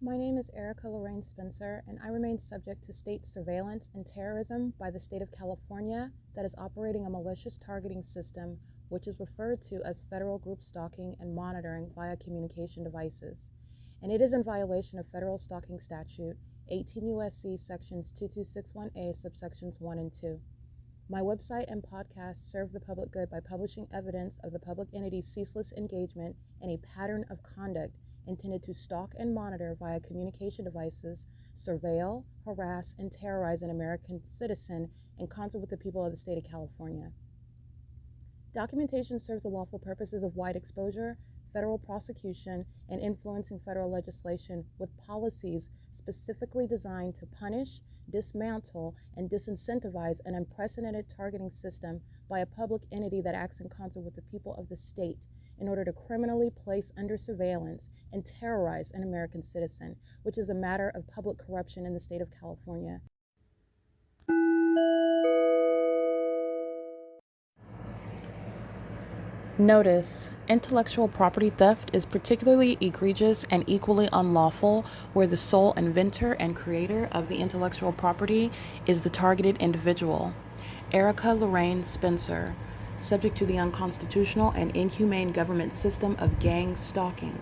My name is Erica Lorraine Spencer, and I remain subject to state surveillance and terrorism by the state of California that is operating a malicious targeting system, which is referred to as federal group stalking and monitoring via communication devices. And it is in violation of federal stalking statute 18 U.S.C. sections 2261A subsections 1 and 2. My website and podcast serve the public good by publishing evidence of the public entity's ceaseless engagement in a pattern of conduct intended to stalk and monitor via communication devices, surveil, harass, and terrorize an American citizen in concert with the people of the state of California. Documentation serves the lawful purposes of wide exposure, federal prosecution, and influencing federal legislation with policies specifically designed to punish, dismantle, and disincentivize an unprecedented targeting system by a public entity that acts in concert with the people of the state in order to criminally place under surveillance and terrorize an American citizen, which is a matter of public corruption in the state of California. Notice: intellectual property theft is particularly egregious and equally unlawful where the sole inventor and creator of the intellectual property is the targeted individual. Erica Lorraine Spencer, subject to the unconstitutional and inhumane government system of gang stalking,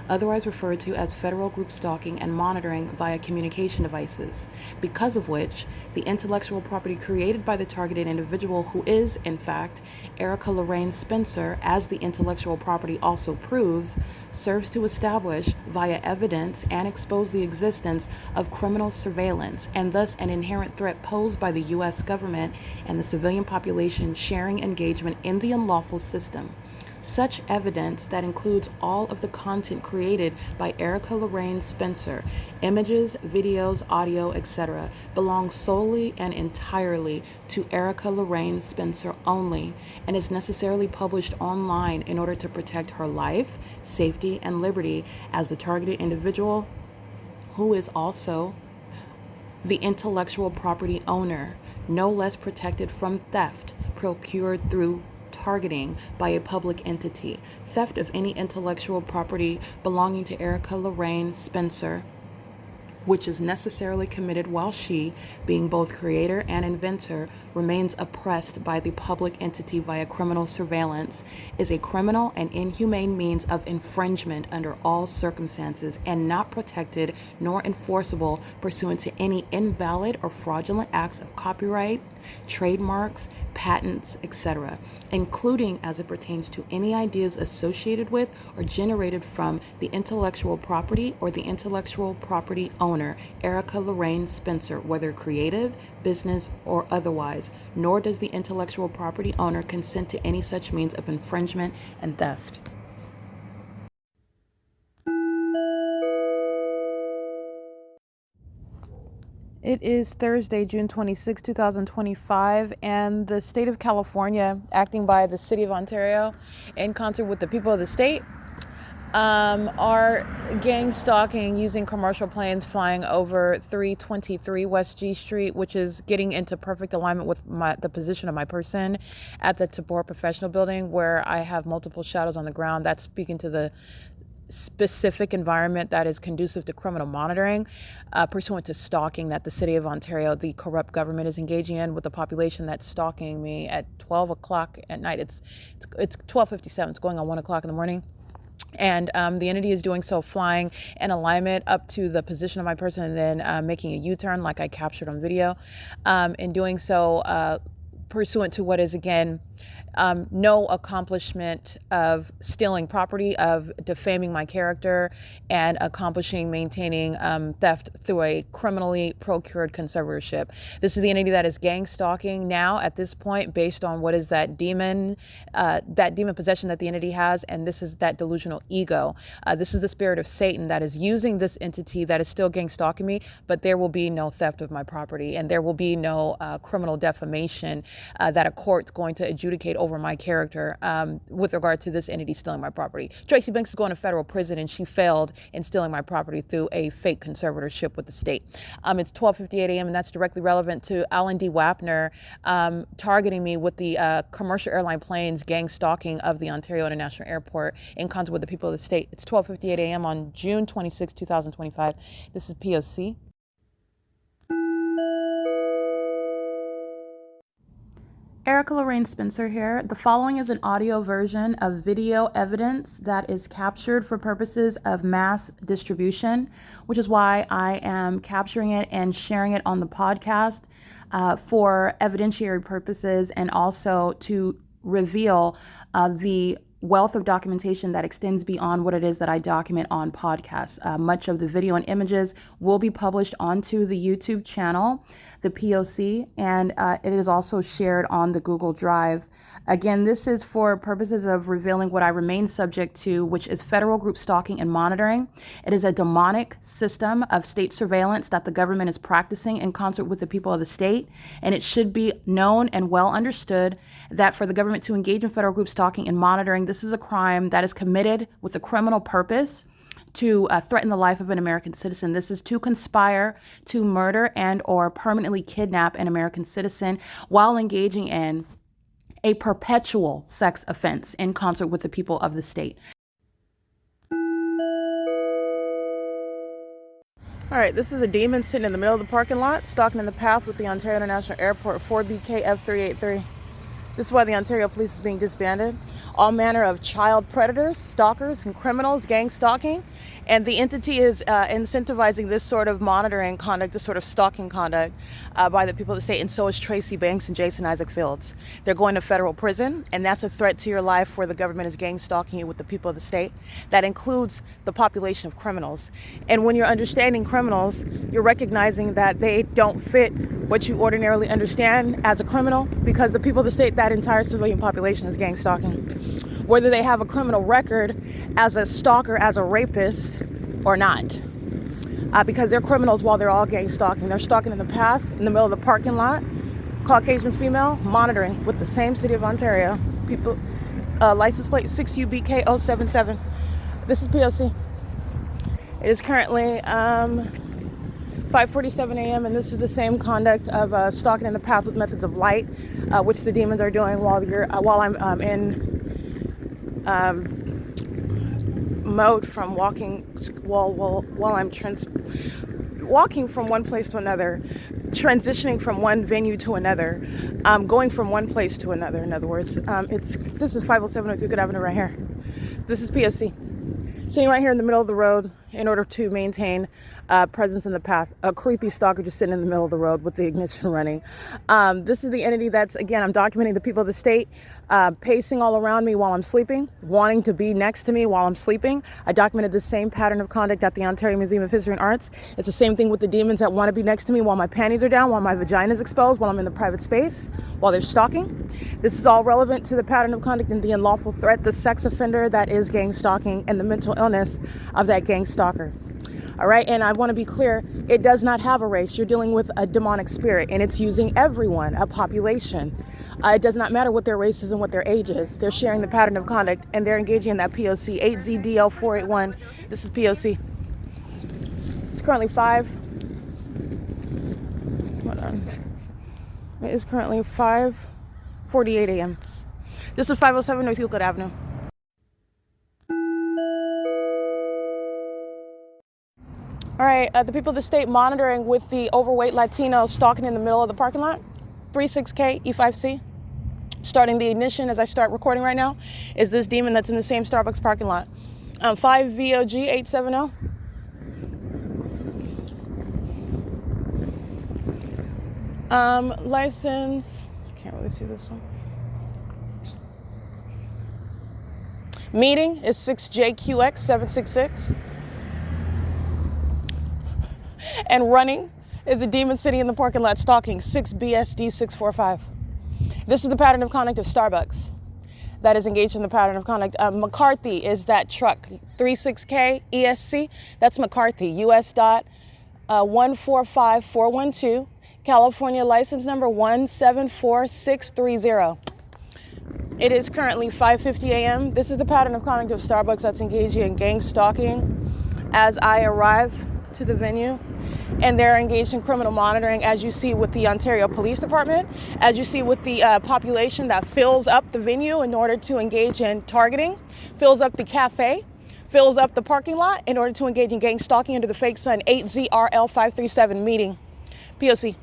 otherwise referred to as federal group stalking and monitoring via communication devices, because of which the intellectual property created by the targeted individual, who is, in fact, Erica Lorraine Spencer, as the intellectual property also proves, serves to establish via evidence and expose the existence of criminal surveillance and thus an inherent threat posed by the U.S. government and the civilian population sharing engagement in the unlawful system. Such evidence, that includes all of the content created by Erica Lorraine Spencer, images, videos, audio, etc., belongs solely and entirely to Erica Lorraine Spencer only, and is necessarily published online in order to protect her life, safety, and liberty as the targeted individual, who is also the intellectual property owner, no less protected from theft procured through targeting by a public entity. Theft of any intellectual property belonging to Erica Lorraine Spencer, which is necessarily committed while she, being both creator and inventor, remains oppressed by the public entity via criminal surveillance, is a criminal and inhumane means of infringement under all circumstances and not protected nor enforceable pursuant to any invalid or fraudulent acts of copyright, trademarks, patents, etc., including as it pertains to any ideas associated with or generated from the intellectual property or the intellectual property owner, Erica Lorraine Spencer, whether creative, business, or otherwise, nor does the intellectual property owner consent to any such means of infringement and theft. It is Thursday, June 26, 2025, and the state of California, acting by the city of Ontario in concert with the people of the state, are gang stalking using commercial planes flying over 323 West G Street, which is getting into perfect alignment with the position of my person at the TABOR professional building, where I have multiple shadows on the ground. That's speaking to the specific environment that is conducive to criminal monitoring, pursuant to stalking that the city of Ontario, the corrupt government, is engaging in with the population that's stalking me at 12 o'clock at night. It's 12:57. It's going on 1 o'clock in the morning. And the entity is doing so flying in alignment up to the position of my person and then making a U-turn like I captured on video. In doing so, pursuant to what is, again, no accomplishment of stealing property, of defaming my character, and maintaining theft through a criminally procured conservatorship. This is the entity that is gang stalking now at this point, based on what is that demon possession that the entity has, and this is that delusional ego. This is the spirit of Satan that is using this entity that is still gang stalking me, but there will be no theft of my property, and there will be no criminal defamation that a court's going to adjudicate adjudicate over my character with regard to this entity stealing my property. Tracy Banks is going to federal prison, and she failed in stealing my property through a fake conservatorship with the state. It's 12:58 a.m., and that's directly relevant to Alan D. WAPNER targeting me with the commercial airline planes gang stalking of the Ontario International Airport in concert with the people of the state. It's 12:58 a.m. on June 26, 2025. This is P.O.C. Erica Lorraine Spencer here. The following is an audio version of video evidence that is captured for purposes of mass distribution, which is why I am capturing it and sharing it on the podcast for evidentiary purposes, and also to reveal the wealth of documentation that extends beyond what it is that I document on podcasts. Much of the video and images will be published onto the YouTube channel, the P.O.C., and it is also shared on the Google Drive. Again, this is for purposes of revealing what I remain subject to, which is federal group stalking and monitoring. It is a demonic system of state surveillance that the government is practicing in concert with the people of the state, and it should be known and well understood that for the government to engage in federal group stalking and monitoring, this is a crime that is committed with a criminal purpose to threaten the life of an American citizen. This is to conspire to murder and or permanently kidnap an American citizen while engaging in a perpetual sex offense in concert with the people of the state. All right, this is a demon sitting in the middle of the parking lot, stalking in the path with the Ontario International Airport 4BKF383. This is why the Ontario Police is being disbanded. All manner of child predators, stalkers, and criminals gang stalking. And the entity is incentivizing this sort of monitoring conduct, this sort of stalking conduct by the people of the state. And so is Tracy Banks and Jason Isaac Fields. They're going to federal prison, and that's a threat to your life where the government is gang stalking you with the people of the state. That includes the population of criminals. And when you're understanding criminals, you're recognizing that they don't fit what you ordinarily understand as a criminal, because the people of the state, that entire civilian population is gang stalking. Whether they have a criminal record as a stalker, as a rapist, or not. Because they're criminals while they're all gang stalking. They're stalking in the path, in the middle of the parking lot, Caucasian female, monitoring with the same city of Ontario. People, license plate 6UBK077. This is P.O.C. It is currently 5:47 a.m. and this is the same conduct of stalking in the path with methods of light, which the demons are doing while I'm in mode from walking while I'm walking from one place to another, transitioning from one venue to another, going from one place to another. In other words, this is 507 North Euclid Avenue right here. This is P.O.C. sitting right here in the middle of the road in order to maintain presence in the path. A creepy stalker just sitting in the middle of the road with the ignition running. This is the entity that's, again, I'm documenting the people of the state, pacing all around me while I'm sleeping, wanting to be next to me while I'm sleeping. I documented the same pattern of conduct at the Ontario Museum of History and Arts. It's the same thing with the demons that want to be next to me while my panties are down, while my vagina is exposed, while I'm in the private space, while they're stalking. This is all relevant to the pattern of conduct and the unlawful threat, the sex offender that is gang stalking, and the mental illness of that gang stalker. All right, and I want to be clear, it does not have a race. You're dealing with a demonic spirit, and it's using everyone, a population. It does not matter what their race is and what their age is. They're sharing the pattern of conduct, and they're engaging in that P.O.C. 8ZDL481. This is P.O.C. It's currently 5:48 a.m. This is 507 North Euclid Avenue. All right, the people of the state monitoring with the overweight Latino stalking in the middle of the parking lot, 36K E5C. Starting the ignition as I start recording right now is this demon that's in the same Starbucks parking lot. 5VOG870. License, can't really see this one. Meeting is 6JQX766. And running is a demon sitting in the parking lot stalking, 6BSD645. This is the pattern of conduct of Starbucks that is engaged in the pattern of conduct. McCarthy is that truck, 36K ESC. That's McCarthy, U.S. dot 145412, California license number 174630. It is currently 5:50 a.m. This is the pattern of conduct of Starbucks that's engaging in gang stalking as I arrive to the venue. And they're engaged in criminal monitoring, as you see with the Ontario Police Department, as you see with the population that fills up the venue in order to engage in targeting, fills up the cafe, fills up the parking lot in order to engage in gang stalking under the fake sun 8ZRL537 meeting. P.O.C.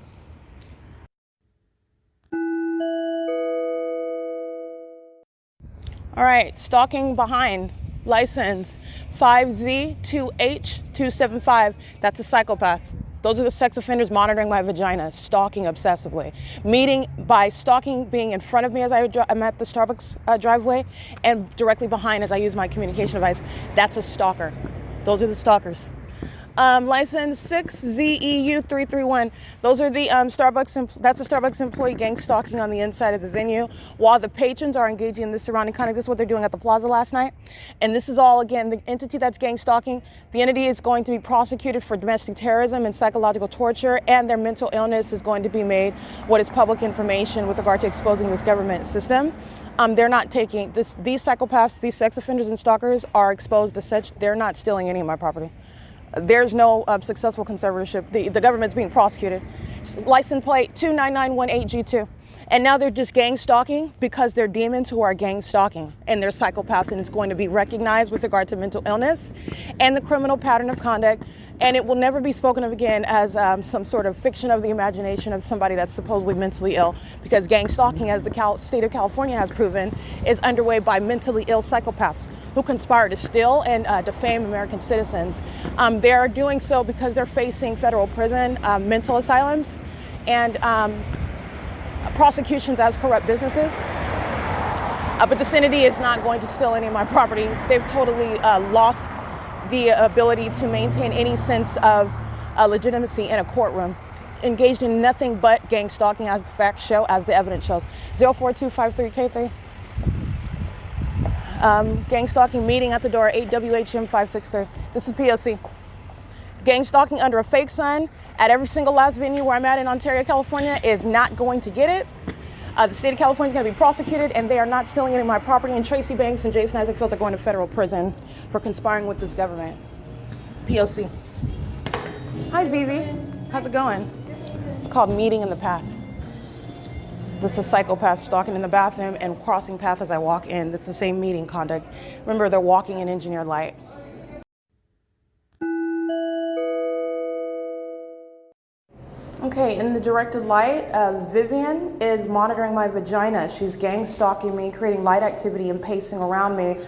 All right, stalking behind, license 5Z2H275. That's a psychopath. Those are the sex offenders monitoring my vagina, stalking obsessively. Meeting by stalking, being in front of me as I'm at the Starbucks driveway, and directly behind as I use my communication device. That's a stalker. Those are the stalkers. License 6ZEU331. Those are the that's a Starbucks employee gang stalking on the inside of the venue while the patrons are engaging in the surrounding conduct. This is what they're doing at the plaza last night. And this is all, again, the entity that's gang stalking. The entity is going to be prosecuted for domestic terrorism and psychological torture, and their mental illness is going to be made what is public information with regard to exposing this government system. They're not taking this. These psychopaths, these sex offenders and stalkers are exposed as such. They're not stealing any of my property. There's no successful conservatorship. The government's being prosecuted. License plate 29918G2. And now they're just gang stalking because they're demons who are gang stalking and they're psychopaths, and it's going to be recognized with regard to mental illness and the criminal pattern of conduct. And it will never be spoken of again as some sort of fiction of the imagination of somebody that's supposedly mentally ill, because gang stalking, as the state of California has proven, is underway by mentally ill psychopaths who conspire to steal and defame American citizens. They're doing so because they're facing federal prison, mental asylums, and prosecutions as corrupt businesses. But this entity is not going to steal any of my property. They've totally lost the ability to maintain any sense of legitimacy in a courtroom, engaged in nothing but gang stalking, as the facts show, as the evidence shows. 04253K3. Gang stalking meeting at the door, 8WHM563. This is P.O.C. Gang stalking under a fake sun at every single last venue where I'm at in Ontario, California is not going to get it. The state of California is going to be prosecuted, and they are not stealing any of my property. And Tracy Banks and Jason Isaac Fields are going to federal prison for conspiring with this government. P.O.C. Hi, Vivi. How's it going? It's called Meeting in the Path. This is a psychopath stalking in the bathroom and crossing path as I walk in. That's the same meeting conduct. Remember, they're walking in engineered light. Okay, in the directed light, Vivian is monitoring my vagina. She's gang stalking me, creating light activity and pacing around me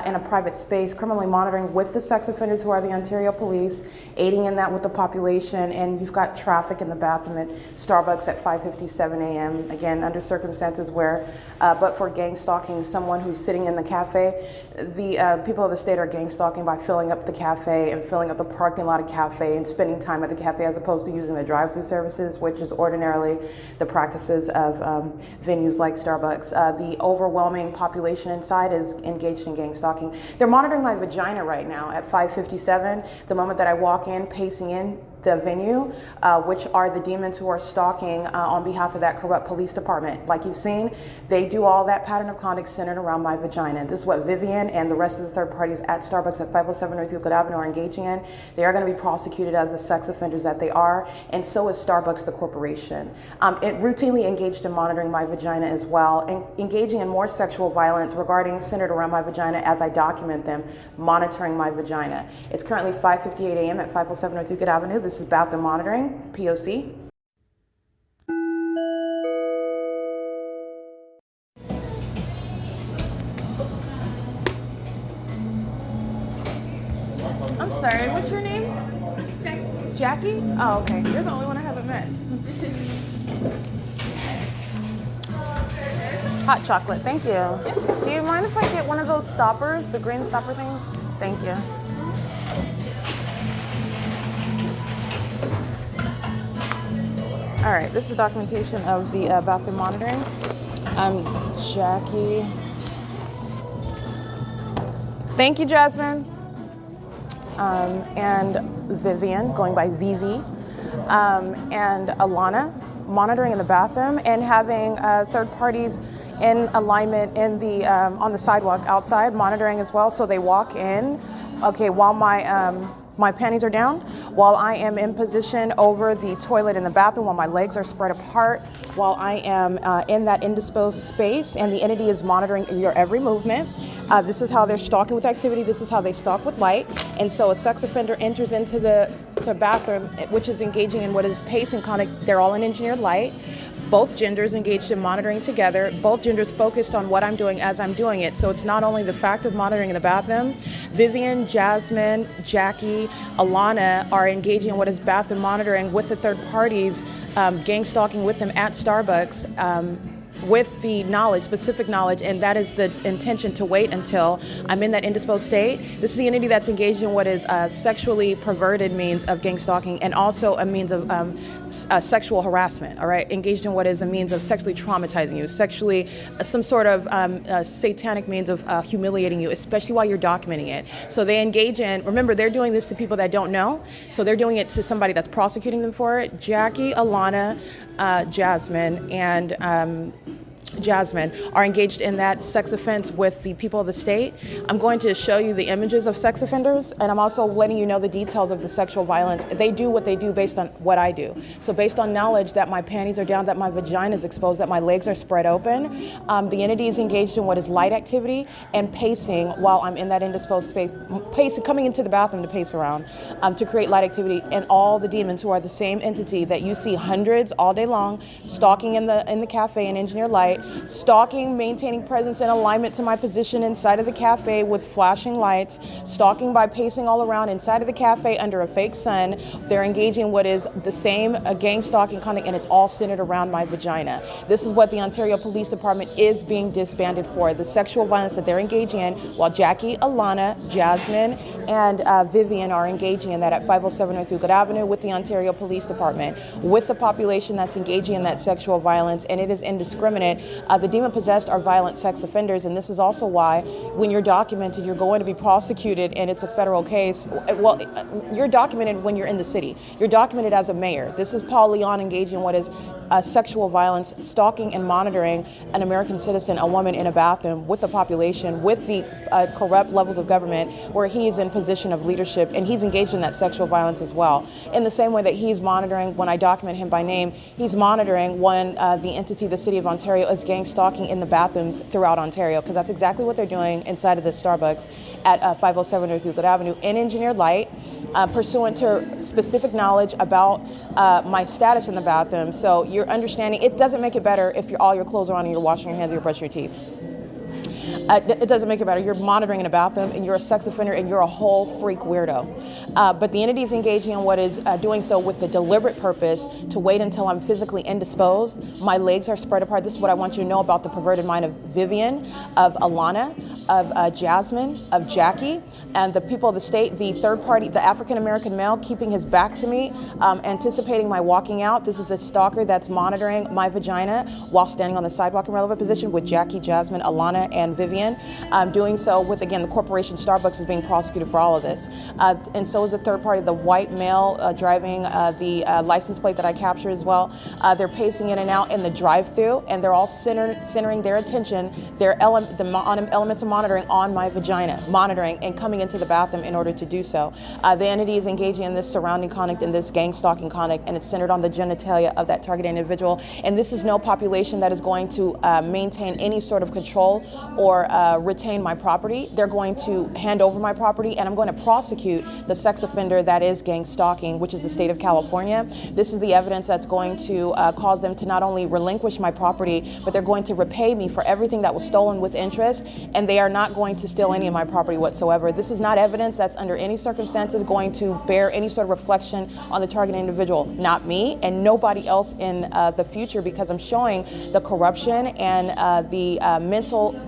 in a private space, criminally monitoring with the sex offenders who are the Ontario police, aiding in that with the population. And you've got traffic in the bathroom at Starbucks at 5:57 a.m. Again, under circumstances where, but for gang stalking someone who's sitting in the cafe, the people of the state are gang stalking by filling up the cafe and filling up the parking lot of cafe and spending time at the cafe as opposed to using the drive-through services, which is ordinarily the practices of venues like Starbucks. The overwhelming population inside is engaged in gang stalking. They're monitoring my vagina right now at 5:57, the moment that I walk in, pacing in the venue, which are the demons who are stalking on behalf of that corrupt police department. Like you've seen, they do all that pattern of conduct centered around my vagina. This is what Vivian and the rest of the third parties at Starbucks at 507 North Euclid Avenue are engaging in. They are going to be prosecuted as the sex offenders that they are, and so is Starbucks, the corporation. It routinely engaged in monitoring my vagina as well, and engaging in more sexual violence centered around my vagina as I document them, monitoring my vagina. It's currently 5:58 a.m. at 507 North Euclid Avenue. This is bathroom monitoring, P.O.C. I'm sorry, what's your name? Jackie. Jackie? Oh, okay. You're the only one I haven't met. Hot chocolate, thank you. Do you mind if I get one of those stoppers, the green stopper things? Thank you. All right, this is documentation of the bathroom monitoring. I'm Jackie. Thank you, Jasmine. And Vivian, going by Vivi, and Alana, monitoring in the bathroom and having third parties in alignment in the on the sidewalk outside, monitoring as well. So they walk in, okay, while my panties are down, while I am in position over the toilet in the bathroom, while my legs are spread apart, while I am in that indisposed space, and the entity is monitoring your every movement. This is how they're stalking with activity. This is how they stalk with light. And so a sex offender enters into the bathroom, which is engaging in what is pacing conduct. They're all in engineered light. Both genders engaged in monitoring together, both genders focused on what I'm doing as I'm doing it. So it's not only the fact of monitoring in the bathroom. Vivian, Jasmine, Jackie, Alana are engaging in what is bathroom monitoring with the third parties, gang stalking with them at Starbucks, with the knowledge, specific knowledge, and that is the intention to wait until I'm in that indisposed state. This is the entity that's engaged in what is sexually perverted means of gang stalking, and also a means of sexual harassment, all right? Engaged in what is a means of sexually traumatizing you, sexually, some sort of satanic means of humiliating you, especially while you're documenting it. So they engage in, remember, they're doing this to people that don't know, so they're doing it to somebody that's prosecuting them for it. Jackie, Alana, Jasmine, and Jasmine are engaged in that sex offense with the people of the state. I'm going to show you the images of sex offenders, and I'm also letting you know the details of the sexual violence. They do what they do based on what I do. So based on knowledge that my panties are down, that my vagina is exposed, that my legs are spread open, the entity is engaged in what is light activity and pacing while I'm in that indisposed space, pacing, coming into the bathroom to pace around, to create light activity. And all the demons, who are the same entity that you see hundreds all day long, stalking in the cafe in engineered light, stalking, maintaining presence and alignment to my position inside of the cafe with flashing lights, stalking by pacing all around inside of the cafe under a fake sun. They're engaging in what is the same gang stalking conduct, and it's all centered around my vagina. This is what the Ontario Police Department is being disbanded for, the sexual violence that they're engaging in, while Jackie, Alana, Jasmine, and Vivian are engaging in that at 507 North Euclid Avenue with the Ontario Police Department, with the population that's engaging in that sexual violence, and it is indiscriminate. The demon-possessed are violent sex offenders, and this is also why when you're documented, you're going to be prosecuted, and it's a federal case. Well, you're documented when you're in the city. You're documented as a mayor. This is Paul Leon engaging in what is sexual violence, stalking and monitoring an American citizen, a woman in a bathroom with the population, with the corrupt levels of government where he's in position of leadership, and he's engaged in that sexual violence as well. In the same way that he's monitoring, when I document him by name, he's monitoring when the entity, the City of Ontario, is gang stalking in the bathrooms throughout Ontario, because that's exactly what they're doing inside of the Starbucks at 507 North Euclid Avenue in engineered light, pursuant to specific knowledge about my status in the bathroom. So you're understanding, it doesn't make it better if all your clothes are on and you're washing your hands or you're brushing your teeth. It doesn't make it better. You're monitoring in a bathroom, and you're a sex offender, and you're a whole freak weirdo. But the entity is engaging in what is doing so with the deliberate purpose to wait until I'm physically indisposed. My legs are spread apart. This is what I want you to know about the perverted mind of Vivian, of Alana, of Jasmine, of Jackie, and the people of the state, the third party, the African-American male keeping his back to me, anticipating my walking out. This is a stalker that's monitoring my vagina while standing on the sidewalk in relevant position with Jackie, Jasmine, Alana, and Vivian. Doing so with, again, the corporation Starbucks is being prosecuted for all of this. And so is the third party, the white male driving the license plate that I captured as well. They're pacing in and out in the drive-through, and they're all centering their attention, their elements of monitoring on my vagina, monitoring and coming into the bathroom in order to do so. The entity is engaging in this surrounding conduct, in this gang stalking conduct, and it's centered on the genitalia of that targeted individual. And this is no population that is going to maintain any sort of control or retain my property. They're going to hand over my property, and I'm going to prosecute the sex offender that is gang stalking, which is the state of California. This is the evidence that's going to cause them to not only relinquish my property, but they're going to repay me for everything that was stolen with interest, and they are not going to steal any of my property whatsoever. This is not evidence that's under any circumstances going to bear any sort of reflection on the targeted individual. Not me and nobody else in the future, because I'm showing the corruption and the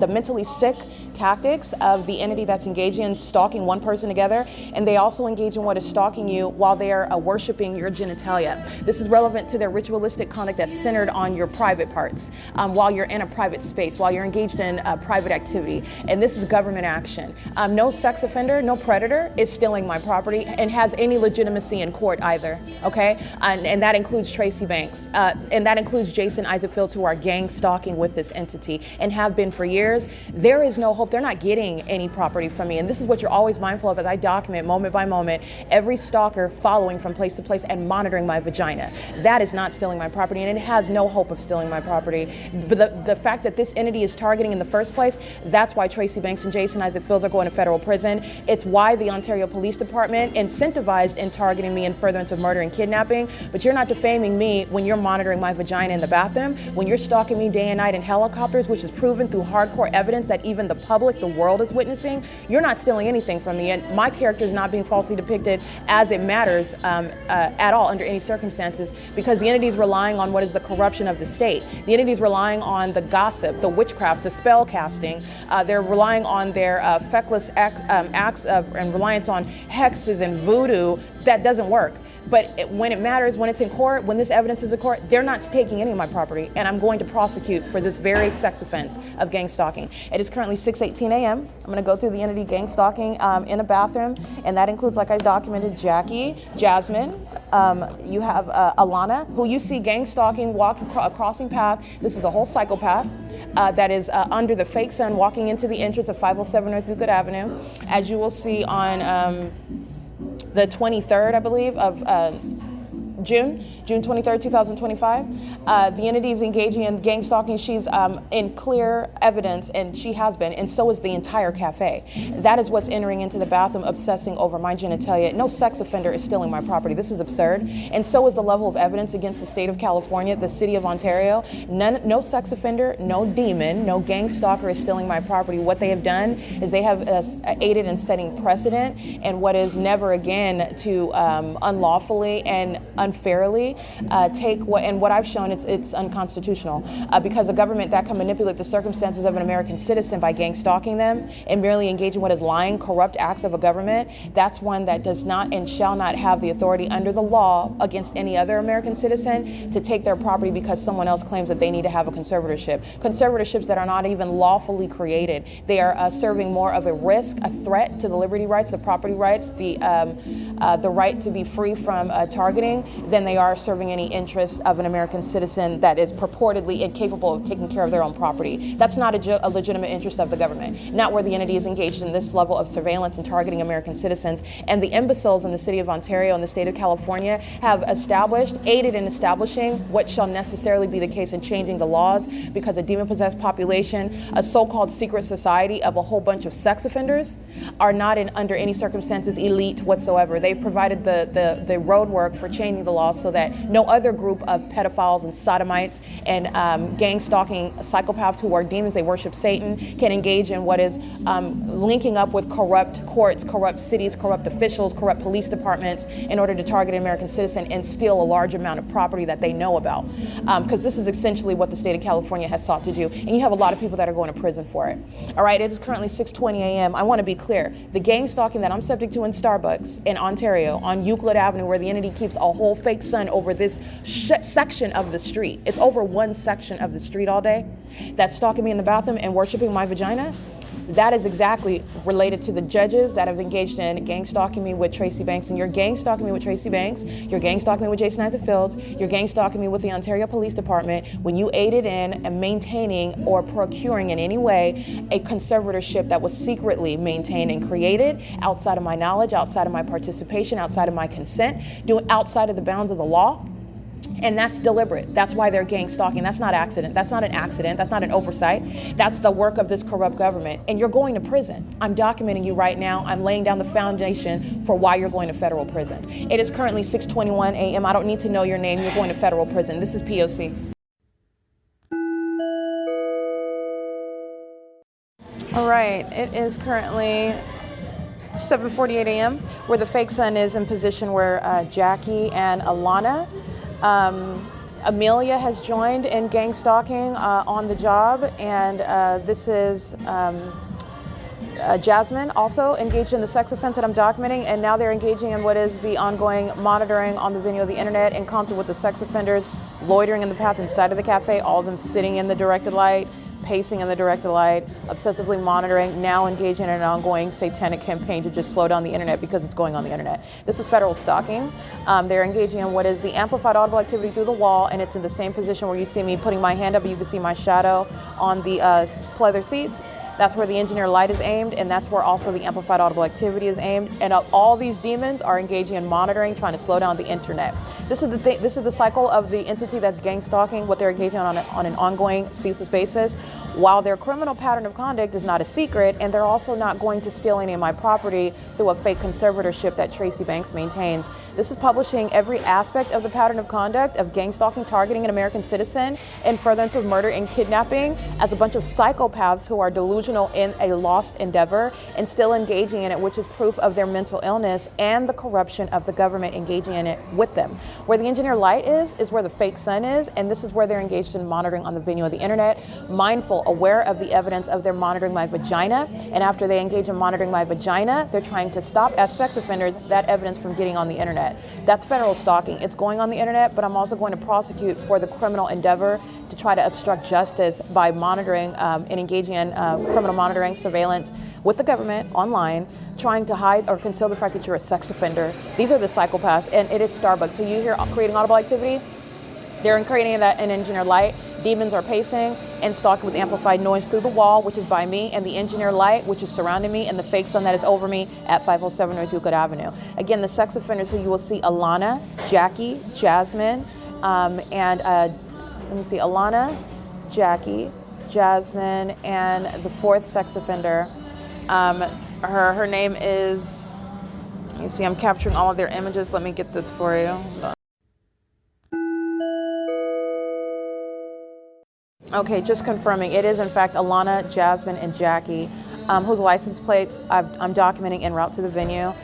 mentally sick tactics of the entity that's engaging in stalking one person together, and they also engage in what is stalking you while they are worshiping your genitalia. This is relevant to their ritualistic conduct that's centered on your private parts, while you're in a private space, while you're engaged in private activity. And this is government action. No sex offender, no predator is stealing my property and has any legitimacy in court either, okay? And that includes Tracy Banks. And that includes Jason Isaac Fields, who are gang stalking with this entity and have been for years. There is no hope. They're not getting any property from me. And this is what you're always mindful of as I document moment by moment every stalker following from place to place and monitoring my vagina. That is not stealing my property, and it has no hope of stealing my property. But the fact that this entity is targeting in the first place, that's why Tracy Banks and Jason Isaac Fields are going to federal prison. It's why the Ontario Police Department incentivized in targeting me in furtherance of murder and kidnapping. But you're not defaming me when you're monitoring my vagina in the bathroom, when you're stalking me day and night in helicopters, which is proven through hardcore evidence that even the public, the world is witnessing. You're not stealing anything from me, and my character is not being falsely depicted as it matters at all under any circumstances, because the entity is relying on what is the corruption of the state. The entity is relying on the gossip, the witchcraft, the spell casting. They're relying on their feckless acts of and reliance on hexes and voodoo. That doesn't work. But when it matters, when it's in court, when this evidence is in court, they're not taking any of my property, and I'm going to prosecute for this very sex offense of gang stalking. It is currently 6:18 a.m. I'm going to go through the entity gang stalking in a bathroom, and that includes, like I documented, Jackie, Jasmine. You have Alana, who you see gang stalking, walking, crossing path. This is a whole psychopath. That is under the fake sun, walking into the entrance of 507 North Euclid Avenue. As you will see on the 23rd, I believe, of June 23rd, 2025. The entity is engaging in gang stalking. She's in clear evidence, and she has been, and so is the entire cafe. That is what's entering into the bathroom, obsessing over my genitalia. No sex offender is stealing my property. This is absurd. And so is the level of evidence against the state of California, the city of Ontario. No sex offender, no demon, no gang stalker is stealing my property. What they have done is they have aided in setting precedent, and what is never again to unlawfully and unfairly take what I've shown, it's unconstitutional, because a government that can manipulate the circumstances of an American citizen by gang stalking them and merely engage in what is lying, corrupt acts of a government, that's one that does not and shall not have the authority under the law against any other American citizen to take their property because someone else claims that they need to have a conservatorship. Conservatorships that are not even lawfully created. They are serving more of a risk, a threat to the liberty rights, the property rights, the right to be free from targeting, than they are serving any interests of an American citizen that is purportedly incapable of taking care of their own property. That's not a legitimate interest of the government, not where the entity is engaged in this level of surveillance and targeting American citizens. And the imbeciles in the city of Ontario and the state of California have aided in establishing what shall necessarily be the case in changing the laws, because a demon-possessed population, a so-called secret society of a whole bunch of sex offenders, are not under any circumstances elite whatsoever. They've provided the roadwork for changing the laws so that no other group of pedophiles and sodomites and gang stalking psychopaths who are demons, they worship Satan, can engage in what is linking up with corrupt courts, corrupt cities, corrupt officials, corrupt police departments in order to target an American citizen and steal a large amount of property that they know about. Because this is essentially what the state of California has sought to do. And you have a lot of people that are going to prison for it. All right, it is currently 6:20 a.m. I want to be clear. The gang stalking that I'm subject to in Starbucks in Ontario on Euclid Avenue, where the entity keeps a whole fake sun over this section of the street. It's over one section of the street all day. That's stalking me in the bathroom and worshiping my vagina. That is exactly related to the judges that have engaged in gang stalking me with Tracy Banks. And you're gang stalking me with Tracy Banks. You're gang stalking me with Jason Isaac Fields. You're gang stalking me with the Ontario Police Department when you aided in and maintaining or procuring in any way a conservatorship that was secretly maintained and created outside of my knowledge, outside of my participation, outside of my consent, outside of the bounds of the law. And that's deliberate. That's why they're gang stalking. That's not accident. That's not an accident. That's not an oversight. That's the work of this corrupt government. And you're going to prison. I'm documenting you right now. I'm laying down the foundation for why you're going to federal prison. It is currently 6:21 a.m. I don't need to know your name. You're going to federal prison. This is P.O.C. All right. It is currently 7:48 a.m. where the fake sun is in position where Jackie and Alana, Amelia has joined in gang stalking on the job, and this is Jasmine also engaged in the sex offense that I'm documenting, and now they're engaging in what is the ongoing monitoring on the venue of the internet in concert with the sex offenders, loitering in the path inside of the cafe, all of them sitting in the directed light, pacing in the directed light, obsessively monitoring, now engaging in an ongoing satanic campaign to just slow down the internet because it's going on the internet. This is federal stalking. They're engaging in what is the amplified audible activity through the wall, and it's in the same position where you see me putting my hand up, but you can see my shadow on the pleather seats. That's where the engineer light is aimed, and that's where also the amplified audible activity is aimed. And all these demons are engaging in monitoring, trying to slow down the internet. This is the cycle of the entity that's gang stalking, what they're engaging on an ongoing, ceaseless basis. While their criminal pattern of conduct is not a secret, and they're also not going to steal any of my property through a fake conservatorship that Tracy Banks maintains. This is publishing every aspect of the pattern of conduct of gang stalking, targeting an American citizen, and furtherance of murder and kidnapping as a bunch of psychopaths who are delusional in a lost endeavor and still engaging in it, which is proof of their mental illness and the corruption of the government engaging in it with them. Where the engineer light is where the fake sun is, and this is where they're engaged in monitoring on the venue of the internet, mindful, aware of the evidence of their monitoring my vagina, and after they engage in monitoring my vagina, they're trying to stop, as sex offenders, that evidence from getting on the internet. That's federal stalking. It's going on the internet, but I'm also going to prosecute for the criminal endeavor to try to obstruct justice by monitoring and engaging in criminal monitoring, surveillance with the government online, trying to hide or conceal the fact that you're a sex offender. These are the psychopaths, and it is Starbucks. So you hear creating audible activity, they're creating that in engineer light. Demons are pacing and stalking with amplified noise through the wall, which is by me, and the engineer light, which is surrounding me, and the fake sun that is over me at 507 North Euclid Avenue. Again, the sex offenders who you will see: Alana, Jackie, Jasmine, let me see, Alana, Jackie, Jasmine, and the fourth sex offender. Her name is, let me see, I'm capturing all of their images. Let me get this for you. Hold on. Okay, just confirming, it is in fact Alana, Jasmine, and Jackie, whose license plates I'm documenting en route to the venue.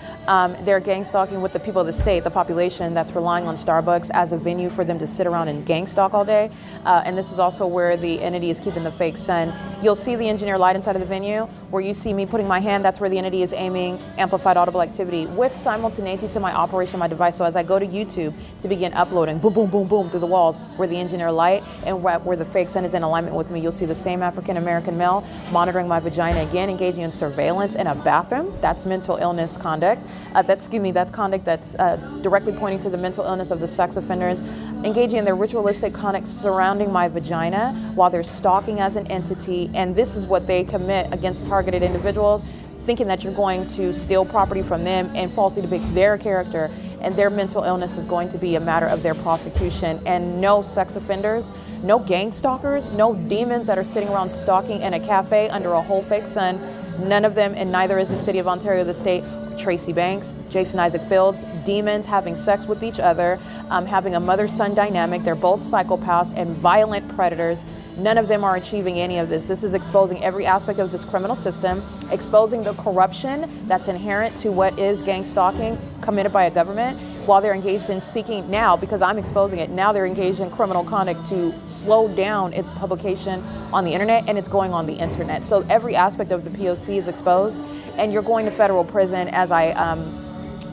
They're gang stalking with the people of the state, the population that's relying on Starbucks as a venue for them to sit around and gang stalk all day. And this is also where the entity is keeping the fake sun. You'll see the engineer light inside of the venue. Where you see me putting my hand, that's where the entity is aiming amplified audible activity with simultaneity to my operation, my device. So as I go to YouTube to begin uploading, boom, boom, boom, boom, through the walls, where the engineer light and where the fake sun is in alignment with me, you'll see the same African-American male monitoring my vagina again, engaging in surveillance in a bathroom. That's mental illness conduct. That's conduct that's directly pointing to the mental illness of the sex offenders, engaging in their ritualistic conduct surrounding my vagina while they're stalking as an entity. And this is what they commit against targeted individuals, thinking that you're going to steal property from them and falsely depict their character, and their mental illness is going to be a matter of their prosecution. And no sex offenders, no gang stalkers, no demons that are sitting around stalking in a cafe under a whole fake sun, none of them, and neither is the city of Ontario, the state, Tracy Banks, Jason Isaac Fields, demons having sex with each other, having a mother-son dynamic. They're both psychopaths and violent predators. None of them are achieving any of this. This is exposing every aspect of this criminal system, exposing the corruption that's inherent to what is gang stalking committed by a government, while they're engaged in seeking now, because I'm exposing it, now they're engaged in criminal conduct to slow down its publication on the internet, and it's going on the internet. So every aspect of the P.O.C. is exposed, and you're going to federal prison as I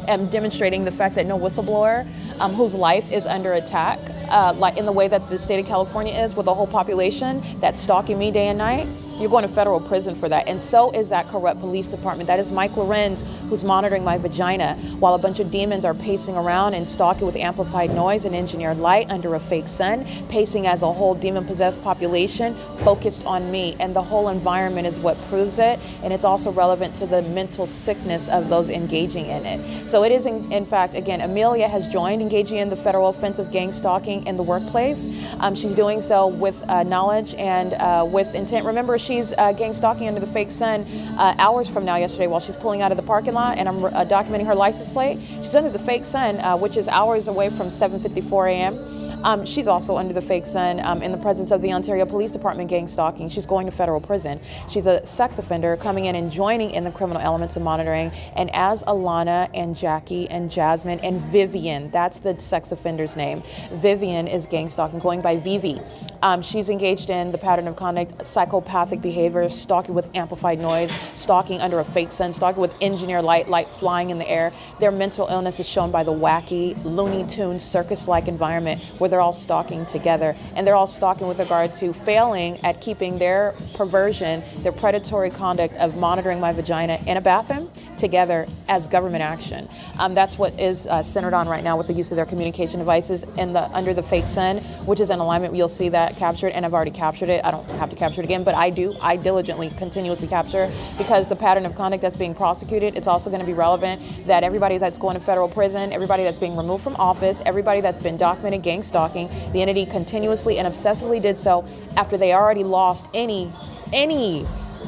am demonstrating the fact that no whistleblower whose life is under attack, like in the way that the state of California is, with a whole population that's stalking me day and night, you're going to federal prison for that. And so is that corrupt police department. That is Mike LORENZ, who's monitoring my vagina, while a bunch of demons are pacing around and stalking with amplified noise and engineered light under a fake sun, pacing as a whole demon-possessed population focused on me. And the whole environment is what proves it. And it's also relevant to the mental sickness of those engaging in it. So it is, in fact, again, Amelia has joined engaging in the federal offense of gang stalking in the workplace. She's doing so with knowledge and with intent. Remember, she's gang stalking under the fake sun hours from now yesterday while she's pulling out of the parking lot, and I'm documenting her license plate. She's under the fake sun, which is hours away from 7:54 a.m. She's also under the fake sun in the presence of the Ontario Police Department gang stalking. She's going to federal prison. She's a sex offender coming in and joining in the criminal elements of monitoring. And as Alana and Jackie and Jasmine and Vivian, that's the sex offender's name. Vivian is gang stalking, going by Vivi. She's engaged in the pattern of conduct, psychopathic behavior, stalking with amplified noise, stalking under a fake sun, stalking with engineer light flying in the air. Their mental illness is shown by the wacky, Looney Tunes, circus-like environment where they're all stalking together. And they're all stalking with regard to failing at keeping their perversion, their predatory conduct of monitoring my vagina in a bathroom together as government action. That's what is centered on right now with the use of their communication devices under the fake sun, which is in alignment. You'll see that captured, and I've already captured it. I don't have to capture it again, but I do. I diligently, continuously capture, because the pattern of conduct that's being prosecuted, it's also going to be relevant that everybody that's going to federal prison, everybody that's being removed from office, everybody that's been documented gang stalking, the entity continuously and obsessively did so after they already lost any.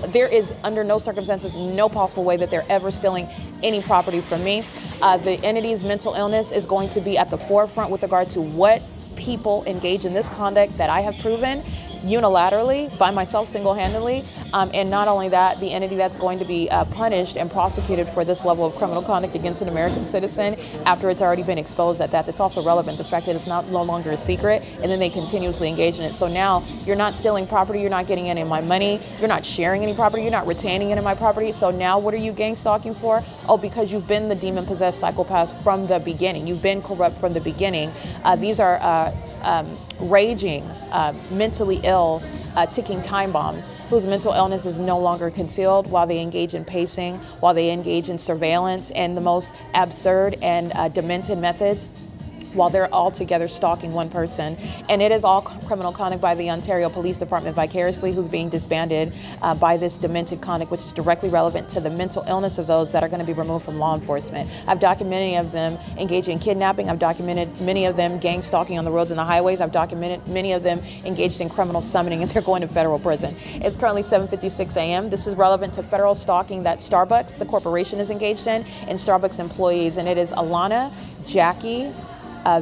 There is, under no circumstances, no possible way that they're ever stealing any property from me. The entity's mental illness is going to be at the forefront with regard to what people engage in this conduct that I have proven unilaterally by myself single-handedly. And not only that, the entity that's going to be punished and prosecuted for this level of criminal conduct against an American citizen after it's already been exposed at that. That's also relevant, the fact that it's no longer a secret, and then they continuously engage in it. So now you're not stealing property, you're not getting any of my money, you're not sharing any property, you're not retaining any of my property. So now what are you gang stalking for? Oh, because you've been the demon-possessed psychopath from the beginning. You've been corrupt from the beginning. These are raging, mentally ill, ticking time bombs whose mental illness is no longer concealed while they engage in pacing, while they engage in surveillance and the most absurd and demented methods, while they're all together stalking one person. And it is all criminal conduct by the Ontario Police Department vicariously, who's being disbanded by this demented conduct, which is directly relevant to the mental illness of those that are going to be removed from law enforcement. I've documented many of them engaging in kidnapping. I've documented many of them gang stalking on the roads and the highways. I've documented many of them engaged in criminal summoning, and they're going to federal prison. It's currently 7:56 a.m. This is relevant to federal stalking that Starbucks, the corporation, is engaged in, and Starbucks employees. And it is Alana, Jackie,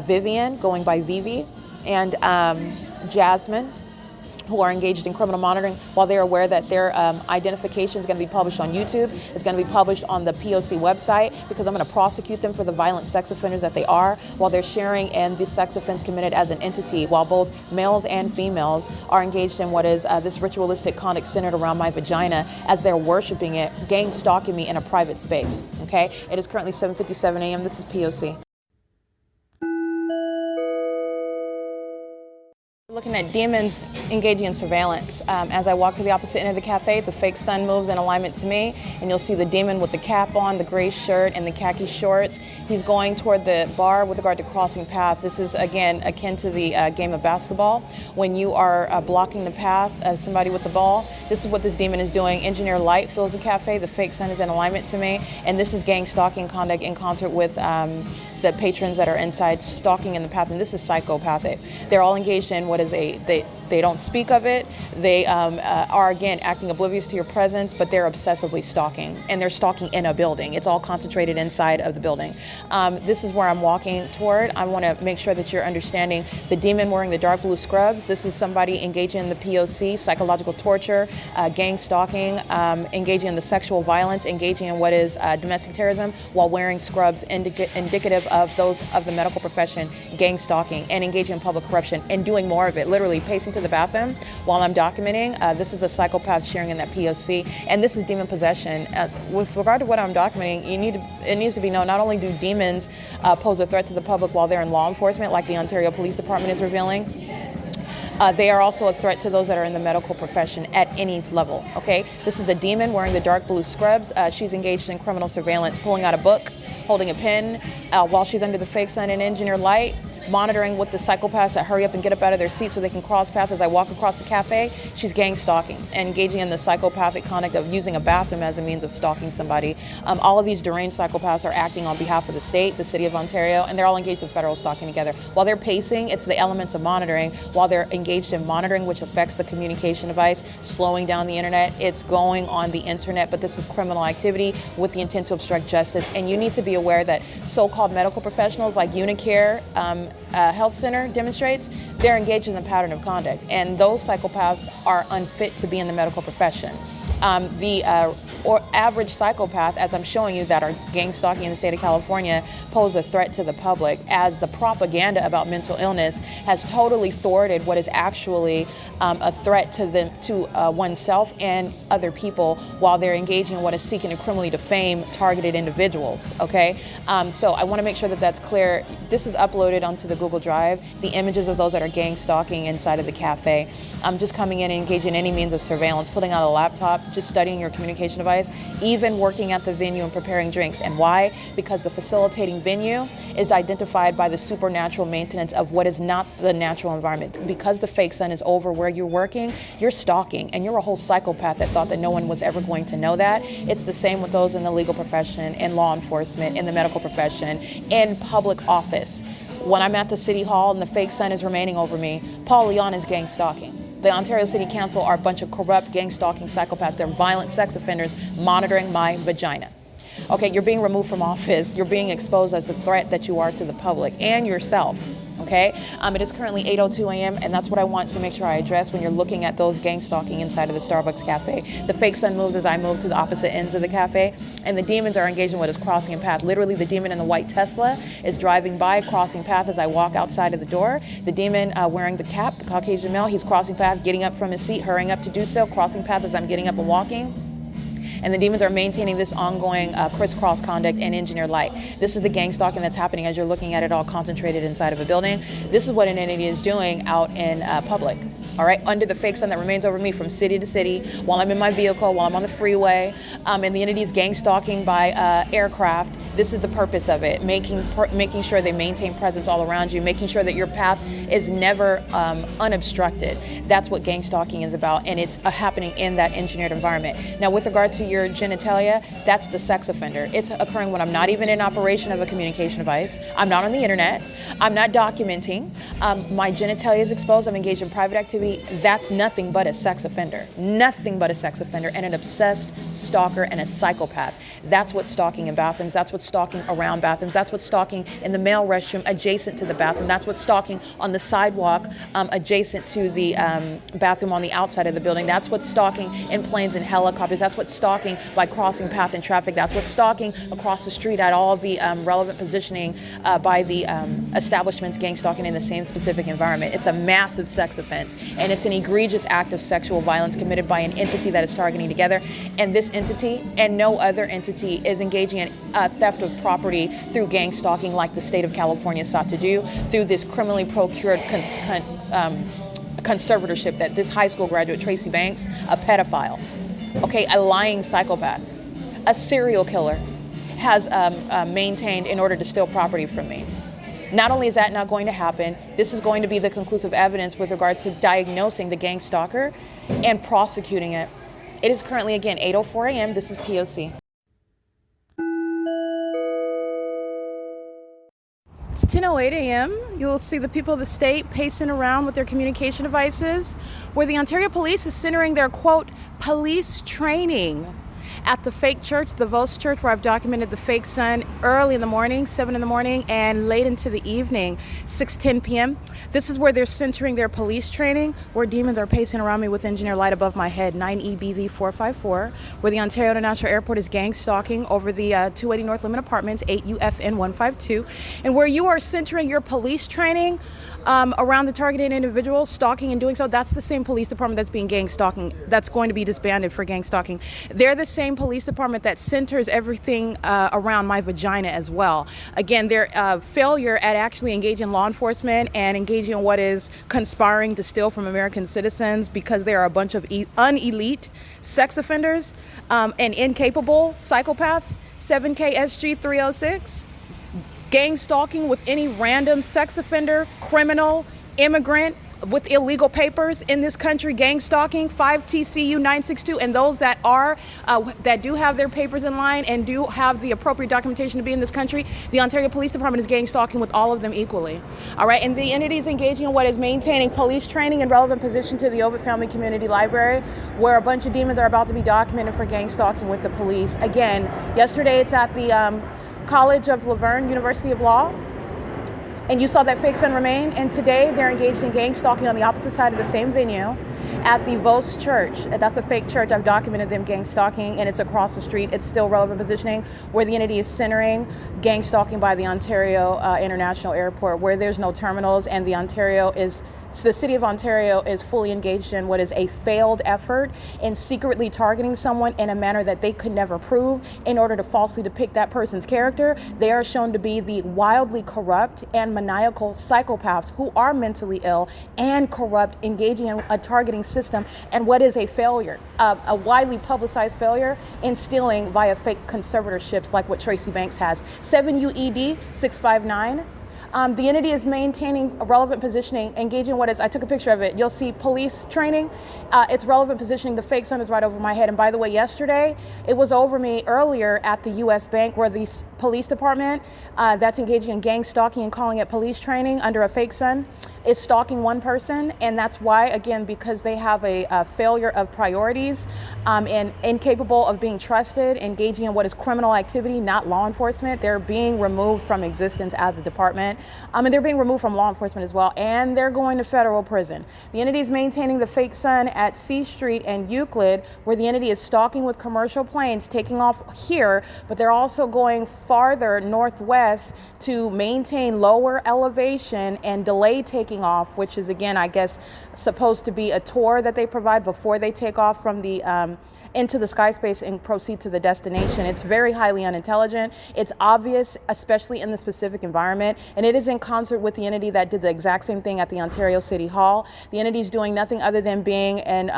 Vivian, going by Vivi, and Jasmine, who are engaged in criminal monitoring while they're aware that their identification is going to be published on YouTube. It's going to be published on the P.O.C. website, because I'm going to prosecute them for the violent sex offenders that they are, while they're sharing in the sex offense committed as an entity, while both males and females are engaged in what is this ritualistic conduct centered around my vagina as they're worshiping it, gang stalking me in a private space. Okay, it is currently 7:57 a.m. This is P.O.C. Looking at demons engaging in surveillance. As I walk to the opposite end of the cafe, the fake sun moves in alignment to me, and you'll see the demon with the cap on, the gray shirt, and the khaki shorts. He's going toward the bar with regard to crossing path. This is, again, akin to the game of basketball. When you are blocking the path of somebody with the ball, this is what this demon is doing. Engineer light fills the cafe, the fake sun is in alignment to me, and this is gang stalking conduct in concert with the patrons that are inside stalking in the path, and this is psychopathic. They're all engaged in what is they don't speak of it. They are, again, acting oblivious to your presence, but they're obsessively stalking, and they're stalking in a building. It's all concentrated inside of the building. This is where I'm walking toward. I want to make sure that you're understanding the demon wearing the dark blue scrubs. This is somebody engaging in the P.O.C., psychological torture, gang stalking, engaging in the sexual violence, engaging in what is domestic terrorism while wearing scrubs, indicative of those of the medical profession, gang stalking, and engaging in public corruption, and doing more of it, literally pacing to the bathroom while I'm documenting. This is a psychopath sharing in that P.O.C., and this is demon possession. With regard to what I'm documenting, it needs to be known, not only do demons pose a threat to the public while they're in law enforcement, like the Ontario Police Department is revealing, they are also a threat to those that are in the medical profession at any level, okay? This is a demon wearing the dark blue scrubs. She's engaged in criminal surveillance, pulling out a book, holding a pen, while she's under the fake sun and engineer light, monitoring with the psychopaths that hurry up and get up out of their seats so they can cross paths as I walk across the cafe. She's gang stalking and engaging in the psychopathic conduct of using a bathroom as a means of stalking somebody. All of these deranged psychopaths are acting on behalf of the state, the city of Ontario, and they're all engaged in federal stalking together. While they're pacing, it's the elements of monitoring. While they're engaged in monitoring, which affects the communication device, slowing down the internet, it's going on the internet, but this is criminal activity with the intent to obstruct justice. And you need to be aware that so-called medical professionals like Unicare, Health Center demonstrates, they're engaged in the pattern of conduct. And those psychopaths are unfit to be in the medical profession. Or average psychopath, as I'm showing you, that are gang stalking in the state of California, pose a threat to the public, as the propaganda about mental illness has totally thwarted what is actually a threat to oneself and other people, while they're engaging in what is seeking to criminally defame targeted individuals. Okay, so I want to make sure that that's clear. This is uploaded onto the Google Drive, the images of those that are gang stalking inside of the cafe. Just coming in and engaging in any means of surveillance, putting out a laptop, just studying your communication device, even working at the venue and preparing drinks. And why? Because the facilitating venue is identified by the supernatural maintenance of what is not the natural environment. Because the fake sun is over where you're working, you're stalking, and you're a whole psychopath that thought that no one was ever going to know that. It's the same with those in the legal profession, in law enforcement, in the medical profession, in public office. When I'm at the city hall and the fake sun is remaining over me, Paul Leon is gang stalking. The Ontario City Council are a bunch of corrupt, gang-stalking psychopaths. They're violent sex offenders monitoring my vagina. Okay, you're being removed from office. You're being exposed as the threat that you are to the public and yourself. Okay, it is currently 8:02 a.m. and that's what I want to make sure I address when you're looking at those gang stalking inside of the Starbucks cafe. The fake sun moves as I move to the opposite ends of the cafe, and the demons are engaged in what is crossing a path. Literally, the demon in the white Tesla is driving by, crossing path as I walk outside of the door. The demon wearing the cap, the Caucasian male, he's crossing path, getting up from his seat, hurrying up to do so, crossing path as I'm getting up and walking. And the demons are maintaining this ongoing crisscross conduct and engineered light. This is the gang stalking that's happening as you're looking at it all concentrated inside of a building. This is what an entity is doing out in public. All right, under the fake sun that remains over me from city to city, while I'm in my vehicle, while I'm on the freeway, and the entity is gang stalking by aircraft. This is the purpose of it, making sure they maintain presence all around you, making sure that your path is never unobstructed. That's what gang stalking is about, and it's happening in that engineered environment. Now, with regard to your genitalia, that's the sex offender. It's occurring when I'm not even in operation of a communication device. I'm not on the internet. I'm not documenting. My genitalia is exposed. I'm engaged in private activity. That's nothing but a sex offender. Nothing but a sex offender and an obsessed stalker and a psychopath. That's what's stalking in bathrooms. That's what's stalking around bathrooms. That's what's stalking in the male restroom adjacent to the bathroom. That's what's stalking on the sidewalk adjacent to the bathroom on the outside of the building. That's what's stalking in planes and helicopters. That's what's stalking by crossing path in traffic. That's what's stalking across the street at all the relevant positioning by the establishments gang stalking in the same specific environment. It's a massive sex offense, and it's an egregious act of sexual violence committed by an entity that is targeting together. And this entity and no other entity is engaging in theft of property through gang stalking, like the state of California sought to do through this criminally procured conservatorship that this high school graduate, Tracy Banks, a pedophile, okay, a lying psychopath, a serial killer, has maintained in order to steal property from me. Not only is that not going to happen, this is going to be the conclusive evidence with regard to diagnosing the gang stalker and prosecuting it. It is currently, again, 8:04 a.m. This is P.O.C. It's 10:08 a.m. You'll see the people of the state pacing around with their communication devices, where the Ontario Police is centering their, quote, police training at the fake church, the V.O.S. church, where I've documented the fake sun early in the morning, 7 in the morning, and late into the evening, 6:10 p.m. This is where they're centering their police training, where demons are pacing around me with engineer light above my head, 9EBV 454, where the Ontario International Airport is gang stalking over the 280 North Limit Apartments, 8UFN 152, and where you are centering your police training around the targeted individual, stalking and doing so. That's the same police department that's being gang stalking, that's going to be disbanded for gang stalking. They're the same police department that centers everything around my vagina as well. Again, their failure at actually engaging law enforcement and engaging in what is conspiring to steal from American citizens, because they are a bunch of unelite sex offenders and incapable psychopaths. 7KSG 306. Gang stalking with any random sex offender, criminal, immigrant with illegal papers in this country, gang stalking, 5TCU 962, and those that are, that do have their papers in line and do have the appropriate documentation to be in this country, the Ontario Police Department is gang stalking with all of them equally. All right, and the entity is engaging in what is maintaining police training in relevant position to the Ovid Family Community Library, where a bunch of demons are about to be documented for gang stalking with the police. Again, yesterday it's at the College of Laverne, University of Law. And you saw that fake sun remain, and today they're engaged in gang stalking on the opposite side of the same venue at the U.S.C church. That's a fake church. I've documented them gang stalking, and it's across the street. It's still relevant positioning where the entity is centering gang stalking by the Ontario International Airport, where there's no terminals, and the city of Ontario is fully engaged in what is a failed effort in secretly targeting someone in a manner that they could never prove in order to falsely depict that person's character. They are shown to be the wildly corrupt and maniacal psychopaths who are mentally ill and corrupt, engaging in a targeting system and what is a failure, a widely publicized failure in stealing via fake conservatorships like what Tracy Banks has. 7UED 659. The entity is maintaining a relevant positioning, engaging what is, I took a picture of it, you'll see police training. It's relevant positioning. The fake sun is right over my head. And by the way, yesterday, it was over me earlier at the U.S. Bank where the police department that's engaging in gang stalking and calling it police training under a fake sun is stalking one person. And that's why, again, because they have a failure of priorities and incapable of being trusted, engaging in what is criminal activity, not law enforcement. They're being removed from existence as a department. And they're being removed from law enforcement as well. And they're going to federal prison. The entity is maintaining the fake sun at C Street and Euclid, where the entity is stalking with commercial planes, taking off here, but they're also going farther northwest to maintain lower elevation and delay taking off, which is, again, I guess, supposed to be a tour that they provide before they take off from the into the sky space and proceed to the destination. It's very highly unintelligent. It's obvious, especially in the specific environment, and it is in concert with the entity that did the exact same thing at the Ontario City Hall. The entity's doing nothing other than being in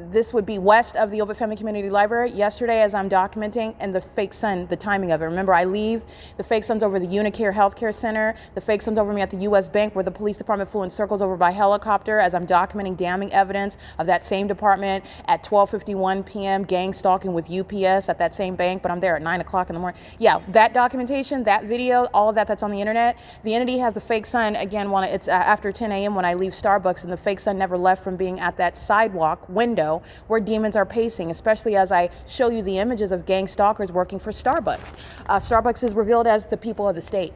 this would be west of the Obafemi Community Library. Yesterday, as I'm documenting, and the fake sun, the timing of it. Remember, I leave, the fake sun's over the Unicare Healthcare Center. The fake sun's over me at the U.S. Bank, where the police department flew in circles over by helicopter as I'm documenting damning evidence of that same department at 12:51 p.m. gang stalking with UPS at that same bank, but I'm there at 9 o'clock in the morning. Yeah, that documentation, that video, all of that's on the internet. The entity has the fake sun, again, when it's after 10 a.m. when I leave Starbucks, and the fake sun never left from being at that sidewalk window where demons are pacing, especially as I show you the images of gang stalkers working for Starbucks. Starbucks is revealed as the people of the state.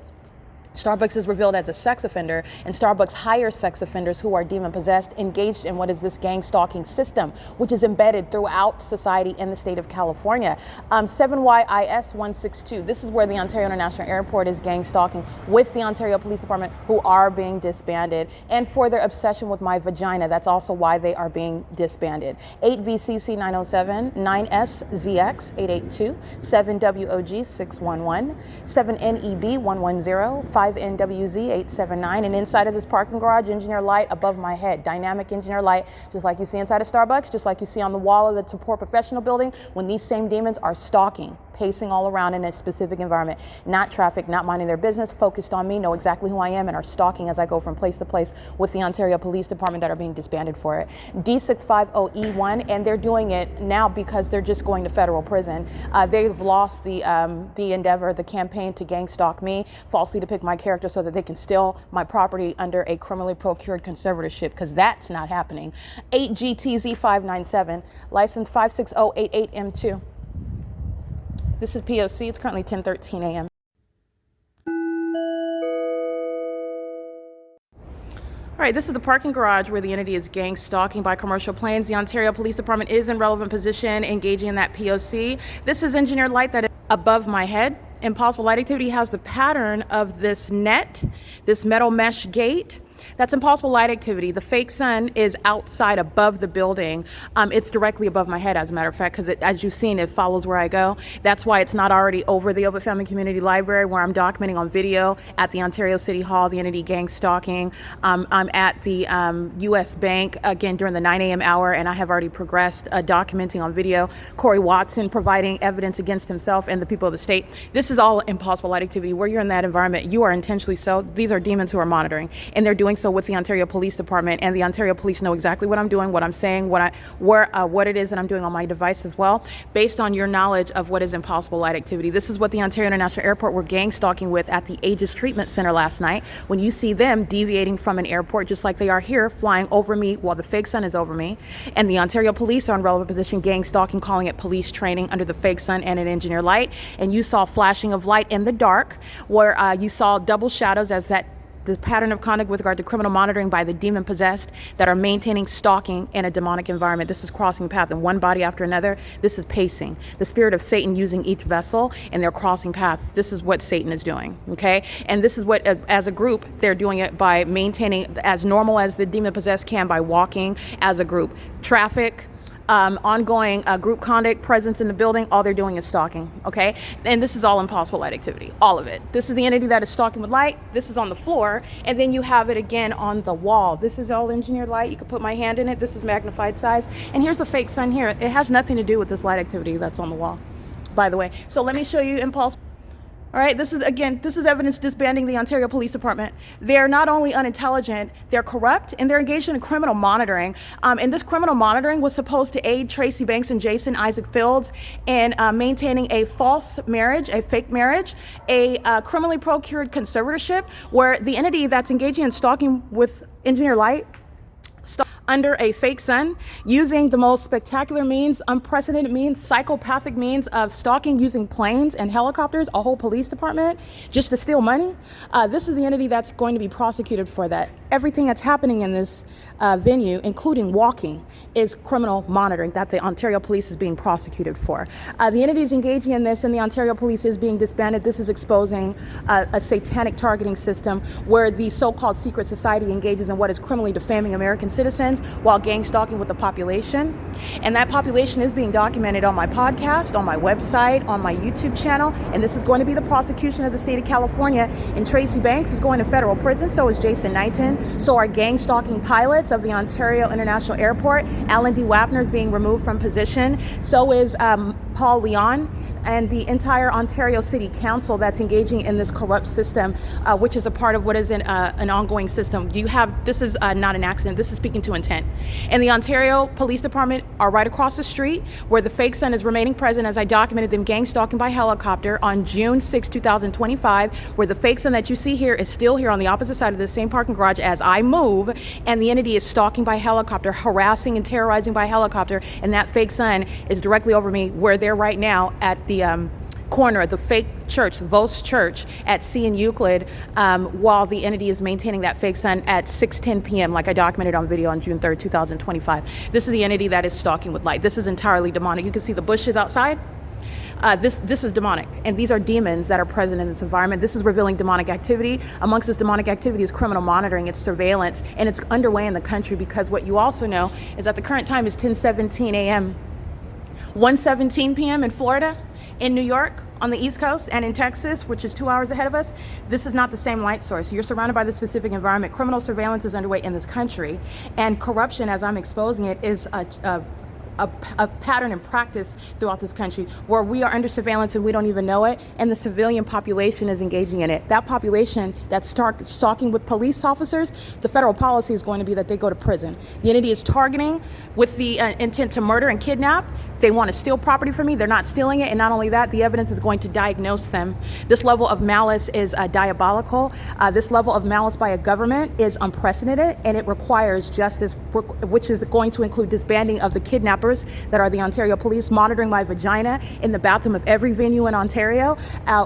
Starbucks is revealed as a sex offender, and Starbucks hires sex offenders who are demon-possessed, engaged in what is this gang stalking system, which is embedded throughout society in the state of California. 7Y-I.S 162, this is where the Ontario International Airport is gang stalking with the Ontario Police Department, who are being disbanded, and for their obsession with my vagina, that's also why they are being disbanded. 8VCC 907, 9SZX 882, 7WOG 611, 7NEB 110, 5NWZ 879, and inside of this parking garage, engineer light above my head, dynamic engineer light, just like you see inside of Starbucks, just like you see on the wall of the Support Professional building, when these same demons are stalking, pacing all around in a specific environment, not traffic, not minding their business, focused on me, know exactly who I am, and are stalking as I go from place to place with the Ontario Police Department that are being disbanded for it. D650E1, and they're doing it now because they're just going to federal prison. They've lost the endeavor, the campaign to gang stalk me, falsely depict my character so that they can steal my property under a criminally procured conservatorship, because that's not happening. 8GTZ597, license 56088M2. This is P.O.C. It's currently 10:13 a.m. All right, this is the parking garage where the entity is gang stalking by commercial planes. The Ontario Police Department is in relevant position, engaging in that P.O.C. This is engineered light that is above my head. Impossible light activity has the pattern of this net, this metal mesh gate. That's impossible light activity. The fake sun is outside above the building. It's directly above my head, as a matter of fact, because as you've seen, it follows where I go. That's why it's not already over the Obafemi Community Library, where I'm documenting on video at the Ontario City Hall, the entity gang stalking. I'm at the U.S. Bank, again, during the 9 a.m. hour, and I have already progressed documenting on video Corey Watson providing evidence against himself and the people of the state. This is all impossible light activity. Where you're in that environment, you are intentionally so. These are demons who are monitoring, and they're doing doing so with the Ontario Police Department, and the Ontario Police know exactly what I'm doing, what I'm saying, what it is that I'm doing on my device as well, based on your knowledge of what is impossible light activity. This is what the Ontario International Airport were gang stalking with at the Aegis Treatment Center last night. When you see them deviating from an airport, just like they are here, flying over me while the fake sun is over me, and the Ontario Police are in relevant position gang stalking, calling it police training under the fake sun and an engineer light, and you saw flashing of light in the dark, where you saw double shadows as the pattern of conduct with regard to criminal monitoring by the demon possessed that are maintaining stalking in a demonic environment. This is crossing path in one body after another. This is pacing. The spirit of Satan using each vessel, and they're crossing path. This is what Satan is doing, okay? And this is what, as a group, they're doing it by maintaining as normal as the demon possessed can by walking as a group. Traffic, ongoing group conduct, presence in the building, all they're doing is stalking, okay? And this is all impossible light activity, all of it. This is the entity that is stalking with light. This is on the floor, and then you have it again on the wall. This is all engineered light. You can put my hand in it. This is magnified size. And here's the fake sun here. It has nothing to do with this light activity that's on the wall, by the way. So let me show you impulse. All right, this is evidence disbanding the Ontario Police Department. They're not only unintelligent, they're corrupt, and they're engaged in criminal monitoring. And this criminal monitoring was supposed to aid Tracy Banks and Jason Isaac Fields in maintaining a false marriage, a fake marriage, a criminally procured conservatorship, where the entity that's engaging in stalking with engineer light under a fake sun, using the most spectacular means, unprecedented means, psychopathic means of stalking, using planes and helicopters, a whole police department, just to steal money. This is the entity that's going to be prosecuted for that. Everything that's happening in this venue, including walking, is criminal monitoring that the Ontario Police is being prosecuted for. The entity is engaging in this, and the Ontario Police is being disbanded. This is exposing a satanic targeting system where the so-called secret society engages in what is criminally defaming American citizens while gang stalking with the population. And that population is being documented on my podcast, on my website, on my YouTube channel, and this is going to be the prosecution of the state of California. And Tracy Banks is going to federal prison, so is Jason Knighton, so are gang stalking pilots of the Ontario International Airport. Alan D. Wapner is being removed from position, so is Paul Leon, and the entire Ontario City Council that's engaging in this corrupt system, which is a part of what is an ongoing system. This is not an accident, this is speaking to intent. And the Ontario Police Department are right across the street where the fake sun is remaining present, as I documented them gang stalking by helicopter on June 6, 2025, where the fake sun that you see here is still here on the opposite side of the same parking garage as I move, and the entity is stalking by helicopter, harassing and terrorizing by helicopter, and that fake sun is directly over me where they're right now at the corner of the fake church, VOS Church at C in Euclid, while the entity is maintaining that fake sun at 6:10 p.m. like I documented on video on June 3rd, 2025. This is the entity that is stalking with light. This is entirely demonic. You can see the bushes outside. This is demonic, and these are demons that are present in this environment. This is revealing demonic activity. Amongst this demonic activity is criminal monitoring, it's surveillance, and it's underway in the country, because what you also know is that the current time is 10:17 a.m. 1:17 p.m. in Florida, in New York, on the East Coast, and in Texas, which is 2 hours ahead of us. This is not the same light source. You're surrounded by this specific environment. Criminal surveillance is underway in this country, and corruption, as I'm exposing it, is a pattern and practice throughout this country where we are under surveillance and we don't even know it, and the civilian population is engaging in it. That population that's stalking with police officers, the federal policy is going to be that they go to prison. The entity is targeting with the intent to murder and kidnap. They want to steal property from me. They're not stealing it. And not only that, the evidence is going to diagnose them. This level of malice is diabolical. This level of malice by a government is unprecedented, and it requires justice, which is going to include disbanding of the kidnappers that are the Ontario Police, monitoring my vagina in the bathroom of every venue in Ontario,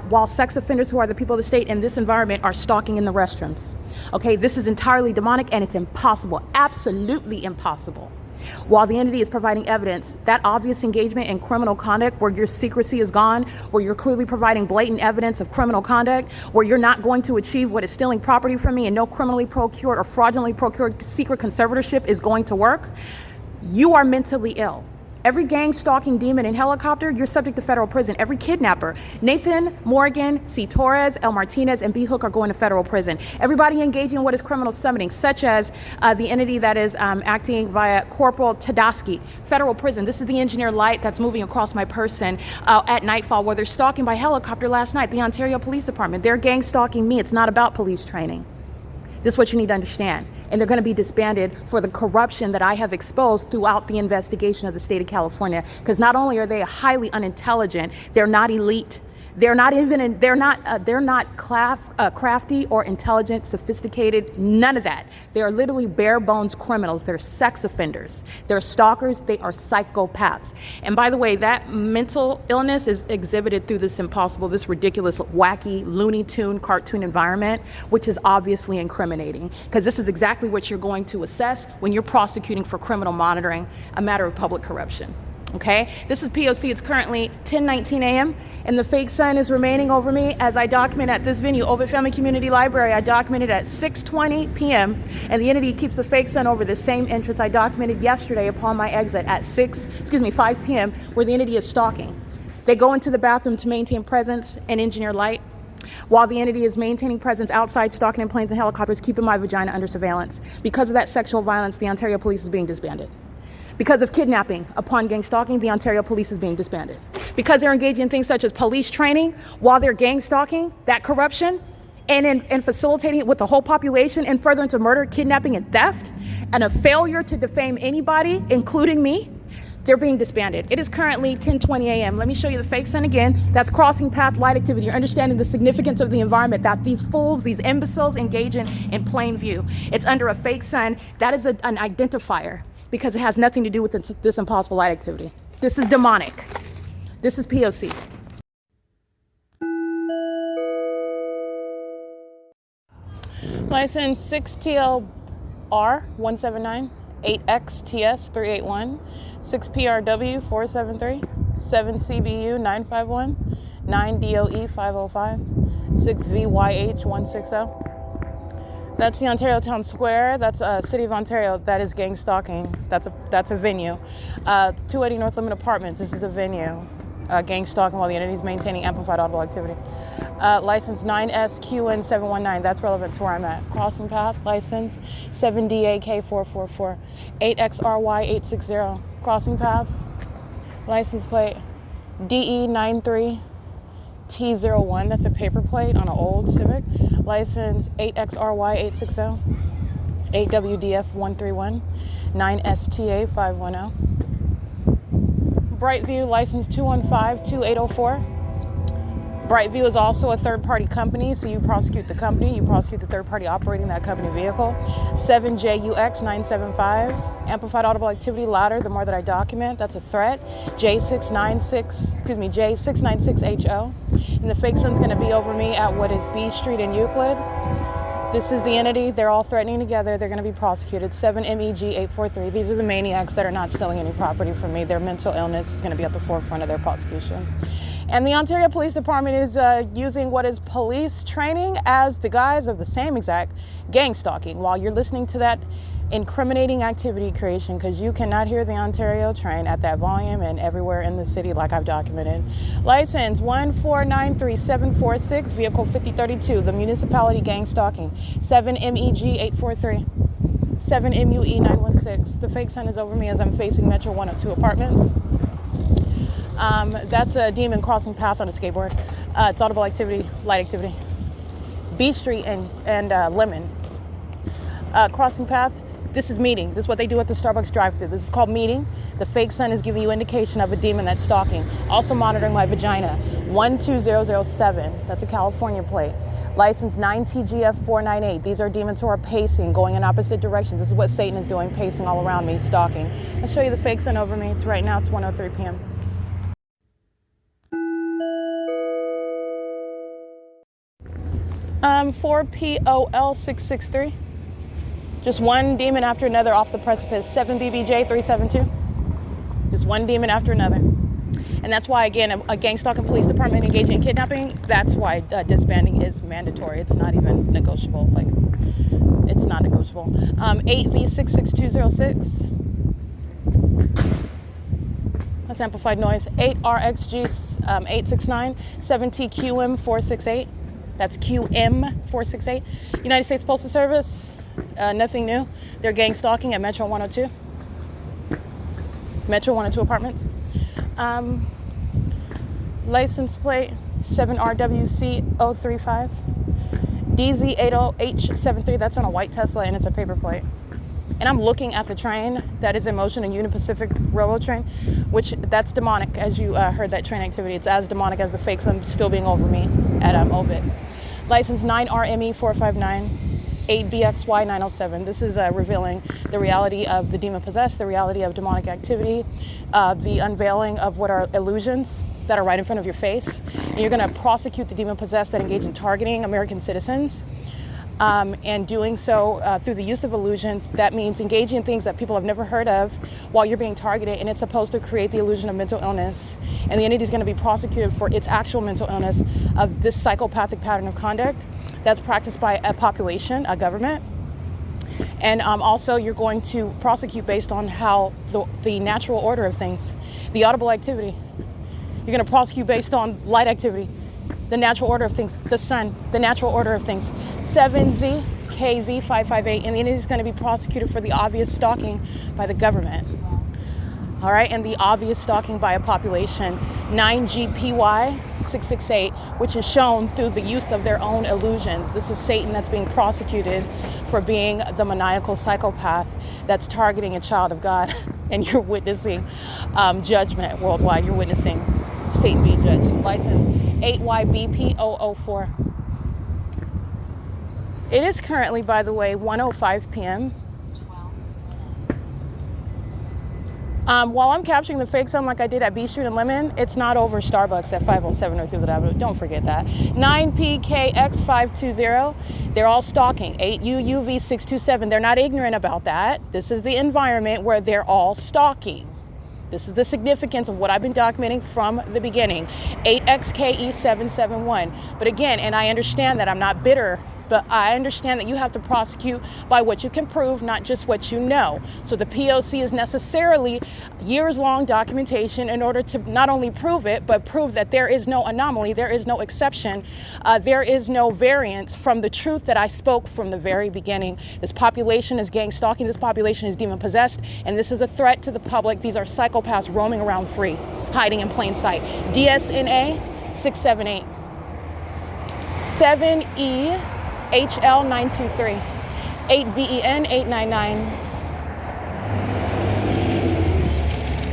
while sex offenders, who are the people of the state in this environment, are stalking in the restrooms. Okay, this is entirely demonic, and it's impossible, absolutely impossible. While the entity is providing evidence, that obvious engagement in criminal conduct where your secrecy is gone, where you're clearly providing blatant evidence of criminal conduct, where you're not going to achieve what is stealing property from me, and no criminally procured or fraudulently procured secret conservatorship is going to work, you are mentally ill. Every gang stalking demon in helicopter, you're subject to federal prison. Every kidnapper, Nathan, Morgan, C. Torres, L. Martinez, and B. Hook are going to federal prison. Everybody engaging in what is criminal summoning, such as the entity that is acting via Corporal Tedosky, federal prison. This is the engineer light that's moving across my person at nightfall, where they're stalking by helicopter last night. The Ontario Police Department, they're gang stalking me. It's not about police training. This is what you need to understand. And they're going to be disbanded for the corruption that I have exposed throughout the investigation of the state of California. Because not only are they highly unintelligent, they're not elite. They're not even, they're not crafty or intelligent, sophisticated, none of that. They are literally bare bones criminals. They're sex offenders. They're stalkers. They are psychopaths. And by the way, that mental illness is exhibited through this impossible, this ridiculous, wacky, Looney Tune cartoon environment, which is obviously incriminating, because this is exactly what you're going to assess when you're prosecuting for criminal monitoring, a matter of public corruption. Okay, this is P.O.C. It's currently 10:19 a.m. and the fake sun is remaining over me as I document at this venue, Ovid Family Community Library. I documented at 6:20 p.m. and the entity keeps the fake sun over the same entrance I documented yesterday upon my exit at 5 p.m. where the entity is stalking. They go into the bathroom to maintain presence and engineer light, while the entity is maintaining presence outside, stalking in planes and helicopters, keeping my vagina under surveillance. Because of that sexual violence, the Ontario Police is being disbanded. Because of kidnapping upon gang stalking, the Ontario Police is being disbanded. Because they're engaging in things such as police training while they're gang stalking, that corruption, and facilitating it with the whole population in furtherance of murder, kidnapping, and theft, and a failure to defame anybody, including me, they're being disbanded. It is currently 10:20 a.m. Let me show you the fake sun again. That's crossing path light activity. You're understanding the significance of the environment that these fools, these imbeciles engage in plain view. It's under a fake sun. That is an identifier, because it has nothing to do with this impossible light activity. This is demonic. This is P.O.C. License 6TLR 179, 8XTS 381, 6PRW 473, 7CBU 951, 9DOE 505, 6VYH 160. That's the Ontario Town Square. That's City of Ontario. That is gang stalking. That's a venue. 280 North Limit Apartments. This is a venue. Gang stalking while the entity is maintaining amplified audible activity. License 9SQN719. That's relevant to where I'm at. Crossing path. License 7DAK444. 8XRY860. Crossing path. License plate DE93T01. That's a paper plate on an old Civic. License 8XRY860, 8WDF131, 9STA510. Brightview, license 2152804. Brightview is also a third-party company, so you prosecute the company, you prosecute the third party operating that company vehicle. 7JUX975, amplified audible activity louder the more that I document, that's a threat. J696HO. And the fake sun's gonna be over me at what is B Street in Euclid. This is the entity, they're all threatening together, they're gonna be prosecuted. 7MEG843, these are the maniacs that are not stealing any property from me. Their mental illness is gonna be at the forefront of their prosecution. And the Ontario Police Department is using what is police training as the guise of the same exact gang stalking. While you're listening to that incriminating activity creation, because you cannot hear the Ontario train at that volume and everywhere in the city like I've documented. License 1493746, vehicle 5032, the municipality gang stalking. 7MEG843, 7MUE916. The fake sun is over me as I'm facing Metro 102 Apartments. That's a demon crossing path on a skateboard. It's audible activity, light activity. B Street and Lemon. Crossing path. This is meeting. This is what they do at the Starbucks drive-thru. This is called meeting. The fake sun is giving you indication of a demon that's stalking. Also monitoring my vagina. 12007. That's a California plate. License 9TGF498. These are demons who are pacing, going in opposite directions. This is what Satan is doing, pacing all around me, stalking. I'll show you the fake sun over me. It's right now. It's 1:03 p.m. 4POL663. Just one demon after another off the precipice. 7BBJ372. Just one demon after another. And that's why, again, a gang stalking police department engaging in kidnapping, that's why disbanding is mandatory. It's not even negotiable. Like, it's not negotiable. 8V66206. That's amplified noise. 8RXG869. 7TQM468. That's QM468. United States Postal Service, nothing new. They're gang stalking at Metro 102. Metro 102 Apartments. License plate 7RWC035. DZ80H73, that's on a white Tesla and it's a paper plate. And I'm looking at the train that is in motion, a Union Pacific Railroad train, which that's demonic, as you heard that train activity. It's as demonic as the fake sun still being over me at OBIT. License 9RME459. 8BXY907. This is revealing the reality of the demon possessed, the reality of demonic activity, the unveiling of what are illusions that are right in front of your face. And you're going to prosecute the demon possessed that engage in targeting American citizens. And doing so through the use of illusions. That means engaging in things that people have never heard of while you're being targeted, and it's supposed to create the illusion of mental illness. And the entity is going to be prosecuted for its actual mental illness of this psychopathic pattern of conduct that's practiced by a population, a government. And also you're going to prosecute based on how the natural order of things, the audible activity. You're going to prosecute based on light activity, the natural order of things, the sun, the natural order of things. 7ZKV558, and the entity is going to be prosecuted for the obvious stalking by the government. All right, and the obvious stalking by a population. 9GPY668, which is shown through the use of their own illusions. This is Satan that's being prosecuted for being the maniacal psychopath that's targeting a child of God, and you're witnessing judgment worldwide. You're witnessing Satan being judged. License 8YBP004. It is currently, by the way, 1:05 p.m. While I'm capturing the fake sun like I did at B Street and Lemon, it's not over Starbucks at 507 North Fifth Avenue. Don't forget that. 9PKX520. They're all stalking. 8UUV627. They're not ignorant about that. This is the environment where they're all stalking. This is the significance of what I've been documenting from the beginning. 8XKE771. But again, and I understand that I'm not bitter, but I understand that you have to prosecute by what you can prove, not just what you know. So the P.O.C. is necessarily years-long documentation in order to not only prove it, but prove that there is no anomaly, there is no exception, there is no variance from the truth that I spoke from the very beginning. This population is gang stalking, this population is demon possessed, and this is a threat to the public. These are psychopaths roaming around free, hiding in plain sight. DSNA 678. 7E HL923, 8VEN 899,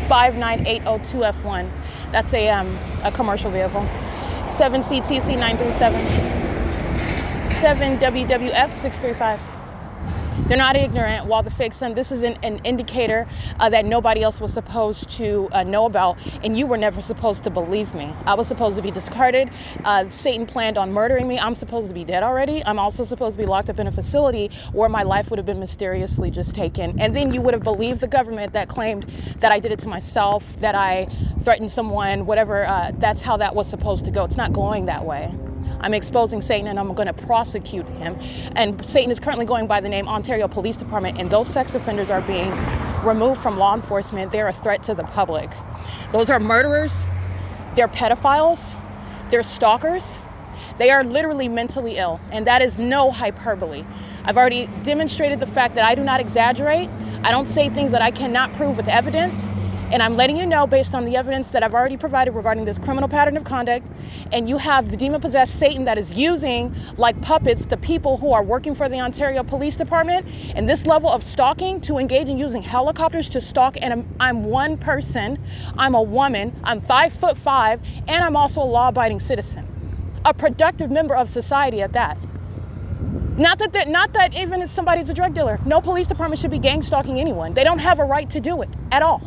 59802F1. That's a commercial vehicle. 7CTC 937, 7WWF 635. They're not ignorant. While the fake sun, this is an indicator that nobody else was supposed to know about, and you were never supposed to believe me. I was supposed to be discarded. Satan planned on murdering me. I'm supposed to be dead already. I'm also supposed to be locked up in a facility where my life would have been mysteriously just taken. And then you would have believed the government that claimed that I did it to myself, that I threatened someone, whatever. That's how that was supposed to go. It's not going that way. I'm exposing Satan and I'm going to prosecute him. And Satan is currently going by the name Ontario Police Department, and those sex offenders are being removed from law enforcement. They're a threat to the public. Those are murderers. They're pedophiles. They're stalkers. They are literally mentally ill, and that is no hyperbole. I've already demonstrated the fact that I do not exaggerate. I don't say things that I cannot prove with evidence. And I'm letting you know based on the evidence that I've already provided regarding this criminal pattern of conduct. And you have the demon-possessed Satan that is using, like puppets, the people who are working for the Ontario Police Department. And this level of stalking to engage in using helicopters to stalk. And I'm one person. I'm a woman. I'm 5'5", and I'm also a law-abiding citizen. A productive member of society at that. Not that even if somebody's a drug dealer. No police department should be gang stalking anyone. They don't have a right to do it at all.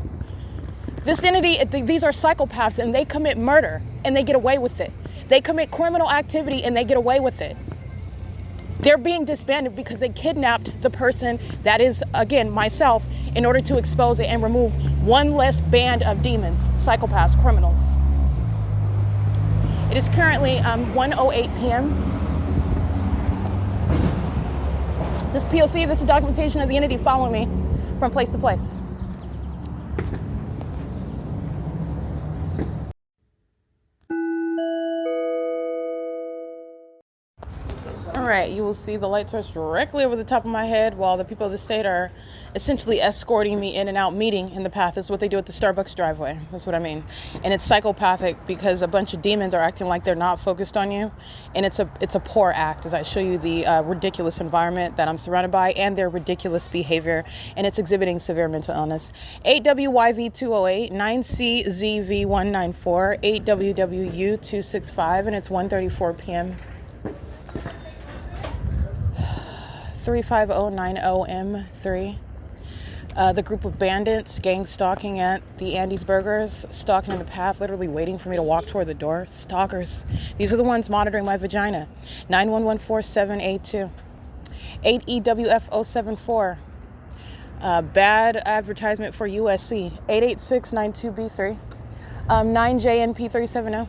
This entity, these are psychopaths, and they commit murder and they get away with it. They commit criminal activity and they get away with it. They're being disbanded because they kidnapped the person that is, again, myself, in order to expose it and remove one less band of demons, psychopaths, criminals. It is currently 1:08 p.m. This P.O.C., this is documentation of the entity following me from place to place. All right, you will see the light source directly over the top of my head while the people of the state are essentially escorting me in and out, meeting in the path. This is what they do at the Starbucks driveway. That's what I mean. And it's psychopathic because a bunch of demons are acting like they're not focused on you. And it's a poor act as I show you the ridiculous environment that I'm surrounded by and their ridiculous behavior. And it's exhibiting severe mental illness. 8WYV208, 9CZV194, 8WWU265, and it's 1:34 p.m. 35090M3. The group of bandits gang stalking at the Andy's Burgers, stalking in the path, literally waiting for me to walk toward the door. Stalkers. These are the ones monitoring my vagina. 9114782. 8EWF074. Bad advertisement for U.S.C. 88692B3. 9JNP370.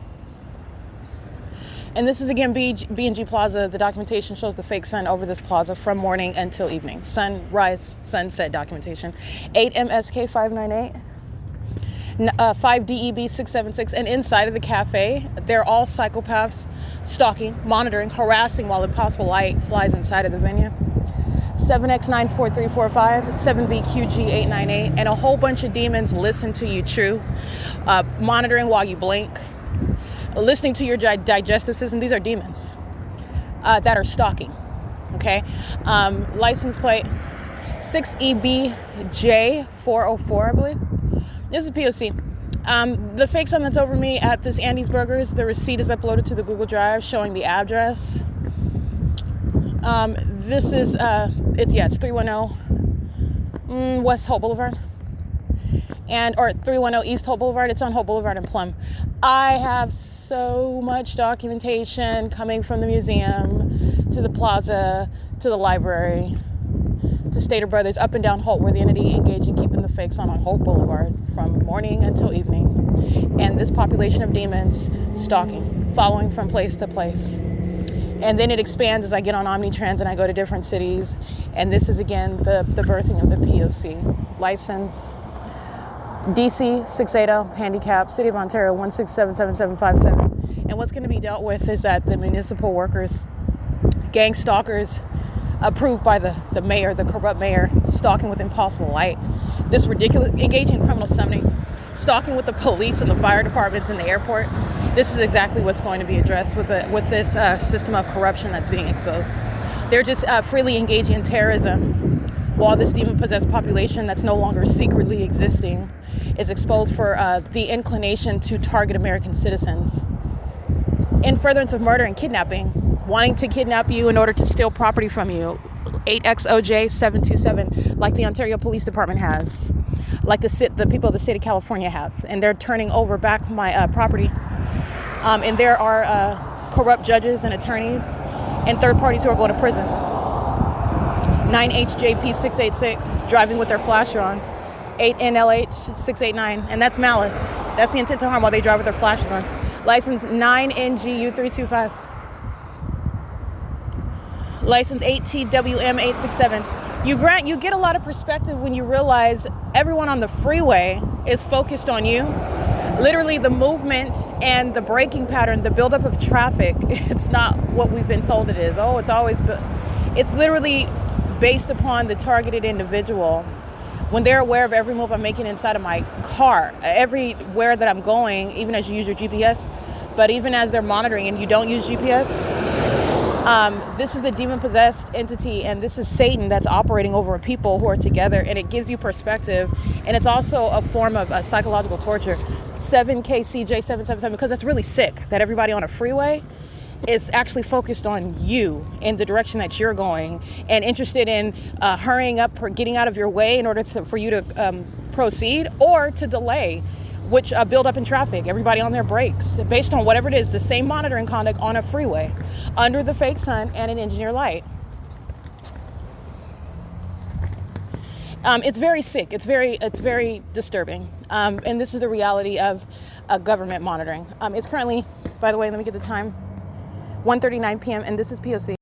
And this is again B&G Plaza. The documentation shows the fake sun over this plaza from morning until evening. Sunrise, sunset documentation. 8MSK598. 5DEB676. And inside of the cafe, they're all psychopaths stalking, monitoring, harassing while impossible light flies inside of the venue. 7X94345, 7VQG898, and a whole bunch of demons listen to you chew, monitoring while you blink, listening to your digestive system. These are demons that are stalking, okay? License plate 6EBJ404, I believe. This is P.O.C. The fake sun that's over me at this Andy's Burgers, the receipt is uploaded to the Google Drive showing the address. This is, it's 310 West Hope Boulevard. Or 310 East Hope Boulevard. It's on Hope Boulevard in Plum. I have so much documentation coming from the museum to the plaza, to the library, to Stater Brothers, up and down Hope, where the entity engaged in keeping the fakes on Hope Boulevard from morning until evening. And this population of demons stalking, following from place to place. And then it expands as I get on Omnitrans and I go to different cities. And this is, again, the birthing of the P.O.C. License DC 680, handicap, City of Ontario 1677757. And what's going to be dealt with is that the municipal workers, gang stalkers, approved by the mayor, the corrupt mayor, stalking with impossible light. This ridiculous, engaging in criminal summoning, stalking with the police and the fire departments in the airport. This is exactly what's going to be addressed with this system of corruption that's being exposed. They're just freely engaging in terrorism while this demon-possessed population that's no longer secretly existing is exposed for the inclination to target American citizens. In furtherance of murder and kidnapping, wanting to kidnap you in order to steal property from you. 8XOJ727, like the Ontario Police Department has, like the people of the state of California have. And they're turning over back my property. And there are corrupt judges and attorneys and third parties who are going to prison. 9HJP686, driving with their flasher on. 8NLH689, and that's malice. That's the intent to harm while they drive with their flashes on. License 9NGU325. License 8TWM867. You get a lot of perspective when you realize everyone on the freeway is focused on you. Literally the movement and the braking pattern, the buildup of traffic, it's not what we've been told it is. It's literally based upon the targeted individual. When they're aware of every move I'm making inside of my car, everywhere that I'm going, even as you use your GPS, but even as they're monitoring and you don't use GPS, this is the demon-possessed entity, and this is Satan that's operating over a people who are together, and it gives you perspective, and it's also a form of psychological torture. 7KCJ777, because it's really sick that everybody on a freeway is actually focused on you in the direction that you're going and interested in hurrying up or getting out of your way in order for you to proceed or to delay, which build up in traffic, everybody on their brakes, based on whatever it is, the same monitoring conduct on a freeway, under the fake sun and an engineer light. It's very sick. It's very disturbing. And this is the reality of government monitoring. It's currently, by the way, let me get the time, 1:39 p.m. and this is P.O.C.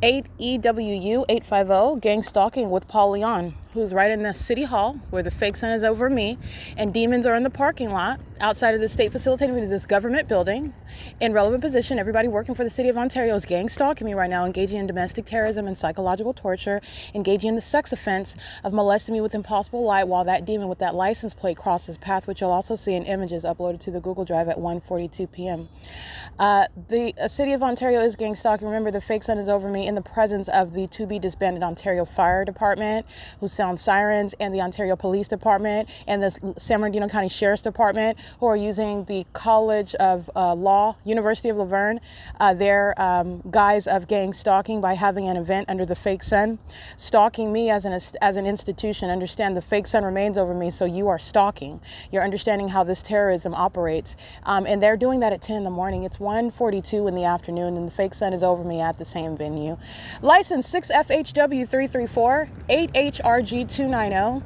(8EWU850) gang stalking with Paul Leon, who's right in the city hall where the fake sun is over me and demons are in the parking lot. outside of the state facilitating me to this government building in relevant position. Everybody working for the city of Ontario is gang stalking me right now, engaging in domestic terrorism and psychological torture, engaging in the sex offense of molesting me with impossible light while that demon with that license plate crosses path, which you'll also see in images uploaded to the Google Drive at 1:42 p.m. The city of Ontario is gang stalking. Remember, the fake sun is over me in the presence of the to-be disbanded Ontario Fire Department, who sound sirens, and the Ontario Police Department, and the San Bernardino County Sheriff's Department, who are using the College of Law, University of Laverne, their guise of gang stalking by having an event under the fake sun, stalking me as an institution. Understand, the fake sun remains over me, so you are stalking. You're understanding how this terrorism operates, and they're doing that at 10 in the morning. It's 1:42 in the afternoon, and the fake sun is over me at the same venue. License 6FHW334, 8HRG290,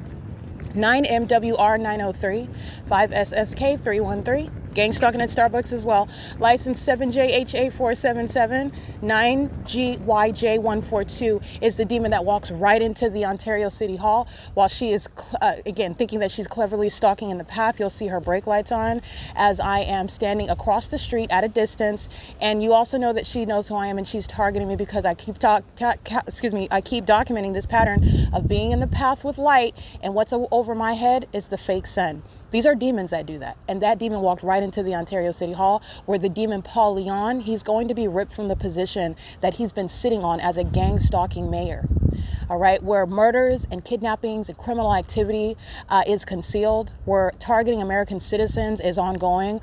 9MWR903, 5SSK313. Gang stalking at Starbucks as well. License 7JHA477, 9GYJ142 is the demon that walks right into the Ontario City Hall while she is, again, thinking that she's cleverly stalking in the path. You'll see her brake lights on as I am standing across the street at a distance. And you also know that she knows who I am, and she's targeting me because I keep documenting this pattern of being in the path with light, and what's over my head is the fake sun. These are demons that do that. And that demon walked right into the Ontario City Hall, where the demon Paul Leon, he's going to be ripped from the position that he's been sitting on as a gang stalking mayor. All right, where murders and kidnappings and criminal activity is concealed, where targeting American citizens is ongoing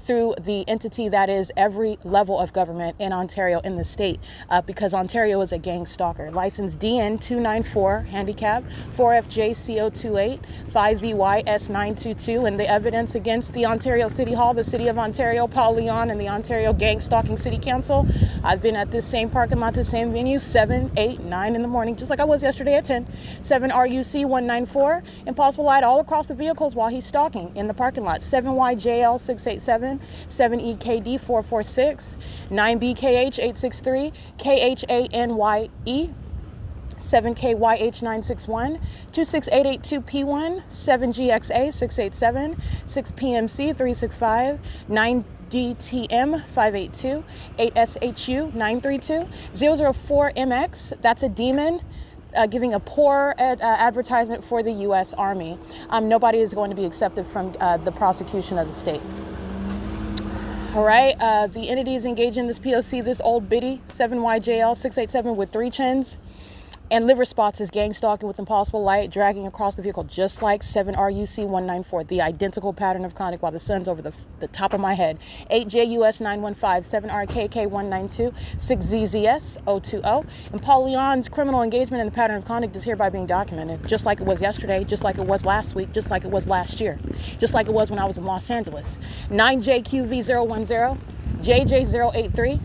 through the entity that is every level of government in Ontario, in the state, because Ontario is a gang stalker. License DN294, handicap, 4FJCO28, 5VYS922, and the evidence against the Ontario City Hall, the City of Ontario, Paul Leon, and the Ontario Gang Stalking City Council. I've been at this same parking lot, the same venue, 7, 8, 9 in the morning, just like I was yesterday at 10. 7 RUC 194, impossible light all across the vehicles while he's stalking in the parking lot. 7YJL 687, 7EKD 446, 9BKH 863, KHANYE 7KYH961, 26882P1, 7GXA 687, 6PMC 365, 9DTM 582, 8SHU 932, 004MX, that's a demon. Giving a poor advertisement for the U.S. Army. Nobody is going to be accepted from the prosecution of the state. All right, the entities engaged in this P.O.C, this old biddy, 7YJL 687 with 3 chins, and liver spots is gang stalking with impossible light, dragging across the vehicle, just like 7RUC 194, the identical pattern of conduct while the sun's over the top of my head. 8JUS 915, 7RKK 192, 6ZZS 020, and Paul Leon's criminal engagement in the pattern of conduct is hereby being documented, just like it was yesterday, just like it was last week, just like it was last year, just like it was when I was in Los Angeles. 9JQV010, JJ083,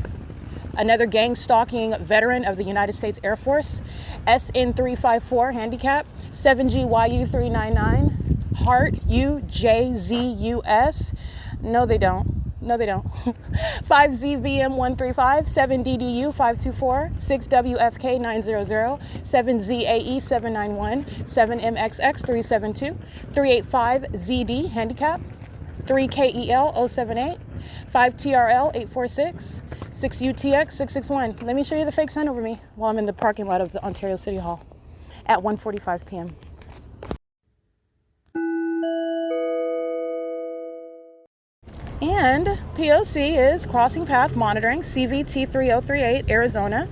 another gang stalking veteran of the United States Air Force, SN354 handicap, 7GYU399, Heart UJZUS. No, they don't. 5ZVM135, 7DDU524, 6WFK900, 7ZAE791, 7MXX372, 385ZD handicap, 3KEL078, 5TRL846, 6UTX661. Let me show you the fake sun over me while I'm in the parking lot of the Ontario City Hall at 1:45 p.m. And P.O.C is crossing path monitoring, CVT3038, Arizona.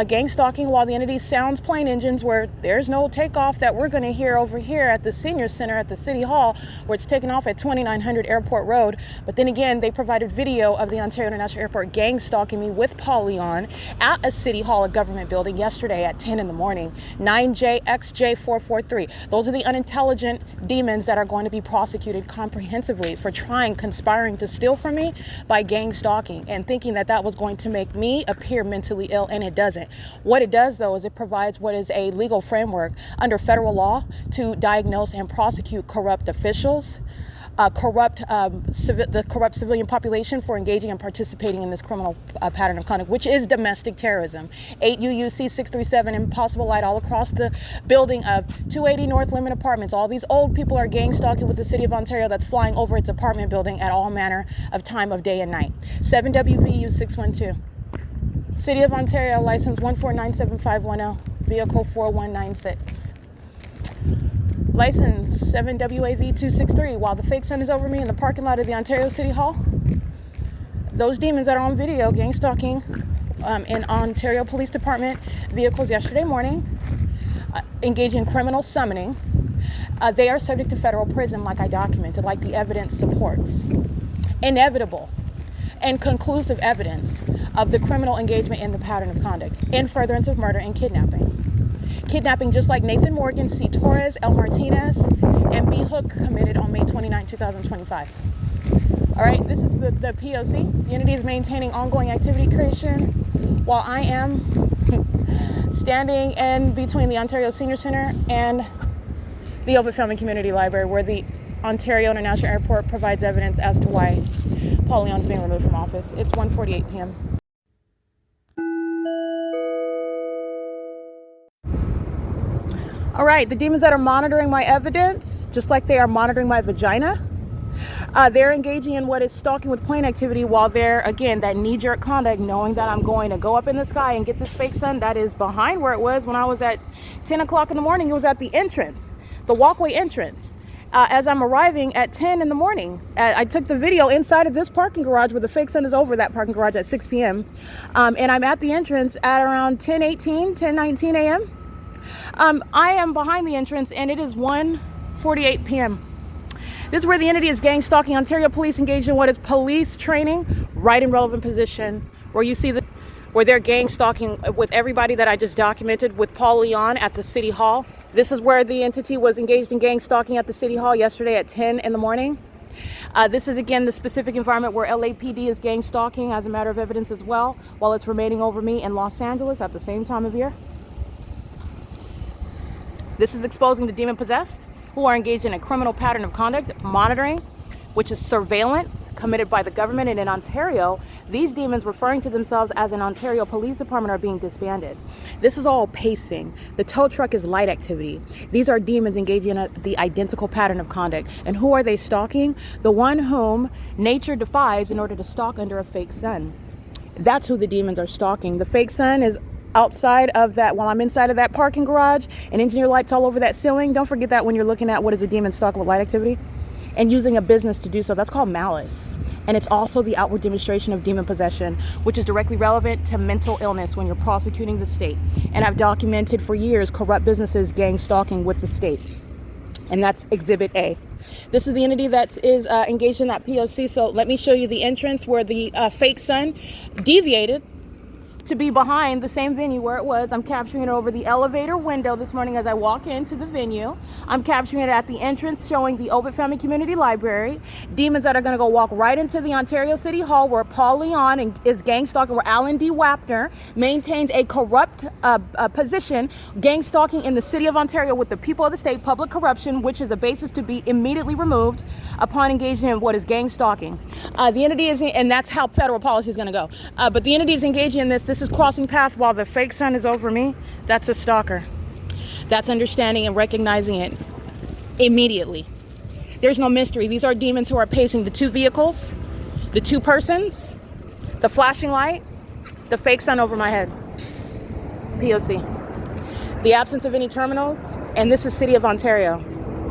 Gang stalking while the entity sounds plane engines, where there's no takeoff that we're going to hear over here at the Senior Center at the City Hall, where it's taking off at 2900 Airport Road. But then again, they provided video of the Ontario International Airport gang stalking me with Paul Leon at a City Hall, a government building, yesterday at 10 in the morning. 9JXJ443. Those are the unintelligent demons that are going to be prosecuted comprehensively for conspiring to steal from me by gang stalking and thinking that that was going to make me appear mentally ill, and it doesn't. What it does, though, is it provides what is a legal framework under federal law to diagnose and prosecute corrupt officials, the corrupt civilian population for engaging and participating in this criminal pattern of conduct, which is domestic terrorism. 8 U.S.C. 637 impossible light all across the building of 280 North Lemon Apartments. All these old people are gang stalking with the city of Ontario that's flying over its apartment building at all manner of time of day and night. 7 WVU 612. City of Ontario, license 1497510, vehicle 4196. License 7WAV263. While the fake sun is over me in the parking lot of the Ontario City Hall, those demons that are on video gang stalking in Ontario Police Department vehicles yesterday morning, engaging in criminal summoning, they are subject to federal prison like I documented, like the evidence supports. Inevitable and conclusive evidence of the criminal engagement in the pattern of conduct in furtherance of murder and kidnapping. Kidnapping just like Nathan Morgan, C. Torres, L. Martinez, and B. Hook committed on May 29, 2025. All right, this is the P.O.C. Unity is maintaining ongoing activity creation while I am standing in between the Ontario Senior Center and the Ovid Film and Community Library, where the Ontario International Airport provides evidence as to why Paul Leon's being removed from office. It's 1:48 p.m. All right, the demons that are monitoring my evidence, just like they are monitoring my vagina, they're engaging in what is stalking with plane activity while they're, again, that knee-jerk conduct, knowing that I'm going to go up in the sky and get this fake sun that is behind where it was when I was at 10 o'clock in the morning. It was at the entrance, the walkway entrance. As I'm arriving at 10 in the morning, I took the video inside of this parking garage where the fake sun is over that parking garage at 6 p.m. And I'm at the entrance at around 10:18, 10:19 a.m. I am behind the entrance and it is 1:48 p.m. This is where the entity is gang stalking. Ontario police engaged in what is police training, right in relevant position, where you see where they're gang stalking with everybody that I just documented with Paul Leon at the City Hall. This is where the entity was engaged in gang stalking at the City Hall yesterday at 10 in the morning. This is, again, the specific environment where LAPD is gang stalking as a matter of evidence as well, while it's remaining over me in Los Angeles at the same time of year. This is exposing the demon-possessed who are engaged in a criminal pattern of conduct, monitoring, which is surveillance committed by the government. And in Ontario, these demons, referring to themselves as an Ontario Police Department, are being disbanded. This is all pacing. The tow truck is light activity. These are demons engaging in the identical pattern of conduct. And who are they stalking? The one whom nature defies in order to stalk under a fake sun. That's who the demons are stalking. The fake sun is outside of that, while I'm inside of that parking garage, and engineer lights all over that ceiling. Don't forget that when you're looking at what is a demon stalking with light activity and using a business to do so. That's called malice. And it's also the outward demonstration of demon possession, which is directly relevant to mental illness when you're prosecuting the state. And I've documented for years corrupt businesses gang stalking with the state. And that's Exhibit A. This is the entity that is engaged in that P.O.C. So let me show you the entrance where the fake sun deviated to be behind the same venue where it was. I'm capturing it over the elevator window this morning as I walk into the venue. I'm capturing it at the entrance, showing the Ovid Family Community Library. Demons that are going to go walk right into the Ontario City Hall where Paul Leon is gang stalking, where Alan D. Wapner maintains a corrupt position, gang stalking in the city of Ontario with the people of the state, public corruption, which is a basis to be immediately removed upon engaging in what is gang stalking. The entity is, and that's how federal policy is going to go. But the entity is engaging in this. This is crossing paths while the fake sun is over me. That's a stalker. That's understanding and recognizing it immediately. There's no mystery. These are demons who are pacing the two vehicles, the two persons, the flashing light, the fake sun over my head. P.O.C. The absence of any terminals, and this is City of Ontario.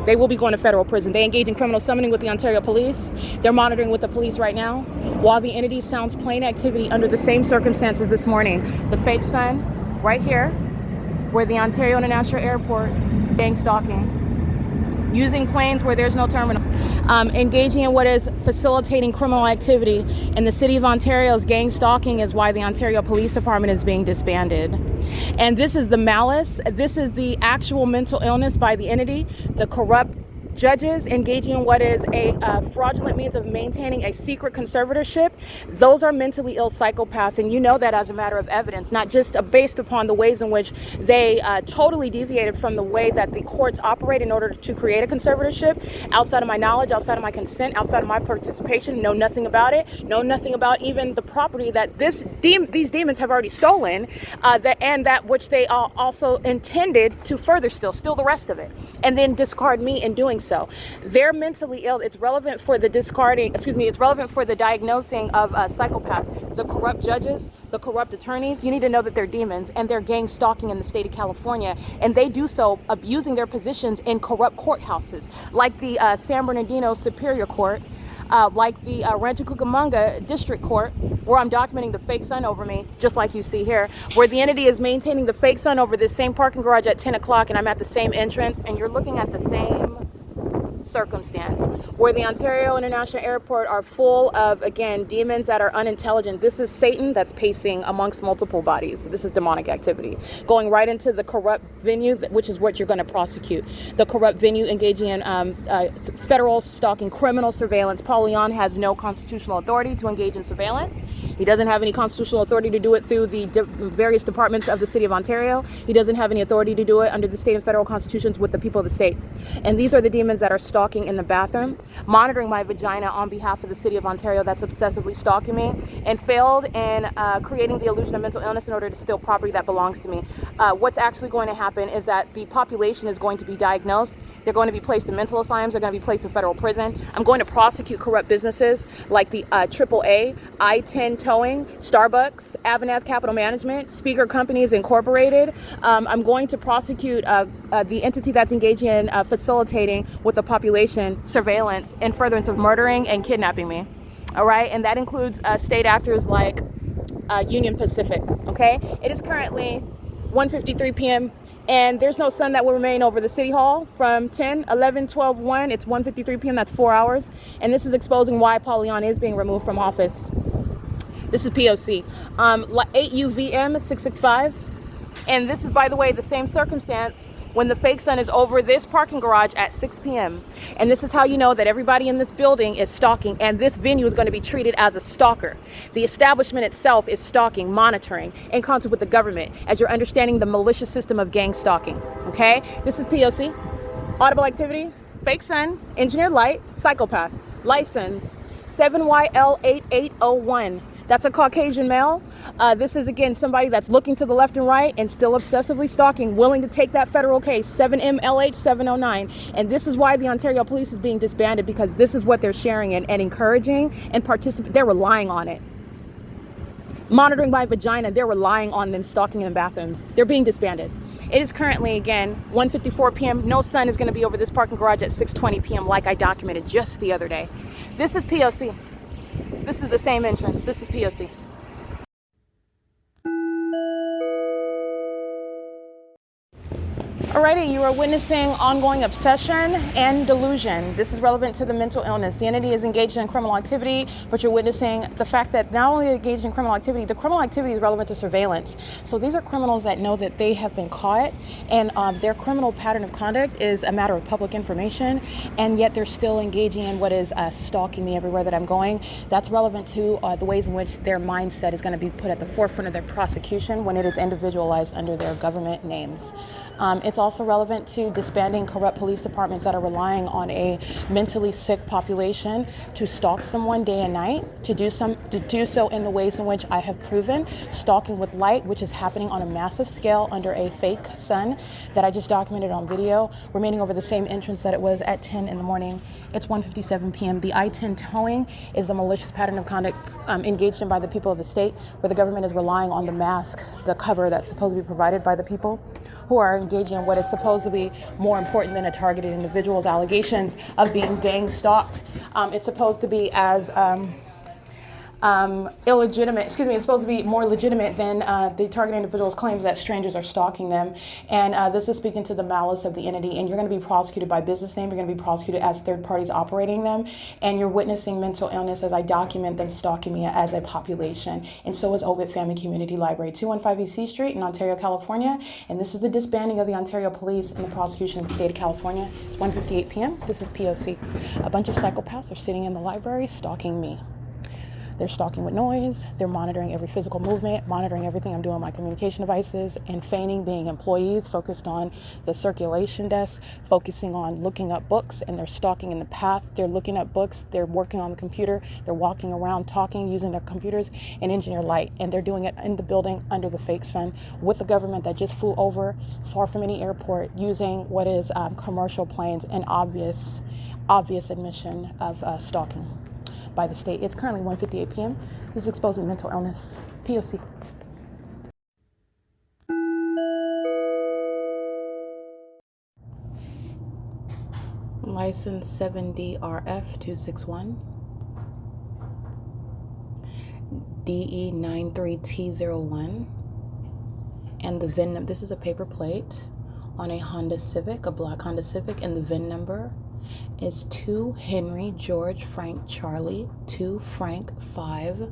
They will be going to federal prison. They engage in criminal summoning with the Ontario police. They're monitoring with the police right now, while the entity sounds plane activity under the same circumstances this morning. The fake sun right here, where the Ontario International Airport, gang stalking, using planes where there's no terminal, engaging in what is facilitating criminal activity. And the City of Ontario's gang stalking is why the Ontario Police Department is being disbanded. And this is the malice. This is the actual mental illness by the entity, the corrupt judges engaging in what is a fraudulent means of maintaining a secret conservatorship, those are mentally ill psychopaths, and you know that as a matter of evidence, not just based upon the ways in which they totally deviated from the way that the courts operate in order to create a conservatorship, outside of my knowledge, outside of my consent, outside of my participation, know nothing about it, know nothing about even the property that these demons have already stolen, and that which they also intended to further steal the rest of it, and then discard me in doing so. They're mentally ill. It's relevant for the it's relevant for the diagnosing of psychopaths, the corrupt judges, the corrupt attorneys. You need to know that they're demons, and they're gang stalking in the state of California, and they do so abusing their positions in corrupt courthouses, like the San Bernardino Superior Court, like the Rancho Cucamonga District Court, where I'm documenting the fake sun over me, just like you see here, where the entity is maintaining the fake sun over this same parking garage at 10 o'clock, and I'm at the same entrance, and you're looking at the same circumstance, where the Ontario International Airport are full of, again, demons that are unintelligent. This is Satan that's pacing amongst multiple bodies. This is demonic activity. Going right into the corrupt venue, which is what you're going to prosecute. The corrupt venue engaging in federal stalking, criminal surveillance. Paul Leon has no constitutional authority to engage in surveillance. He doesn't have any constitutional authority to do it through the various departments of the city of Ontario. He doesn't have any authority to do it under the state and federal constitutions with the people of the state. And these are the demons that are stalking in the bathroom, monitoring my vagina on behalf of the city of Ontario that's obsessively stalking me, and failed in creating the illusion of mental illness in order to steal property that belongs to me. What's actually going to happen is that the population is going to be diagnosed. They're going to be placed in mental asylums. They're going to be placed in federal prison. I'm going to prosecute corrupt businesses like the AAA, I-10 Towing, Starbucks, Avanath Capital Management, Speaker Companies Incorporated. I'm going to prosecute the entity that's engaging in facilitating with the population surveillance and furtherance of murdering and kidnapping me. All right, and that includes state actors like Union Pacific. Okay, it is currently 1:53 p.m. and there's no sun that will remain over the city hall from 10, 11, 12, 1. It's 1:53 p.m. That's 4 hours. And this is exposing why Paul Leon is being removed from office. This is P.O.C. 8UVM 665. And this is, by the way, the same circumstance when the fake sun is over this parking garage at 6 p.m. And this is how you know that everybody in this building is stalking, and this venue is going to be treated as a stalker. The establishment itself is stalking, monitoring, in concert with the government, as you're understanding the malicious system of gang stalking. Okay? This is P.O.C. Audible activity, fake sun, engineered light, psychopath, license 7YL8801. That's a Caucasian male. This is, again, somebody that's looking to the left and right and still obsessively stalking, willing to take that federal case, 7MLH709. And this is why the Ontario Police is being disbanded, because this is what they're sharing and encouraging and participating. They're relying on it. Monitoring my vagina, they're relying on them stalking in bathrooms. They're being disbanded. It is currently, again, 1:54 p.m. No sun is going to be over this parking garage at 6:20 p.m. like I documented just the other day. This is P.O.C. This is the same entrance. This is P.O.C. Alrighty, you are witnessing ongoing obsession and delusion. This is relevant to the mental illness. The entity is engaged in criminal activity, but you're witnessing the fact that not only engaged in criminal activity, the criminal activity is relevant to surveillance. So these are criminals that know that they have been caught, and their criminal pattern of conduct is a matter of public information, and yet they're still engaging in what is stalking me everywhere that I'm going. That's relevant to the ways in which their mindset is going to be put at the forefront of their prosecution when it is individualized under their government names. It's also relevant to disbanding corrupt police departments that are relying on a mentally sick population to stalk someone day and night, to do so in the ways in which I have proven, stalking with light, which is happening on a massive scale under a fake sun that I just documented on video, remaining over the same entrance that it was at 10 in the morning. It's 1:57 p.m. The I-10 towing is the malicious pattern of conduct engaged in by the people of the state, where the government is relying on the mask, the cover that's supposed to be provided by the people who are engaging in what is supposed to be more important than a targeted individual's allegations of being gang stalked. It's supposed to be as illegitimate, excuse me, it's supposed to be more legitimate than the target individual's claims that strangers are stalking them. And this is speaking to the malice of the entity, and you're going to be prosecuted by business name. You're going to be prosecuted as third parties operating them, and you're witnessing mental illness as I document them stalking me as a population. And so is Ovid Family Community Library, 215 E.C. Street in Ontario, California. And this is the disbanding of the Ontario Police and the prosecution of the state of California. It's 1:58 p.m. This is P.O.C. A bunch of psychopaths are sitting in the library stalking me. They're stalking with noise, they're monitoring every physical movement, monitoring everything I'm doing on my communication devices, and feigning being employees focused on the circulation desk, focusing on looking up books, and they're stalking in the path. They're looking up books, they're working on the computer, they're walking around talking, using their computers and engineer light, and they're doing it in the building under the fake sun with the government that just flew over far from any airport using what is commercial planes and obvious admission of stalking by the state. It's currently 1:58 p.m. This is exposing mental illness. P.O.C. License 7DRF261 DE93T01, and the VIN number. This is a paper plate on a Honda Civic, a black Honda Civic, and the VIN number is 2 Henry George Frank Charlie 2 Frank 5.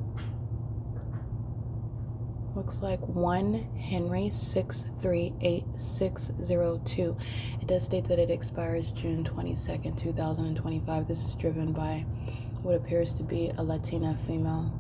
Looks like 1 Henry 638602. It does state that it expires June 22nd, 2025. This is driven by what appears to be a Latina female.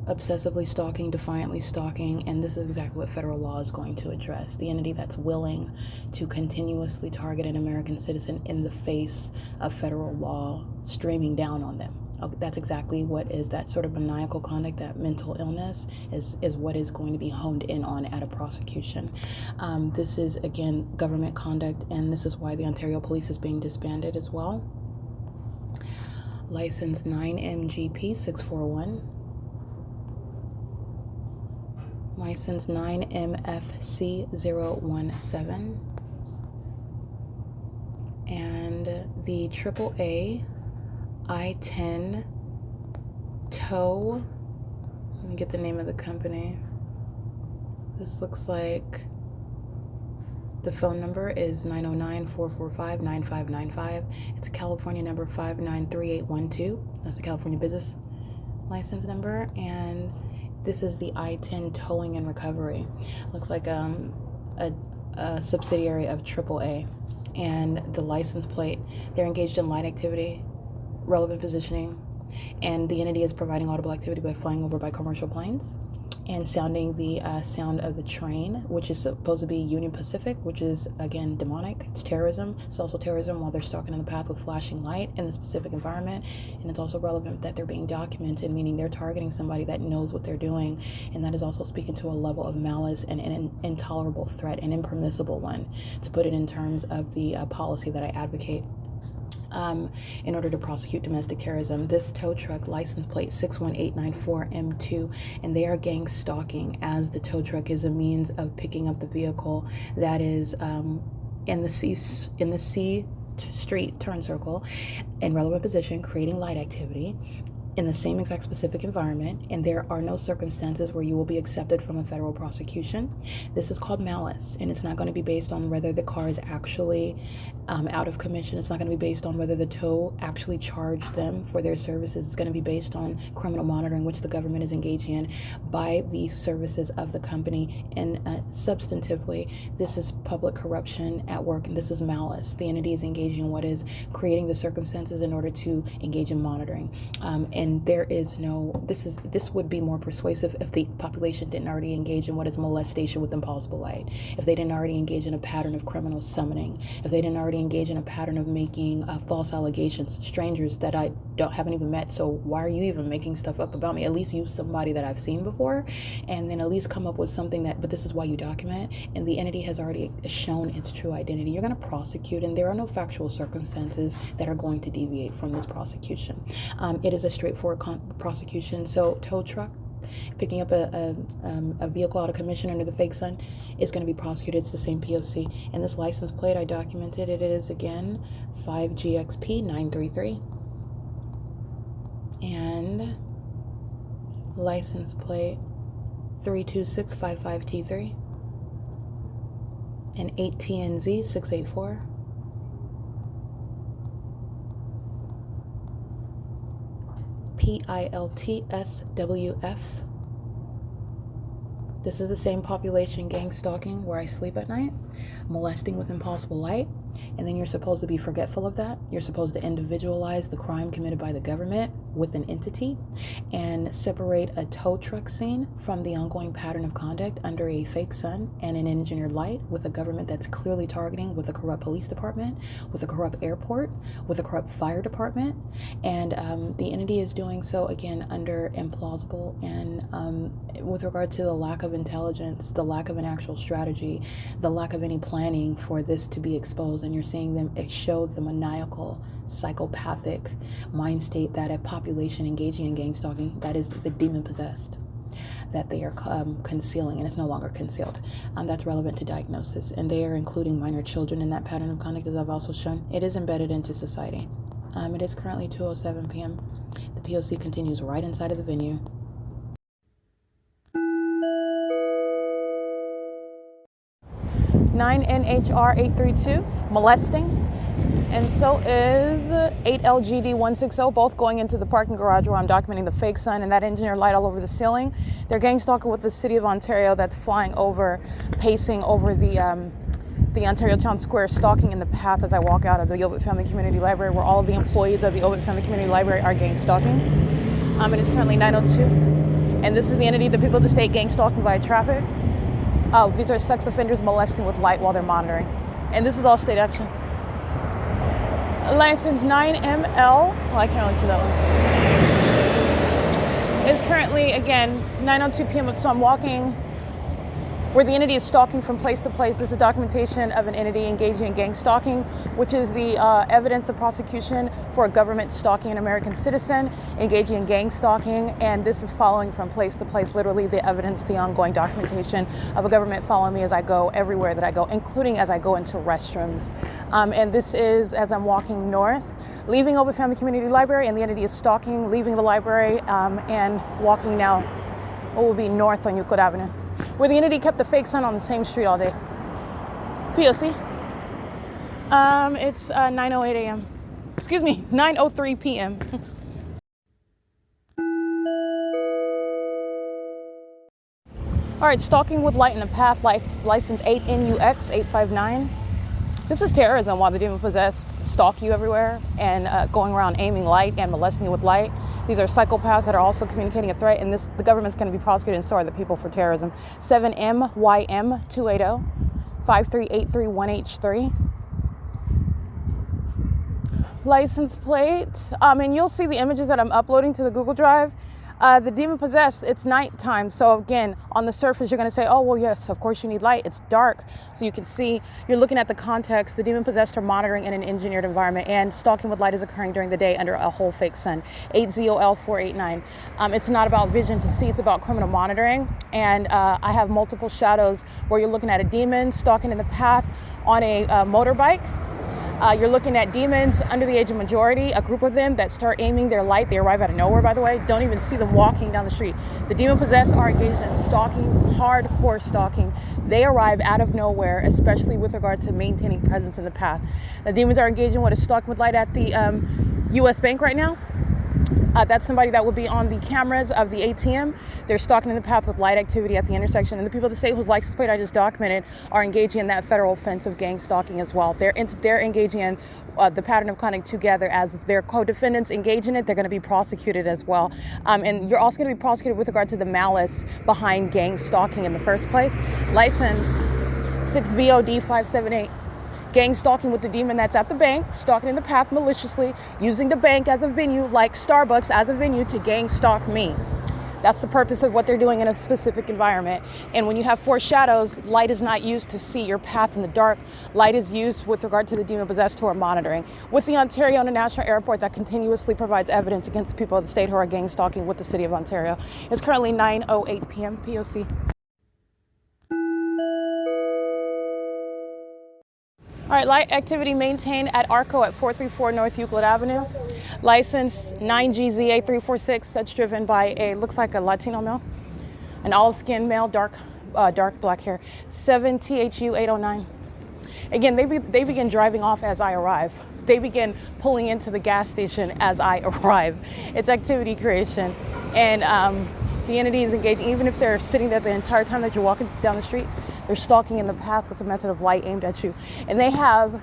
Obsessively stalking, defiantly stalking, and this is exactly what federal law is going to address. The entity that's willing to continuously target an American citizen in the face of federal law streaming down on them. That's exactly what is that sort of maniacal conduct, that mental illness is what is going to be honed in on at a prosecution. This is, again, government conduct, and this is why the Ontario Police is being disbanded as well. License 9MGP641. License 9MFC017, and the AAA I-10 tow. Let me get the name of the company. This looks like the phone number is 909-445-9595. It's a California number 593812. That's the California business license number, and this is the I-10 Towing and Recovery. Looks like a subsidiary of AAA. And the license plate, they're engaged in light activity, relevant positioning, and the entity is providing audible activity by flying over by commercial planes and sounding the sound of the train, which is supposed to be Union Pacific, which is, again, demonic. It's terrorism. It's also terrorism while they're stalking in the path with flashing light in the specific environment. And it's also relevant that they're being documented, meaning they're targeting somebody that knows what they're doing. And that is also speaking to a level of malice and an intolerable threat, an impermissible one, to put it in terms of the policy that I advocate. In order to prosecute domestic terrorism. This tow truck license plate 61894M2, and they are gang stalking, as the tow truck is a means of picking up the vehicle that is in the C street turn circle in relevant position, creating light activity in the same exact specific environment, and there are no circumstances where you will be accepted from a federal prosecution. This is called malice, and it's not going to be based on whether the car is actually out of commission. It's not going to be based on whether the tow actually charged them for their services. It's going to be based on criminal monitoring, which the government is engaging in by the services of the company. And substantively, this is public corruption at work, and this is malice. The entity is engaging in what is creating the circumstances in order to engage in monitoring. And there is no, this would be more persuasive if the population didn't already engage in what is molestation with impossible light, if they didn't already engage in a pattern of criminal summoning, if they didn't already engage in a pattern of making false allegations, strangers that I haven't even met, so why are you even making stuff up about me? At least use somebody that I've seen before, and then at least come up with something that, but this is why you document, and the entity has already shown its true identity. You're going to prosecute, and there are no factual circumstances that are going to deviate from this prosecution. It is a straightforward prosecution. So tow truck picking up a vehicle out of commission under the fake sun is going to be prosecuted. It's the same P.O.C. And this license plate, I documented it. It is, again, 5GXP933. And license plate 32655T3 and 8TNZ 684. PILTSWF. This is the same population gang stalking where I sleep at night, molesting with impossible light, and then you're supposed to be forgetful of that. You're supposed to individualize the crime committed by the government with an entity and separate a tow truck scene from the ongoing pattern of conduct under a fake sun and an engineered light with a government that's clearly targeting with a corrupt police department, with a corrupt airport, with a corrupt fire department, and the entity is doing so again under implausible and with regard to the lack of intelligence, the lack of an actual strategy, the lack of any planning for this to be exposed. And you're seeing them show the maniacal, psychopathic mind state that a population engaging in gang stalking, that is the demon possessed, that they are concealing, and it's no longer concealed. That's relevant to diagnosis, and they are including minor children in that pattern of conduct, as I've also shown. It is embedded into society. It is currently 2:07 p.m. The P.O.C. continues right inside of the venue. NHR 832, molesting, and so is 8LGD 160, both going into the parking garage where I'm documenting the fake sun and that engineer light all over the ceiling. They're gang stalking with the city of Ontario that's flying over, pacing over the Ontario Town Square, stalking in the path as I walk out of the Ovitt Family Community Library, where all of the employees of the Ovitt Family Community Library are gang stalking. It is currently 9:02, and this is the entity, the people of the state, gang stalking via traffic. Oh, these are sex offenders molesting with light while they're monitoring. And this is all state action. License 9ML, well, I can't really see that one. It's currently, again, 9:02 p.m., so I'm walking where the entity is stalking from place to place. This is documentation of an entity engaging in gang stalking, which is the evidence of prosecution for a government stalking an American citizen, engaging in gang stalking, and this is following from place to place, literally the evidence, the ongoing documentation of a government following me as I go everywhere that I go, including as I go into restrooms. And this is as I'm walking north, leaving Ovitt Family Community Library, and the entity is stalking, leaving the library, and walking now what will be north on Euclid Avenue, where the entity kept the fake sun on the same street all day. P.O.C. It's 9:08 a.m. Excuse me, 9:03 p.m. All right, stalking with light in the path, license 8NUX 859. This is terrorism while the demon possessed stalk you everywhere and going around aiming light and molesting you with light. These are psychopaths that are also communicating a threat, and the government's going to be prosecuted and so are the people for terrorism. 7MYM 280 53831H3. License plate, and you'll see the images that I'm uploading to the Google Drive. The demon possessed, it's nighttime, so again, on the surface you're going to say, oh well, yes, of course you need light. It's dark, so you can see. You're looking at the context. The demon possessed are monitoring in an engineered environment, and stalking with light is occurring during the day under a whole fake sun. 8ZOL489. It's not about vision to see, it's about criminal monitoring, and I have multiple shadows where you're looking at a demon stalking in the path on a motorbike. You're looking at demons under the age of majority, a group of them that start aiming their light. They arrive out of nowhere, by the way. Don't even see them walking down the street. The demon possessed are engaged in stalking, hardcore stalking. They arrive out of nowhere, especially with regard to maintaining presence in the path. The demons are engaged in what is stalking with light at the U.S. bank right now. That's somebody that will be on the cameras of the ATM. They're stalking in the path with light activity at the intersection. And the people of the state whose license plate I just documented are engaging in that federal offense of gang stalking as well. They're engaging in the pattern of conduct together. As their co-defendants engage in it, they're going to be prosecuted as well. And you're also going to be prosecuted with regard to the malice behind gang stalking in the first place. License 6VOD578. Gang stalking with the demon that's at the bank, stalking in the path maliciously, using the bank as a venue, like Starbucks as a venue, to gang stalk me. That's the purpose of what they're doing in a specific environment. And when you have four shadows, light is not used to see your path in the dark. Light is used with regard to the demon possessed who are monitoring. With the Ontario International Airport that continuously provides evidence against the people of the state who are gang stalking with the city of Ontario. It's currently 9:08 p.m. P.O.C. All right, light activity maintained at ARCO at 434 North Euclid Avenue. License 9GZA346, that's driven by looks like a Latino male, an olive-skinned male, dark black hair, 7THU809. Again, they begin driving off as I arrive. They begin pulling into the gas station as I arrive. It's activity creation. And the entity is engaging, even if they're sitting there the entire time that you're walking down the street, they're stalking in the path with a method of light aimed at you. And they have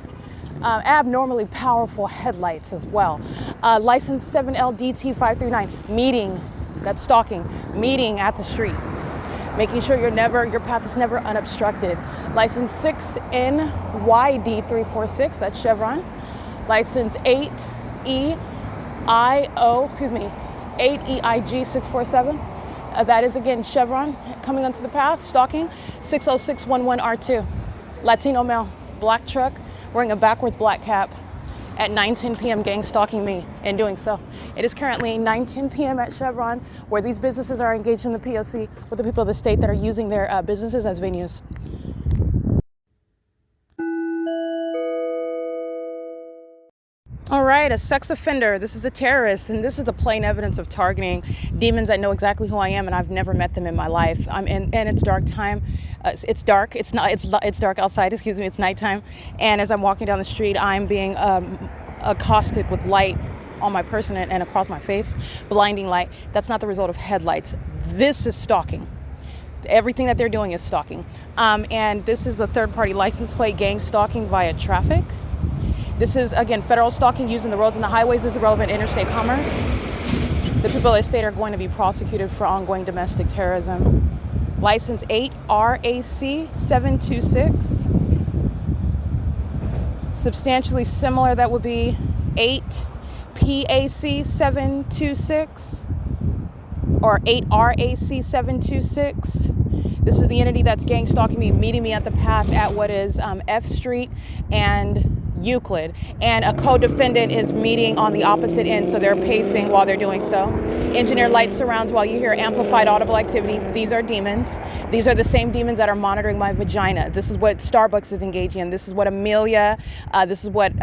abnormally powerful headlights as well. License 7LDT539, meeting, that's stalking, meeting at the street, making sure your path is never unobstructed. License 6NYD346, that's Chevron. License 8EIG647, that is again Chevron, coming onto the path, stalking. 60611R2, Latino male, black truck, wearing a backwards black cap, at 9:10 p.m. gang stalking me in doing so. It is currently 9:10 p.m. at Chevron, where these businesses are engaged in the P.O.C. with the people of the state that are using their businesses as venues. All right, a sex offender. This is a terrorist, and this is the plain evidence of targeting demons that know exactly who I am, and I've never met them in my life. And it's dark time. It's dark. It's dark outside. Excuse me. It's nighttime, and as I'm walking down the street, I'm being accosted with light on my person and across my face, blinding light. That's not the result of headlights. This is stalking. Everything that they're doing is stalking. And this is the third-party license plate gang stalking via traffic. This is, again, federal stalking using the roads and the highways. This is relevant interstate commerce. The people of the state are going to be prosecuted for ongoing domestic terrorism. License 8RAC726. Substantially similar, that would be 8PAC726 or 8RAC726. This is the entity that's gang stalking me, meeting me at the path at what is F Street and Euclid, and a co-defendant is meeting on the opposite end, so they're pacing while they're doing so. Engineered light surrounds while you hear amplified audible activity. These are demons. These are the same demons that are monitoring my vagina. This is what Starbucks is engaging in. This is what Amelia, this is what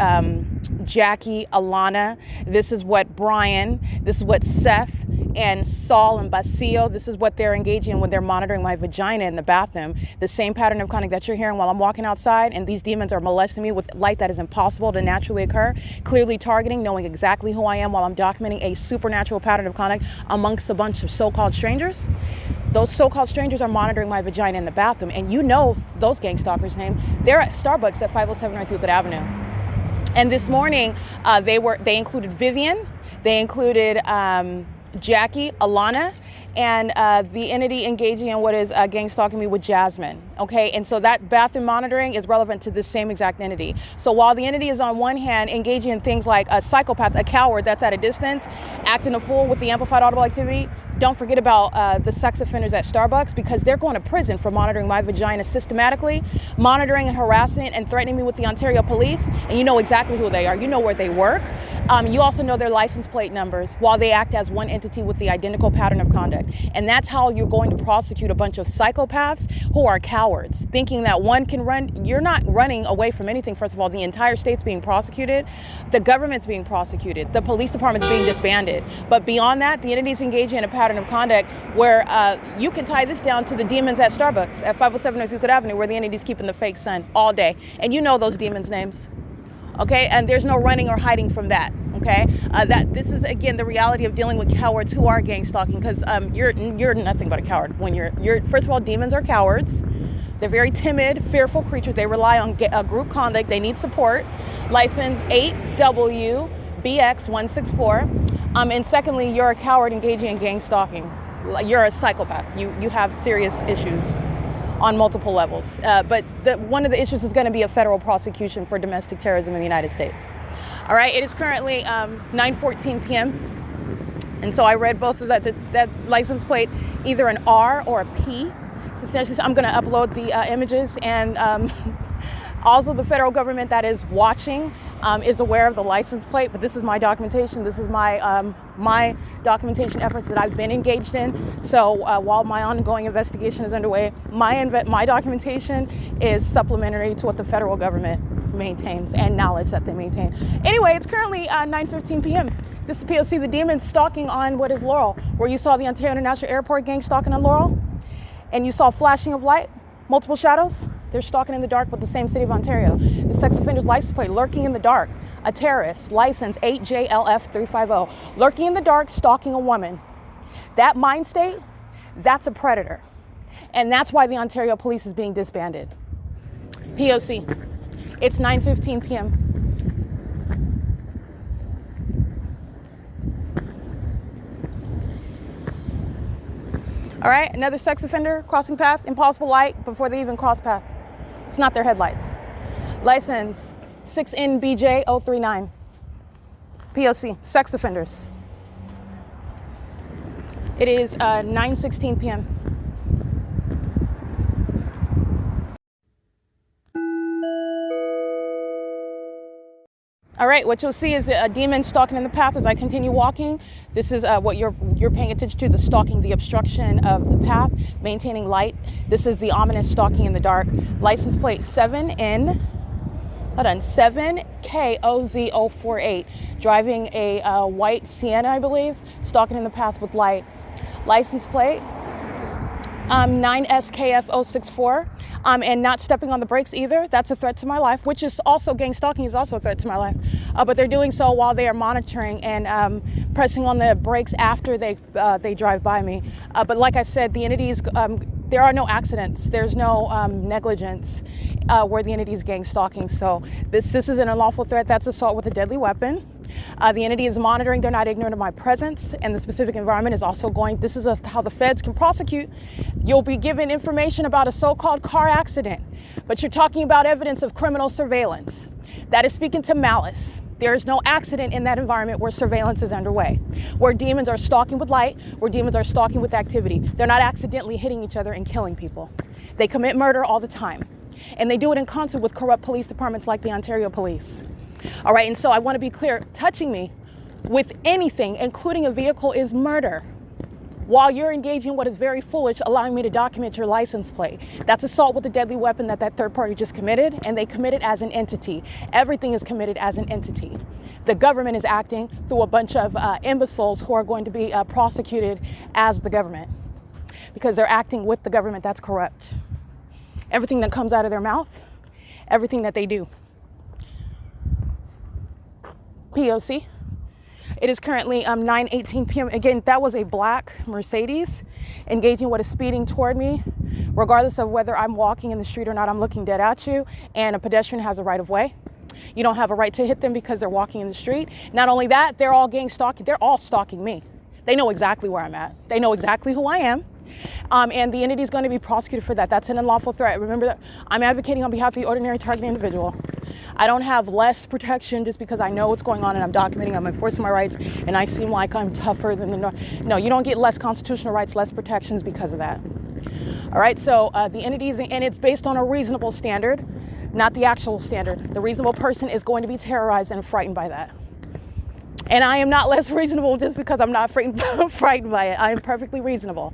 Jackie, Alana, this is what Brian, this is what Seth, and Saul and Basilio, this is what they're engaging in when they're monitoring my vagina in the bathroom. The same pattern of conduct that you're hearing while I'm walking outside, and these demons are molesting me with light that is impossible to naturally occur, clearly targeting, knowing exactly who I am while I'm documenting a supernatural pattern of conduct amongst a bunch of so-called strangers. Those so-called strangers are monitoring my vagina in the bathroom, and you know those gang stalkers' name. They're at Starbucks at 507 North Euclid Avenue. And this morning, they included Vivian, they included Jackie, Alana, and the entity engaging in what is gang stalking me with Jasmine. Okay, and so that bathroom monitoring is relevant to this same exact entity. So while the entity is on one hand engaging in things like a psychopath, a coward that's at a distance, acting a fool with the amplified audible activity, don't forget about the sex offenders at Starbucks, because they're going to prison for monitoring my vagina systematically, monitoring and harassing and threatening me with the Ontario police. And you know exactly who they are. You know where they work. You also know their license plate numbers while they act as one entity with the identical pattern of conduct. And that's how you're going to prosecute a bunch of psychopaths who are cowards, thinking that one can run. You're not running away from anything. First of all, the entire state's being prosecuted. The government's being prosecuted. The police department's being disbanded. But beyond that, the entity's engaging in a pattern of conduct where you can tie this down to the demons at Starbucks at 507 North Euclid Avenue, where the entity's keeping the fake sun all day. And you know those demons' names. Okay, and there's no running or hiding from that. Okay, this is again the reality of dealing with cowards who are gang stalking, because you're nothing but a coward when you're first of all, demons are cowards. They're very timid, fearful creatures. They rely on group conduct. They need support. License 8WBX164. And secondly, you're a coward engaging in gang stalking. You're a psychopath. You have serious issues on multiple levels. But one of the issues is going to be a federal prosecution for domestic terrorism in the United States. All right, it is currently 9:14 p.m. And so I read both of that license plate, either an R or a P. Substantially, I'm going to upload the images, and also the federal government that is watching is aware of the license plate. But this is my documentation. This is my documentation efforts that I've been engaged in. So while my ongoing investigation is underway, my documentation is supplementary to what the federal government maintains and knowledge that they maintain. Anyway, it's currently 9:15 p.m. This is P.O.C. The demons stalking on what is Laurel, where you saw the Ontario International Airport gang stalking on Laurel, and you saw flashing of light, multiple shadows. They're stalking in the dark with the same city of Ontario. The sex offender's license plate lurking in the dark. A terrorist, license 8JLF350, lurking in the dark, stalking a woman. That mind state, that's a predator. And that's why the Ontario police is being disbanded. P.O.C. It's 9:15 p.m. All right, another sex offender crossing path, impossible light before they even cross path. It's not their headlights. License 6NBJ039. P.O.C. Sex offenders. It is 9:16 p.m. All right, what you'll see is a demon stalking in the path as I continue walking. This is what you're paying attention to, the stalking, the obstruction of the path, maintaining light. This is the ominous stalking in the dark. License plate 7KOZ048, driving a white Sienna, I believe, stalking in the path with light. License plate 9SKF064, and not stepping on the brakes either. That's a threat to my life, which is also, gang stalking is also a threat to my life. But they're doing so while they are monitoring and pressing on the brakes after they drive by me. But like I said, the entities, there are no accidents. There's no negligence where the entity is gang stalking. So this is an unlawful threat. That's assault with a deadly weapon. The entity is monitoring. They're not ignorant of my presence, and the specific environment is also going. This is how the feds can prosecute. You'll be given information about a so-called car accident, but you're talking about evidence of criminal surveillance. That is speaking to malice. There is no accident in that environment where surveillance is underway, where demons are stalking with light, where demons are stalking with activity. They're not accidentally hitting each other and killing people. They commit murder all the time, and they do it in concert with corrupt police departments like the Ontario Police. All right, and so I want to be clear, touching me with anything, including a vehicle, is murder. While you're engaging in what is very foolish, allowing me to document your license plate. That's assault with a deadly weapon that third party just committed, and they committed as an entity. Everything is committed as an entity. The government is acting through a bunch of imbeciles who are going to be prosecuted as the government because they're acting with the government that's corrupt. Everything that comes out of their mouth, everything that they do. P.O.C. It is currently 9:18 p.m. Again, that was a black Mercedes engaging what is speeding toward me. Regardless of whether I'm walking in the street or not, I'm looking dead at you, and a pedestrian has a right of way. You don't have a right to hit them because they're walking in the street. Not only that, they're all gang stalking. They're all stalking me. They know exactly where I'm at. They know exactly who I am. And the entity is going to be prosecuted for that. That's an unlawful threat. Remember that I'm advocating on behalf of the ordinary targeted individual. I don't have less protection just because I know what's going on and I'm documenting, I'm enforcing my rights, and I seem like I'm tougher than the North. No, you don't get less constitutional rights, less protections because of that. All right, so the entities, and it's based on a reasonable standard, not the actual standard. The reasonable person is going to be terrorized and frightened by that. And I am not less reasonable just because I'm not frightened by it. I am perfectly reasonable.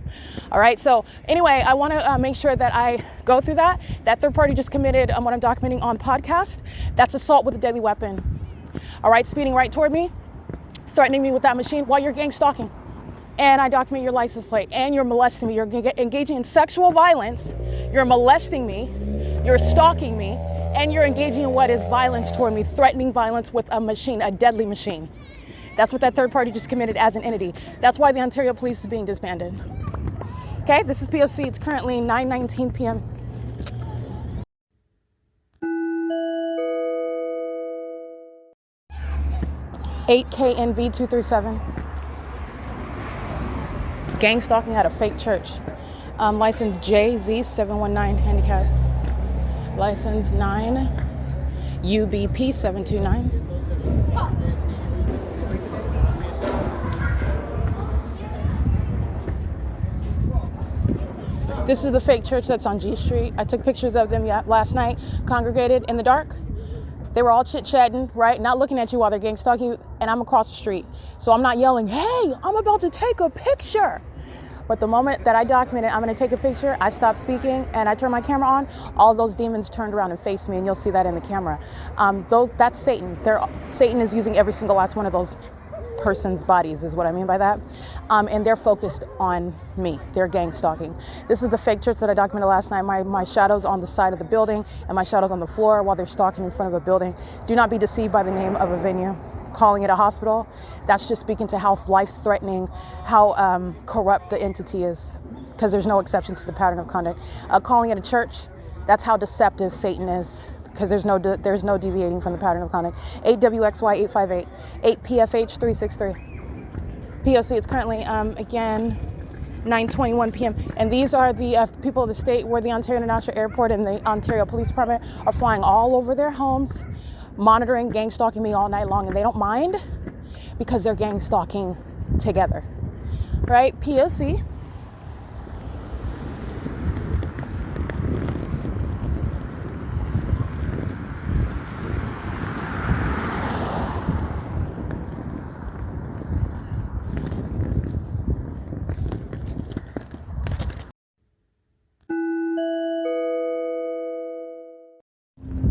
All right. So anyway, I want to make sure that I go through that. That third party just committed what I'm documenting on podcast. That's assault with a deadly weapon. All right. Speeding right toward me, threatening me with that machine while you're gang stalking. And I document your license plate, and you're molesting me. You're engaging in sexual violence. You're molesting me. You're stalking me. And you're engaging in what is violence toward me, threatening violence with a machine, a deadly machine. That's what that third party just committed as an entity. That's why the Ontario Police is being disbanded. Okay, this is P.O.C. It's currently 9:19 p.m. KNV237. Gang stalking at a fake church. License JZ719 handicap. License 9 UBP729. This is the fake church that's on G Street. I took pictures of them last night, congregated in the dark. They were all chit-chatting, right? Not looking at you while they're gang stalking you, and I'm across the street. So I'm not yelling, hey, I'm about to take a picture. But the moment that I documented, I'm gonna take a picture, I stop speaking and I turn my camera on, all those demons turned around and faced me, and you'll see that in the camera. That's Satan. Satan is using every single last one of those person's bodies is what I mean by that. And they're focused on me. They're gang stalking. This is the fake church that I documented last night. My shadows on the side of the building and my shadows on the floor while they're stalking in front of a building. Do not be deceived by the name of a venue. Calling it a hospital, that's just speaking to how life-threatening, how corrupt the entity is, because there's no exception to the pattern of conduct. Calling it a church, that's how deceptive Satan is, because there's no deviating from the pattern of conduct. 8WXY 858, 8PFH 363. P.O.C. It's currently, again, 9:21 p.m. And these are the people of the state where the Ontario International Airport and the Ontario Police Department are flying all over their homes, monitoring, gang stalking me all night long, and they don't mind because they're gang stalking together, right? P.O.C.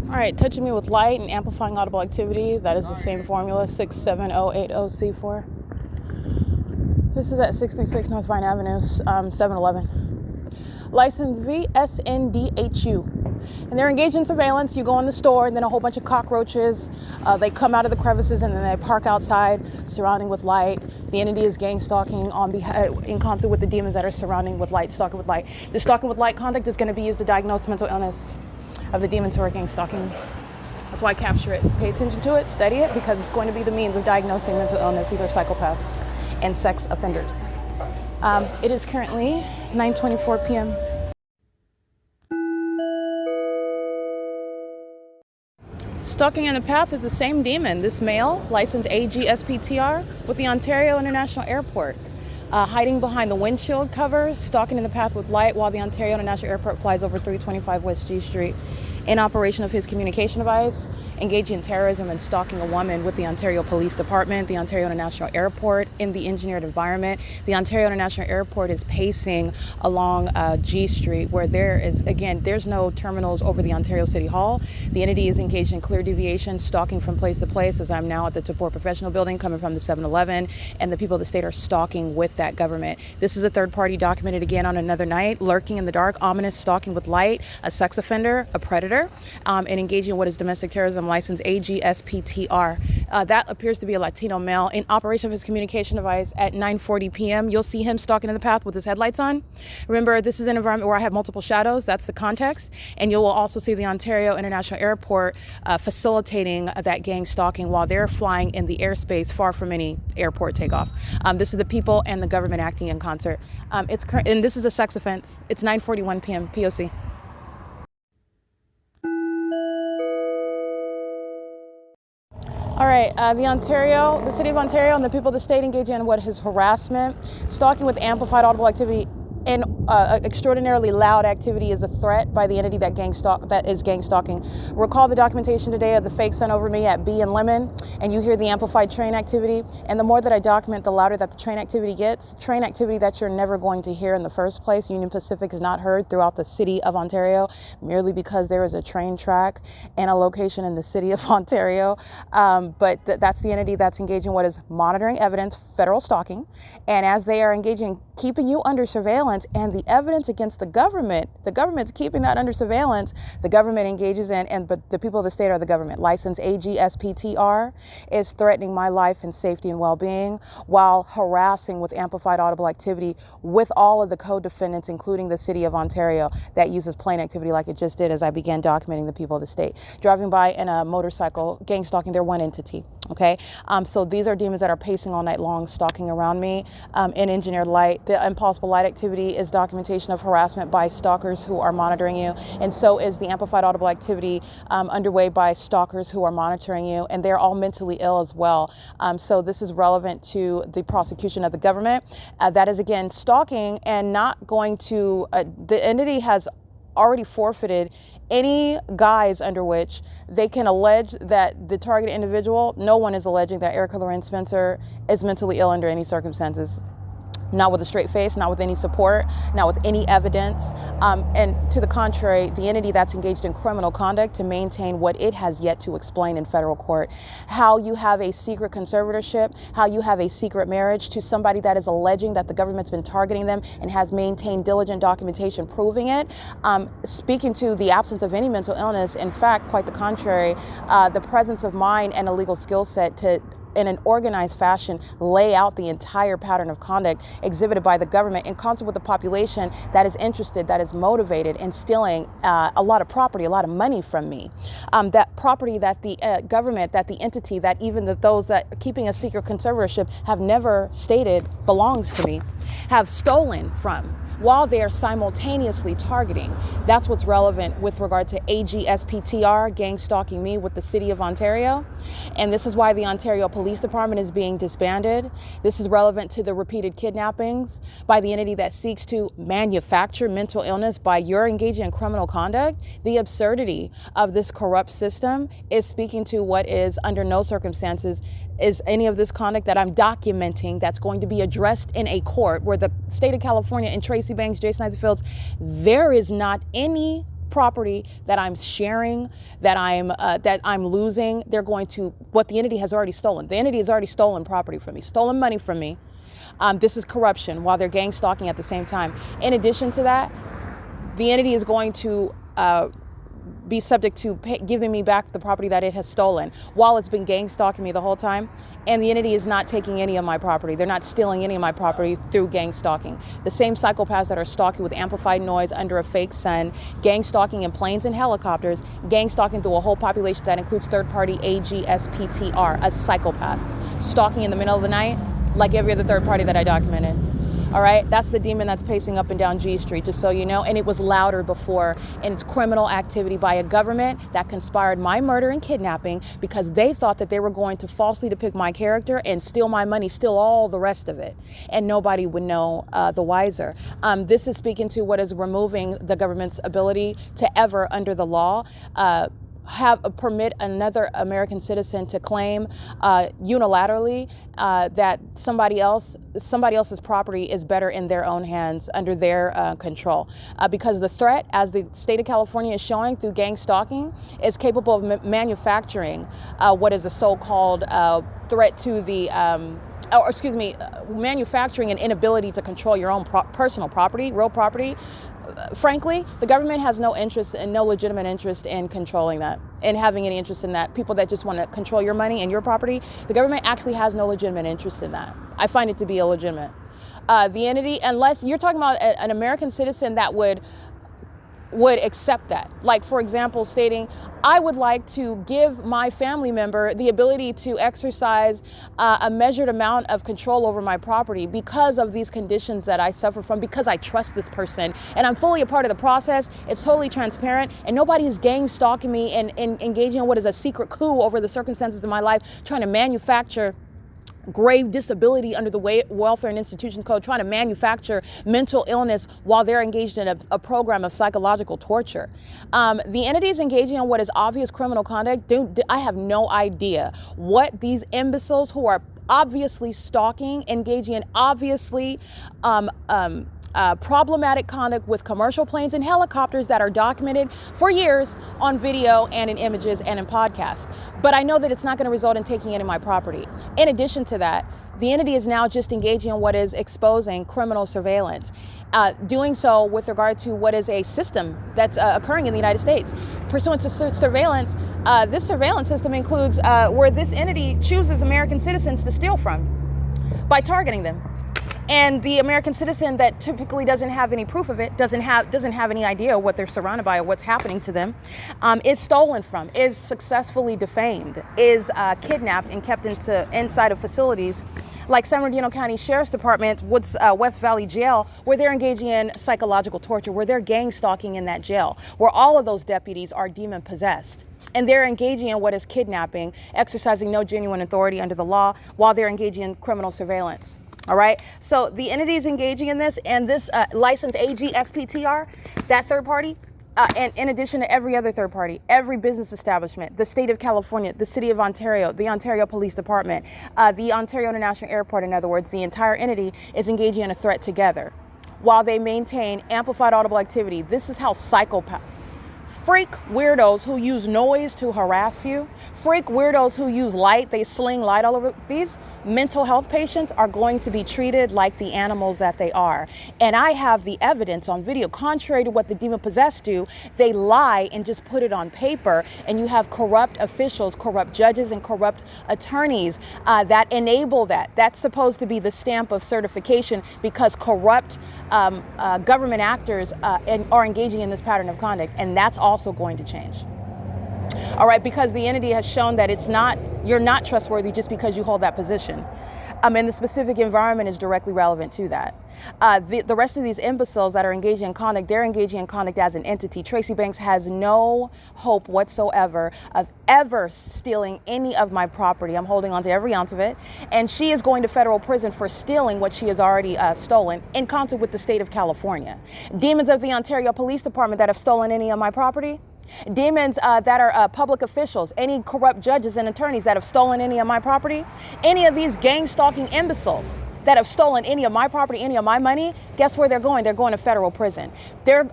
All right, touching me with light and amplifying audible activity. That is the same formula, 67080C4. This is at 636 North Vine Avenue, 711. License VSNDHU. And they're engaged in surveillance. You go in the store and then a whole bunch of cockroaches. They come out of the crevices and then they park outside, surrounding with light. The entity is gang stalking in concert with the demons that are surrounding with light, stalking with light. The stalking with light conduct is going to be used to diagnose mental illness of the demons who are gang stalking. That's why I capture it. Pay attention to it, study it, because it's going to be the means of diagnosing mental illness. These are psychopaths and sex offenders. It is currently 9:24 p.m. Stalking in the path is the same demon. This male, license AGSPTR, with the Ontario International Airport. Hiding behind the windshield cover, stalking in the path with light while the Ontario International Airport flies over 325 West G Street. In operation of his communication device, engaging in terrorism and stalking a woman with the Ontario Police Department, the Ontario International Airport, in the engineered environment. The Ontario International Airport is pacing along G Street, where there is, again, there's no terminals over the Ontario City Hall. The entity is engaged in clear deviation, stalking from place to place, as I'm now at the TABOR Professional Building coming from the 7-Eleven, and the people of the state are stalking with that government. This is a third party documented again on another night, lurking in the dark, ominous stalking with light, a sex offender, a predator, and engaging in what is domestic terrorism, license AGSPTR. That appears to be a Latino male in operation of his communication device at 9:40 p.m. You'll see him stalking in the path with his headlights on. Remember, this is an environment where I have multiple shadows. That's the context. And you will also see the Ontario International Airport facilitating that gang stalking while they're flying in the airspace far from any airport takeoff. This is the people and the government acting in concert. And this is a sex offense. It's 9:41 p.m. P.O.C. All right, the city of Ontario and the people of the state engage in what is harassment. Stalking with amplified audible activity and extraordinarily loud activity is a threat by the entity that is gang stalking. Recall the documentation today of the fake sent over me at B and Lemon, and you hear the amplified train activity. And the more that I document, the louder that the train activity gets. Train activity that you're never going to hear in the first place. Union Pacific is not heard throughout the city of Ontario merely because there is a train track and a location in the city of Ontario. But that's the entity that's engaging what is monitoring evidence, federal stalking. And as they are engaging, keeping you under surveillance, and the evidence against the government's keeping that under surveillance, the government engages in, but the people of the state are the government. License AGSPTR is threatening my life and safety and well-being while harassing with amplified audible activity with all of the co-defendants, including the city of Ontario, that uses plane activity like it just did as I began documenting the people of the state. Driving by in a motorcycle, gang stalking, they're one entity, okay? So these are demons that are pacing all night long, stalking around me in engineered light. The impossible light activity is documentation of harassment by stalkers who are monitoring you, and so is the amplified audible activity underway by stalkers who are monitoring you, and they're all mentally ill as well. So this is relevant to the prosecution of the government. That is, again, stalking and not going to, the entity has already forfeited any guise under which they can allege that the targeted individual, no one is alleging that Erica Lorenz Spencer is mentally ill under any circumstances. not with a straight face, not with any support, not with any evidence. And to the contrary, the entity that's engaged in criminal conduct to maintain what it has yet to explain in federal court. How you have a secret conservatorship, how you have a secret marriage to somebody that is alleging that the government's been targeting them and has maintained diligent documentation proving it. Speaking to the absence of any mental illness, in fact, quite the contrary, the presence of mind and a legal skill set to in an organized fashion, lay out the entire pattern of conduct exhibited by the government in concert with the population that is interested, that is motivated in stealing a lot of property, a lot of money from me. That property that the government, that the entity, that even those that keeping a secret conservatorship have never stated belongs to me, have stolen from, while they're simultaneously targeting. That's what's relevant with regard to AGSPTR, gang stalking me with the city of Ontario. And this is why the Ontario Police Department is being disbanded. This is relevant to the repeated kidnappings by the entity that seeks to manufacture mental illness by your engaging in criminal conduct. The absurdity of this corrupt system is speaking to what is under no circumstances is any of this conduct that I'm documenting that's going to be addressed in a court where the state of California and Tracy Banks, Jason Eisenfields, there is not any property that I'm sharing, that I'm losing. They're going to, what the entity has already stolen. The entity has already stolen property from me, stolen money from me. This is corruption while they're gang stalking at the same time. In addition to that, the entity is going to be subject to giving me back the property that it has stolen while it's been gang stalking me the whole time. And the entity is not taking any of my property. They're not stealing any of my property through gang stalking. The same psychopaths that are stalking with amplified noise under a fake sun, gang stalking in planes and helicopters, gang stalking through a whole population that includes third-party AGSPTR, a psychopath, stalking in the middle of the night like every other third party that I documented. All right, that's the demon that's pacing up and down G Street, just so you know. And it was louder before in its criminal activity by a government that conspired my murder and kidnapping because they thought that they were going to falsely depict my character and steal my money, steal all the rest of it. And nobody would know the wiser. This is speaking to what is removing the government's ability to ever, under the law, permit another American citizen to claim unilaterally that somebody else's property is better in their own hands, under their control. Because the threat, as the state of California is showing through gang stalking, is capable of manufacturing what is a so-called threat to the manufacturing an inability to control your own personal property, real property. Frankly, the government has no interest and no legitimate interest in controlling that and having any interest in that. People that just want to control your money and your property, the government actually has no legitimate interest in that. I find it to be illegitimate. The entity, unless you're talking about an American citizen that would accept that. Like, for example, stating, I would like to give my family member the ability to exercise a measured amount of control over my property because of these conditions that I suffer from, because I trust this person and I'm fully a part of the process. It's totally transparent and nobody is gang stalking me and engaging in what is a secret coup over the circumstances of my life, trying to manufacture grave disability under the Welfare and Institutions Code, trying to manufacture mental illness while they're engaged in a program of psychological torture. The entities engaging in what is obvious criminal conduct, I have no idea what these imbeciles who are obviously stalking, engaging in obviously problematic conduct with commercial planes and helicopters that are documented for years on video and in images and in podcasts. But I know that it's not going to result in taking any of my property. In addition to that, the entity is now just engaging in what is exposing criminal surveillance. Doing so with regard to what is a system that's occurring in the United States. Pursuant to surveillance, this surveillance system includes where this entity chooses American citizens to steal from by targeting them. And the American citizen that typically doesn't have any proof of it, doesn't have any idea what they're surrounded by or what's happening to them, is stolen from, is successfully defamed, is kidnapped and kept inside of facilities like San Bernardino County Sheriff's Department, West Valley Jail, where they're engaging in psychological torture, where they're gang stalking in that jail, where all of those deputies are demon possessed. And they're engaging in what is kidnapping, exercising no genuine authority under the law while they're engaging in criminal surveillance. All right. So the entities engaging in this and this licensed AGSPTR, that third party, And in addition to every other third party, every business establishment, the state of California, the city of Ontario, the Ontario Police Department, the Ontario International Airport, in other words, the entire entity is engaging in a threat together while they maintain amplified audible activity. This is how freak weirdos who use noise to harass you, freak weirdos who use light, they sling light all over. These mental health patients are going to be treated like the animals that they are. And I have the evidence on video. Contrary to what the demon-possessed do, they lie and just put it on paper. And you have corrupt officials, corrupt judges, and corrupt attorneys that enable that. That's supposed to be the stamp of certification because corrupt government actors are engaging in this pattern of conduct. And that's also going to change. All right, because the entity has shown that you're not trustworthy just because you hold that position. And the specific environment is directly relevant to that. The rest of these imbeciles that are engaging in conduct, they're engaging in conduct as an entity. Tracy Banks has no hope whatsoever of ever stealing any of my property. I'm holding on to every ounce of it. And she is going to federal prison for stealing what she has already stolen in concert with the state of California. Demons of the Ontario Police Department that have stolen any of my property, demons that are public officials, any corrupt judges and attorneys that have stolen any of my property, any of these gang-stalking imbeciles that have stolen any of my property, any of my money, guess where they're going? They're going to federal prison.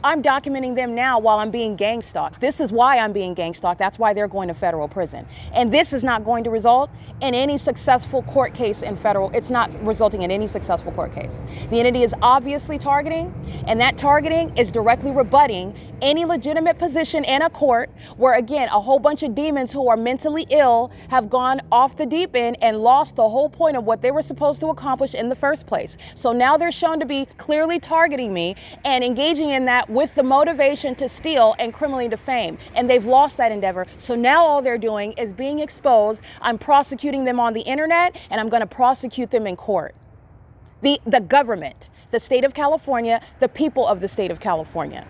I'm documenting them now while I'm being gang-stalked. This is why I'm being gang-stalked. That's why they're going to federal prison. And this is not going to result in any successful court case in federal. It's not resulting in any successful court case. The entity is obviously targeting, and that targeting is directly rebutting any legitimate position in a court where, again, a whole bunch of demons who are mentally ill have gone off the deep end and lost the whole point of what they were supposed to accomplish in the first place. So now they're shown to be clearly targeting me and engaging in that with the motivation to steal and criminally defame. And they've lost that endeavor. So now all they're doing is being exposed. I'm prosecuting them on the internet, and I'm going to prosecute them in court. The government, the state of California, the people of the state of California.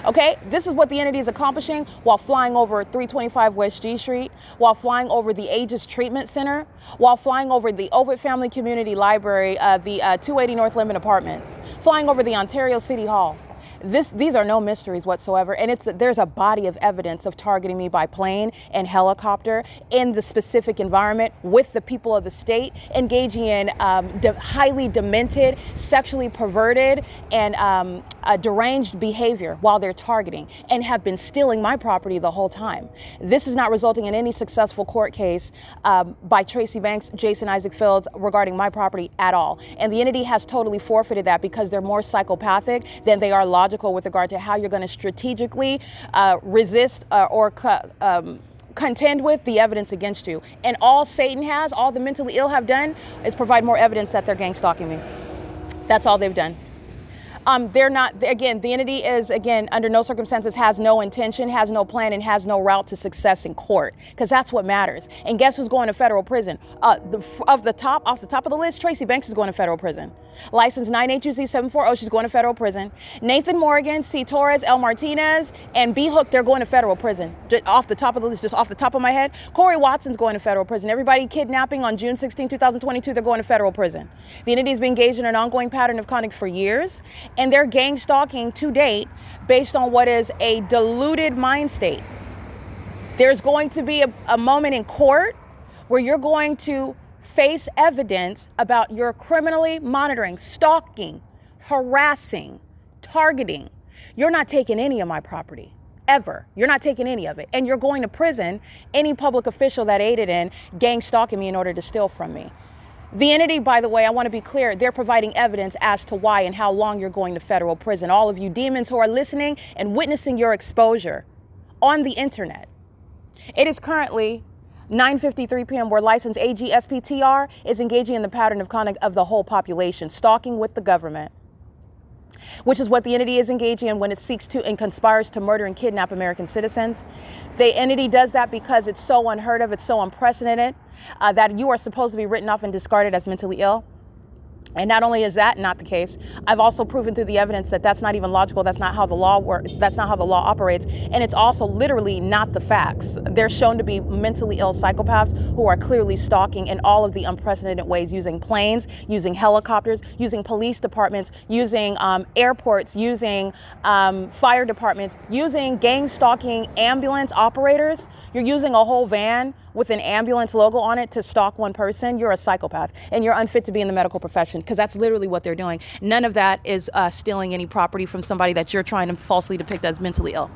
Okay, this is what the entity is accomplishing while flying over 325 West G Street, while flying over the Aegis Treatment Center, while flying over the Ovid Family Community Library, the 280 North Lemon Apartments, flying over the Ontario City Hall. These are no mysteries whatsoever, and there's a body of evidence of targeting me by plane and helicopter in the specific environment with the people of the state, engaging in highly demented, sexually perverted, and deranged behavior while they're targeting, and have been stealing my property the whole time. This is not resulting in any successful court case by Tracy Banks, Jason Isaac Fields regarding my property at all. And the entity has totally forfeited that because they're more psychopathic than they are logical with regard to how you're going to strategically resist or contend with the evidence against you. And all Satan has, all the mentally ill have done is provide more evidence that they're gang stalking me. That's all they've done. They're not, again, the entity is, again, under no circumstances has no intention, has no plan, and has no route to success in court, because that's what matters. And guess who's going to federal prison? Off the top of the list, Tracy Banks is going to federal prison. License 9HUZ740, she's going to federal prison. Nathan Morgan, C. Torres, L. Martinez, and B. Hook, they're going to federal prison. Just off the top of the list, just off the top of my head. Corey Watson's going to federal prison. Everybody kidnapping on June 16, 2022, they're going to federal prison. The entity has been engaged in an ongoing pattern of conduct for years, and they're gang stalking to date based on what is a deluded mind state. There's going to be a moment in court where you're going to face evidence about your criminally monitoring, stalking, harassing, targeting. You're not taking any of my property, ever. You're not taking any of it. And you're going to prison any public official that aided in gang stalking me in order to steal from me. The entity, by the way, I want to be clear, they're providing evidence as to why and how long you're going to federal prison. All of you demons who are listening and witnessing your exposure on the internet. It is currently 9:53 p.m. where licensed AGSPTR is engaging in the pattern of conduct of the whole population, stalking with the government, which is what the entity is engaging in when it seeks to and conspires to murder and kidnap American citizens. The entity does that because it's so unheard of, it's so unprecedented, that you are supposed to be written off and discarded as mentally ill. And not only is that not the case, I've also proven through the evidence that that's not even logical. That's not how the law works. That's not how the law operates. And it's also literally not the facts. They're shown to be mentally ill psychopaths who are clearly stalking in all of the unprecedented ways, using planes, using helicopters, using police departments, using airports, using fire departments, using gang stalking ambulance operators. You're using a whole van with an ambulance logo on it to stalk one person. You're a psychopath and you're unfit to be in the medical profession, because that's literally what they're doing. None of that is stealing any property from somebody that you're trying to falsely depict as mentally ill.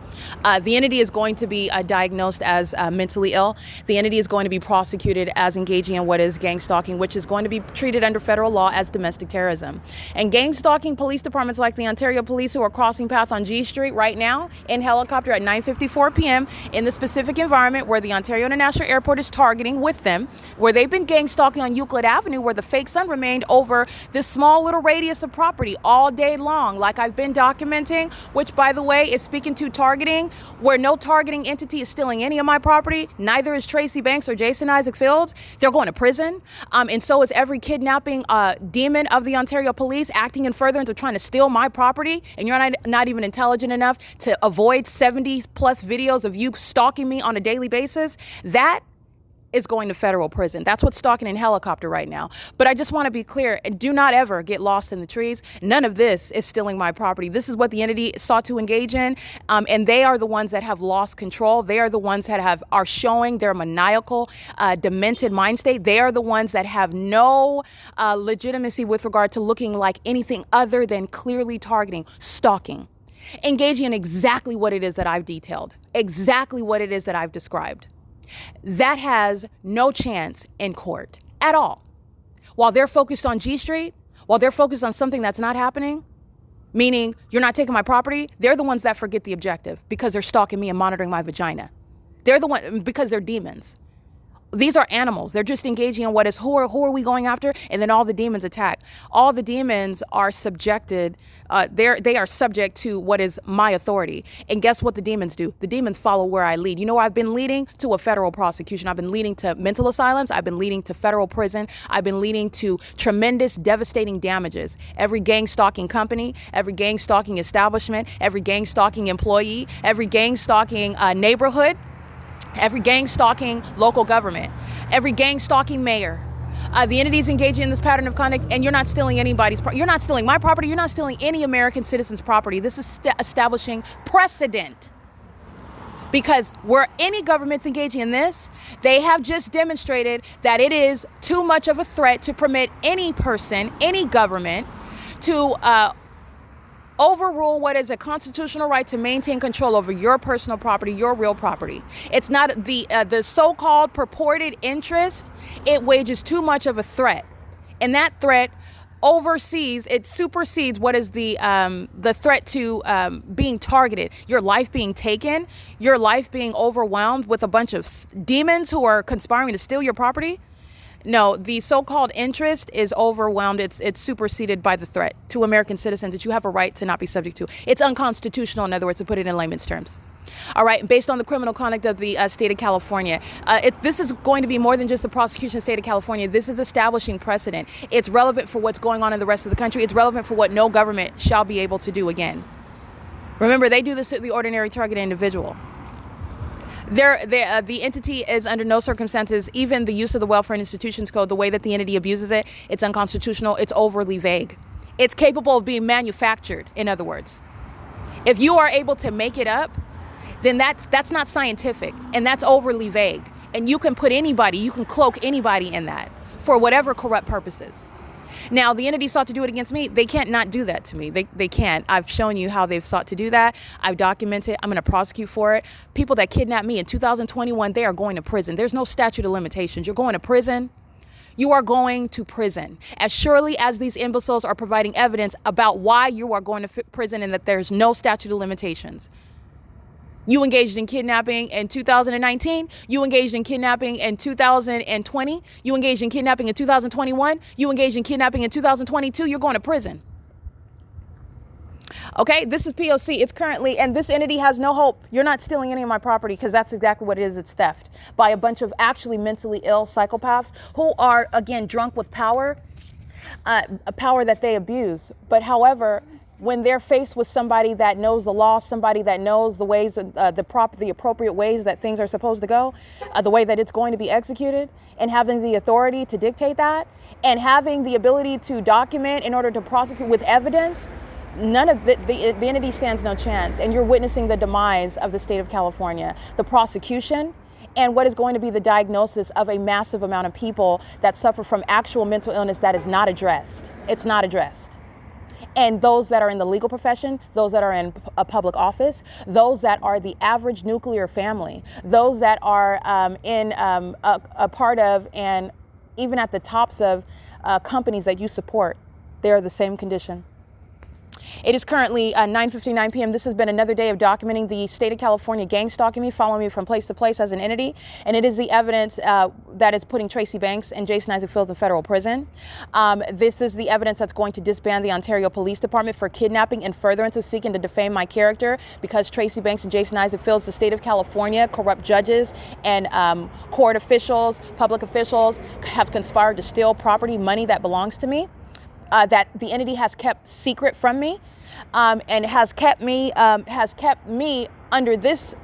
The entity is going to be diagnosed as mentally ill. The entity is going to be prosecuted as engaging in what is gang stalking, which is going to be treated under federal law as domestic terrorism. And gang stalking police departments like the Ontario Police, who are crossing path on G Street right now in helicopter at 9:54 p.m. in the specific environment where the Ontario International Airport is targeting with them, where they've been gang stalking on Euclid Avenue, where the fake sun remained over this small little radius of property all day long, like I've been documenting, which, by the way, is speaking to targeting, where no targeting entity is stealing any of my property. Neither is Tracy Banks or Jason Isaac Fields. They're going to prison. And so is every kidnapping demon of the Ontario Police acting in furtherance of trying to steal my property. And you're not even intelligent enough to avoid 70 plus videos of you stalking me on a daily basis. That is going to federal prison. That's what's stalking in helicopter right now. But I just want to be clear, and do not ever get lost in the trees. None of this is stealing my property. This is what the entity sought to engage in. And they are the ones that have lost control. They are the ones that are showing their maniacal, demented mind state. They are the ones that have no legitimacy with regard to looking like anything other than clearly targeting, stalking, engaging in exactly what it is that I've detailed, exactly what it is that I've described. That has no chance in court at all. While they're focused on G Street, while they're focused on something that's not happening, meaning you're not taking my property, they're the ones that forget the objective because they're stalking me and monitoring my vagina. They're the one because they're demons. These are animals. They're just engaging in what is who are we going after? And then all the demons attack. All the demons are subjected. They are subject to what is my authority. And guess what the demons do? The demons follow where I lead. You know where I've been leading? To a federal prosecution. I've been leading to mental asylums. I've been leading to federal prison. I've been leading to tremendous, devastating damages. Every gang stalking company, every gang stalking establishment, every gang stalking employee, every gang stalking neighborhood, every gang stalking local government, every gang stalking mayor. The entities engaging in this pattern of conduct, and you're not stealing anybody's property. You're not stealing my property. You're not stealing any American citizen's property. This is establishing precedent. Because where any government's engaging in this, they have just demonstrated that it is too much of a threat to permit any person, any government, to overrule what is a constitutional right to maintain control over your personal property, your real property. It's not the so-called purported interest. It wages too much of a threat, and that threat supersedes what is the threat to being targeted, your life being taken, your life being overwhelmed with a bunch of demons who are conspiring to steal your property. No, the so-called interest is overwhelmed. It's superseded by the threat to American citizens that you have a right to not be subject to. It's unconstitutional, in other words, to put it in layman's terms. All right, based on the criminal conduct of the state of California, this is going to be more than just the prosecution of the state of California. This is establishing precedent. It's relevant for what's going on in the rest of the country. It's relevant for what no government shall be able to do again. Remember, they do this to the ordinary targeted individual. The entity is under no circumstances, even the use of the Welfare and Institutions Code, the way that the entity abuses it, it's unconstitutional, it's overly vague. It's capable of being manufactured, in other words. If you are able to make it up, then that's not scientific, and that's overly vague. And you can put anybody, you can cloak anybody in that for whatever corrupt purposes. Now, the entity sought to do it against me. They can't not do that to me. They can't. I've shown you how they've sought to do that. I've documented. I'm going to prosecute for it. People that kidnapped me in 2021, they are going to prison. There's no statute of limitations. You're going to prison. You are going to prison. As surely as these imbeciles are providing evidence about why you are going to prison and that there's no statute of limitations. You engaged in kidnapping in 2019. You engaged in kidnapping in 2020. You engaged in kidnapping in 2021. You engaged in kidnapping in 2022. You're going to prison. Okay, this is P.O.C. It's currently, and this entity has no hope. You're not stealing any of my property, because that's exactly what it is. It's theft by a bunch of actually mentally ill psychopaths who are, again, drunk with power. a power that they abuse. But however, when they're faced with somebody that knows the law, somebody that knows the ways, the appropriate ways that things are supposed to go, the way that it's going to be executed, and having the authority to dictate that, and having the ability to document in order to prosecute with evidence, none of the entity stands no chance. And you're witnessing the demise of the state of California, the prosecution, and what is going to be the diagnosis of a massive amount of people that suffer from actual mental illness that is not addressed. It's not addressed. And those that are in the legal profession, those that are in a public office, those that are the average nuclear family, those that are in a part of and even at the tops of companies that you support, they're the same condition. It is currently 9:59 p.m. This has been another day of documenting the state of California gang stalking me, following me from place to place as an entity. And it is the evidence that is putting Tracy Banks and Jason Isaac Fields in federal prison. This is the evidence that's going to disband the Ontario Police Department for kidnapping and furtherance of seeking to defame my character, because Tracy Banks and Jason Isaac Fields, the state of California, corrupt judges and court officials, public officials have conspired to steal property, money that belongs to me. That the entity has kept secret from me, and has kept me under this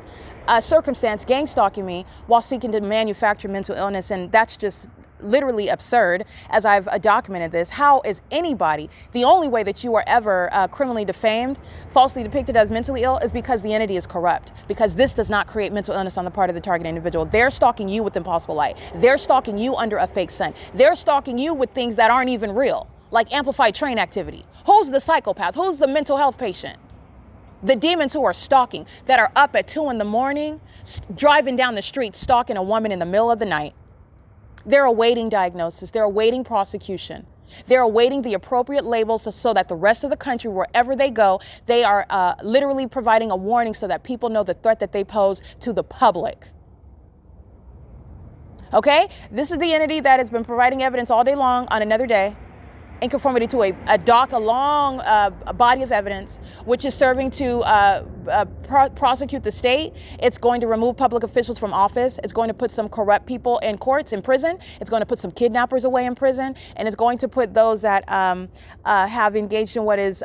circumstance, gang stalking me while seeking to manufacture mental illness. And that's just literally absurd, as I've documented this. How is anybody, the only way that you are ever criminally defamed, falsely depicted as mentally ill, is because the entity is corrupt, because this does not create mental illness on the part of the target individual. They're stalking you with impossible light. They're stalking you under a fake sun. They're stalking you with things that aren't even real, like amplified train activity. Who's the psychopath? Who's the mental health patient? The demons who are stalking, that are up at 2 a.m, driving down the street, stalking a woman in the middle of the night. They're awaiting diagnosis. They're awaiting prosecution. They're awaiting the appropriate labels so that the rest of the country, wherever they go, they are literally providing a warning so that people know the threat that they pose to the public. Okay? This is the entity that has been providing evidence all day long on another day, in conformity to a long body of evidence, which is serving to prosecute the state. It's going to remove public officials from office. It's going to put some corrupt people in courts, in prison. It's going to put some kidnappers away in prison. And it's going to put those that have engaged in what is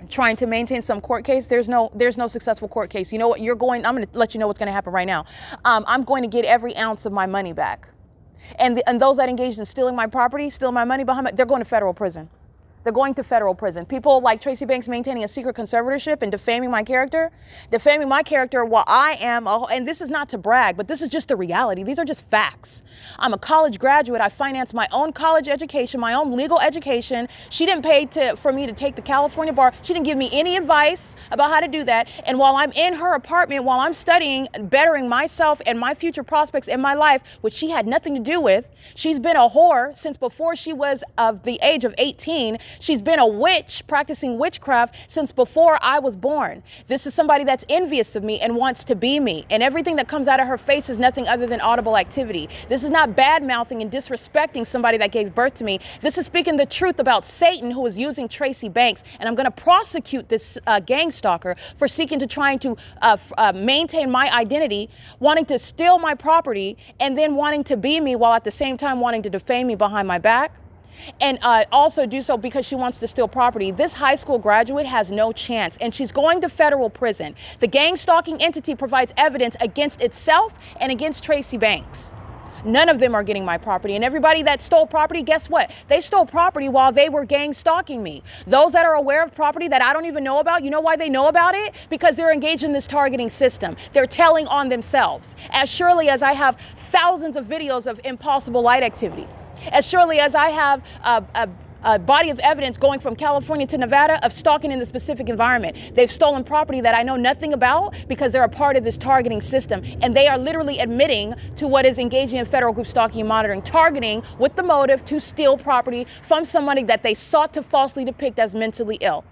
trying to maintain some court case. There's no successful court case. You know what? I'm going to let you know what's going to happen right now. I'm going to get every ounce of my money back. And those that engaged in stealing my property, stealing my money behind me, they're going to federal prison. They're going to federal prison. People like Tracy Banks maintaining a secret conservatorship and defaming my character while I am, and this is not to brag, but this is just the reality. These are just facts. I'm a college graduate. I financed my own college education, my own legal education. She didn't pay for me to take the California bar. She didn't give me any advice about how to do that. And while I'm in her apartment, while I'm studying, bettering myself and my future prospects in my life, which she had nothing to do with, she's been a whore since before she was of the age of 18. She's been a witch practicing witchcraft since before I was born. This is somebody that's envious of me and wants to be me. And everything that comes out of her face is nothing other than audible activity. This is not bad-mouthing and disrespecting somebody that gave birth to me. This is speaking the truth about Satan, who is using Tracy Banks. And I'm going to prosecute this gang stalker for seeking to trying to maintain my identity, wanting to steal my property, and then wanting to be me while at the same time wanting to defame me behind my back. And also do so because she wants to steal property. This high school graduate has no chance, and she's going to federal prison. The gang stalking entity provides evidence against itself and against Tracy Banks. None of them are getting my property. And everybody that stole property, guess what? They stole property while they were gang stalking me. Those that are aware of property that I don't even know about, you know why they know about it? Because they're engaged in this targeting system. They're telling on themselves. As surely as I have thousands of videos of impossible light activity, as surely as I have a body of evidence going from California to Nevada of stalking in the specific environment. They've stolen property that I know nothing about because they're a part of this targeting system. And they are literally admitting to what is engaging in federal group stalking and monitoring, targeting with the motive to steal property from somebody that they sought to falsely depict as mentally ill.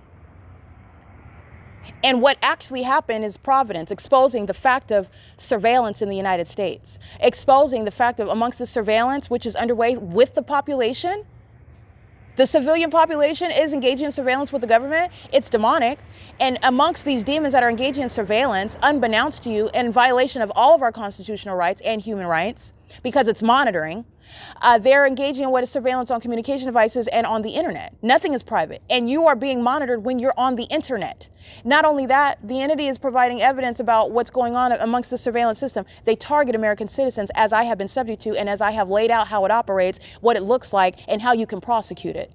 And what actually happened is Providence exposing the fact of surveillance in the United States, exposing the fact of amongst the surveillance, which is underway with the population. The civilian population is engaging in surveillance with the government. It's demonic. And amongst these demons that are engaging in surveillance, unbeknownst to you, in violation of all of our constitutional rights and human rights, because it's monitoring, They're engaging in what is surveillance on communication devices and on the internet. Nothing is private, and you are being monitored when you're on the internet. Not only that, the entity is providing evidence about what's going on amongst the surveillance system. They target American citizens, as I have been subject to, and as I have laid out how it operates, what it looks like, and how you can prosecute it,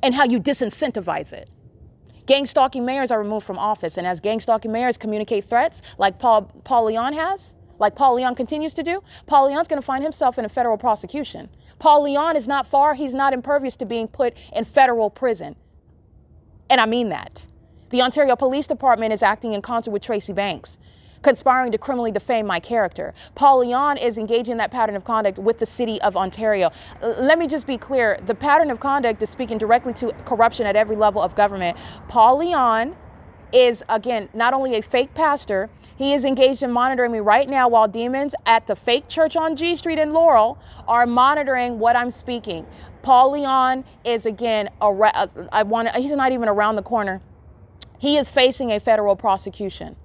and how you disincentivize it. Gang stalking mayors are removed from office, and as gang stalking mayors communicate threats, like Paul Leon has, like Paul Leon continues to do, Paul Leon's going to find himself in a federal prosecution. Paul Leon is not far. He's not impervious to being put in federal prison. And I mean that. The Ontario Police Department is acting in concert with Tracy Banks, conspiring to criminally defame my character. Paul Leon is engaging in that pattern of conduct with the city of Ontario. Let me just be clear. The pattern of conduct is speaking directly to corruption at every level of government. Paul Leon is, again, not only a fake pastor, he is engaged in monitoring me right now while demons at the fake church on G Street in Laurel are monitoring what I'm speaking. Paul Leon is, again, he's not even around the corner. He is facing a federal prosecution.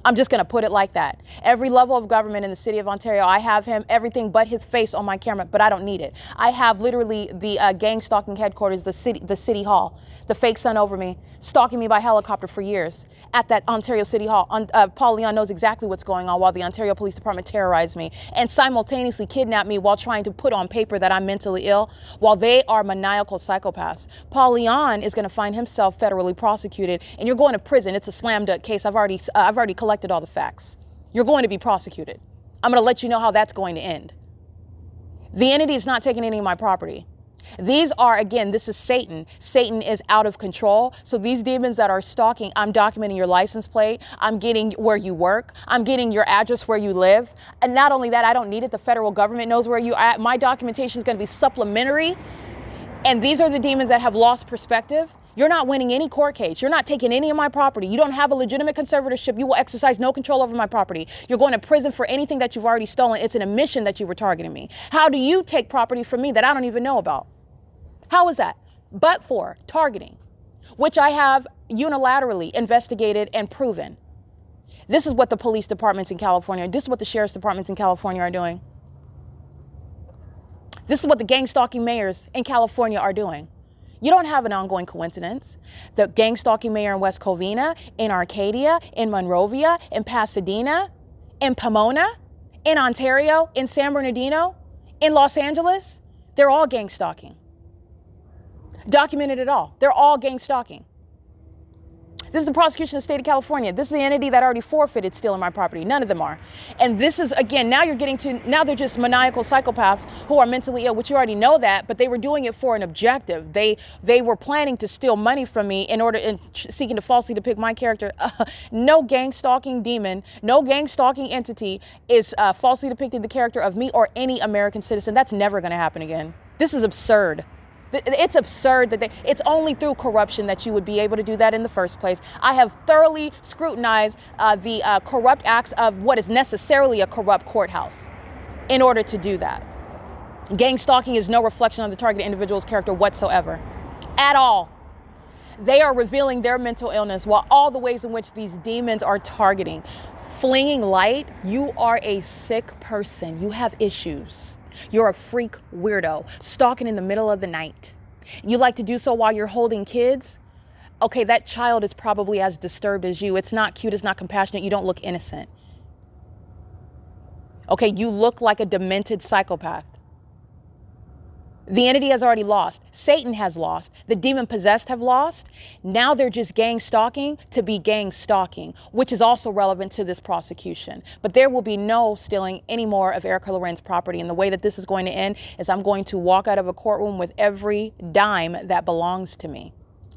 I'm just going to put it like that. Every level of government in the city of Ontario, I have him, everything but his face on my camera, but I don't need it. I have literally the gang stalking headquarters, the city hall, the fake son over me, stalking me by helicopter for years at that Ontario City Hall. Paul Leon knows exactly what's going on while the Ontario Police Department terrorized me and simultaneously kidnapped me while trying to put on paper that I'm mentally ill, while they are maniacal psychopaths. Paul Leon is going to find himself federally prosecuted, and you're going to prison. It's a slam dunk case. I've already collected all the facts. You're going to be prosecuted. I'm going to let you know how that's going to end. The entity is not taking any of my property. These are, again, this is Satan. Satan is out of control. So these demons that are stalking, I'm documenting your license plate. I'm getting where you work. I'm getting your address where you live. And not only that, I don't need it. The federal government knows where you are at. My documentation is going to be supplementary. And these are the demons that have lost perspective. You're not winning any court case. You're not taking any of my property. You don't have a legitimate conservatorship. You will exercise no control over my property. You're going to prison for anything that you've already stolen. It's an admission that you were targeting me. How do you take property from me that I don't even know about? How is that? But for targeting, which I have unilaterally investigated and proven. This is what the police departments in California, this is what the sheriff's departments in California are doing. This is what the gang stalking mayors in California are doing. You don't have an ongoing coincidence. The gang stalking mayor in West Covina, in Arcadia, in Monrovia, in Pasadena, in Pomona, in Ontario, in San Bernardino, in Los Angeles, they're all gang stalking. Documented it all. They're all gang stalking. This is the prosecution of the state of California. This is the entity that already forfeited stealing my property. None of them are. And this is, again, now they're just maniacal psychopaths who are mentally ill, which you already know that, but they were doing it for an objective. They were planning to steal money from me in seeking to falsely depict my character. No gang stalking demon, no gang stalking entity is falsely depicting the character of me or any American citizen. That's never going to happen again. This is absurd. It's absurd that it's only through corruption that you would be able to do that in the first place. I have thoroughly scrutinized the corrupt acts of what is necessarily a corrupt courthouse in order to do that. Gang stalking is no reflection on the targeted individual's character whatsoever, at all. They are revealing their mental illness while all the ways in which these demons are targeting. Flinging light, you are a sick person. You have issues. You're a freak weirdo, stalking in the middle of the night. You like to do so while you're holding kids? Okay, that child is probably as disturbed as you. It's not cute, it's not compassionate, you don't look innocent. Okay, you look like a demented psychopath. The entity has already lost. Satan has lost. The demon-possessed have lost. Now they're just gang stalking to be gang stalking, which is also relevant to this prosecution. But there will be no stealing any more of Erica Lorenz property. And the way that this is going to end is I'm going to walk out of a courtroom with every dime that belongs to me.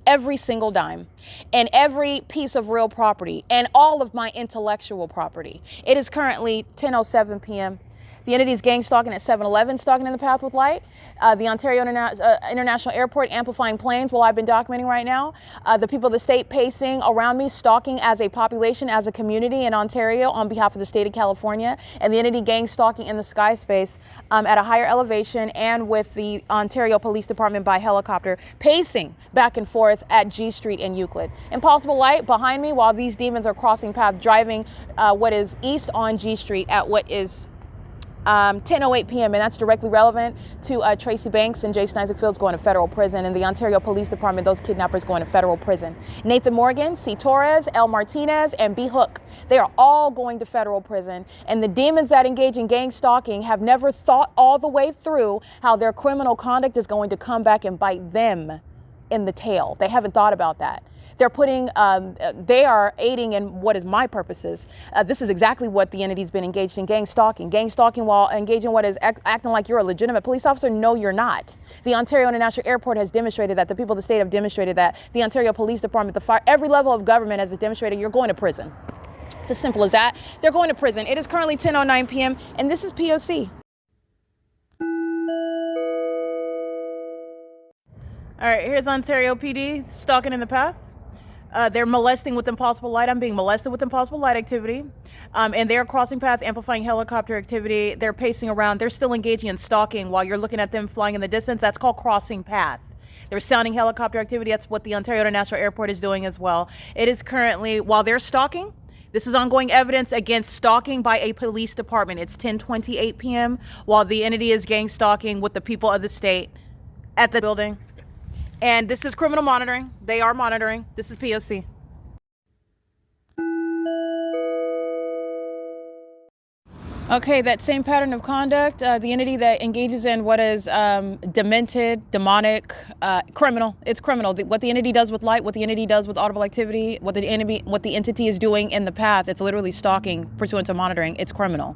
Every single dime and every piece of real property and all of my intellectual property. It is currently 10:07 p.m. The entity is gang stalking at 7-Eleven, stalking in the path with light. The Ontario International Airport amplifying planes while I've been documenting right now. The people of the state pacing around me, stalking as a population, as a community in Ontario on behalf of the state of California. And the entity gang stalking in the sky space at a higher elevation and with the Ontario Police Department by helicopter pacing back and forth at G Street and Euclid. Impossible light behind me while these demons are crossing path, driving what is east on G Street at what is 10:08 p.m. and that's directly relevant to Tracy Banks and Jason Isaac Fields going to federal prison, and the Ontario Police Department, those kidnappers going to federal prison. Nathan Morgan, C. Torres, L. Martinez, and B. Hook, they are all going to federal prison, and the demons that engage in gang stalking have never thought all the way through how their criminal conduct is going to come back and bite them in the tail. They haven't thought about that. They're putting, they are aiding in what is my purposes. This is exactly what the entity's been engaged in, gang stalking. Gang stalking while engaging what is acting like you're a legitimate police officer. No, you're not. The Ontario International Airport has demonstrated that. The people of the state have demonstrated that. The Ontario Police Department, the fire, every level of government has demonstrated you're going to prison. It's as simple as that. They're going to prison. It is currently 10:09 p.m. and this is P.O.C. All right, here's Ontario PD stalking in the path. They're molesting with impossible light. I'm being molested with impossible light activity. And they're crossing path, amplifying helicopter activity. They're pacing around. They're still engaging in stalking while you're looking at them flying in the distance. That's called crossing path. They're sounding helicopter activity. That's what the Ontario International Airport is doing as well. It is currently, while they're stalking, this is ongoing evidence against stalking by a police department. It's 10:28 p.m. while the entity is gang stalking with the people of the state at the building. And this is criminal monitoring. They are monitoring. This is P.O.C. Okay, that same pattern of conduct, the entity that engages in what is demented, demonic, criminal. It's criminal. What the entity does with light, what the entity does with audible activity, what the entity is doing in the path, it's literally stalking pursuant to monitoring. It's criminal.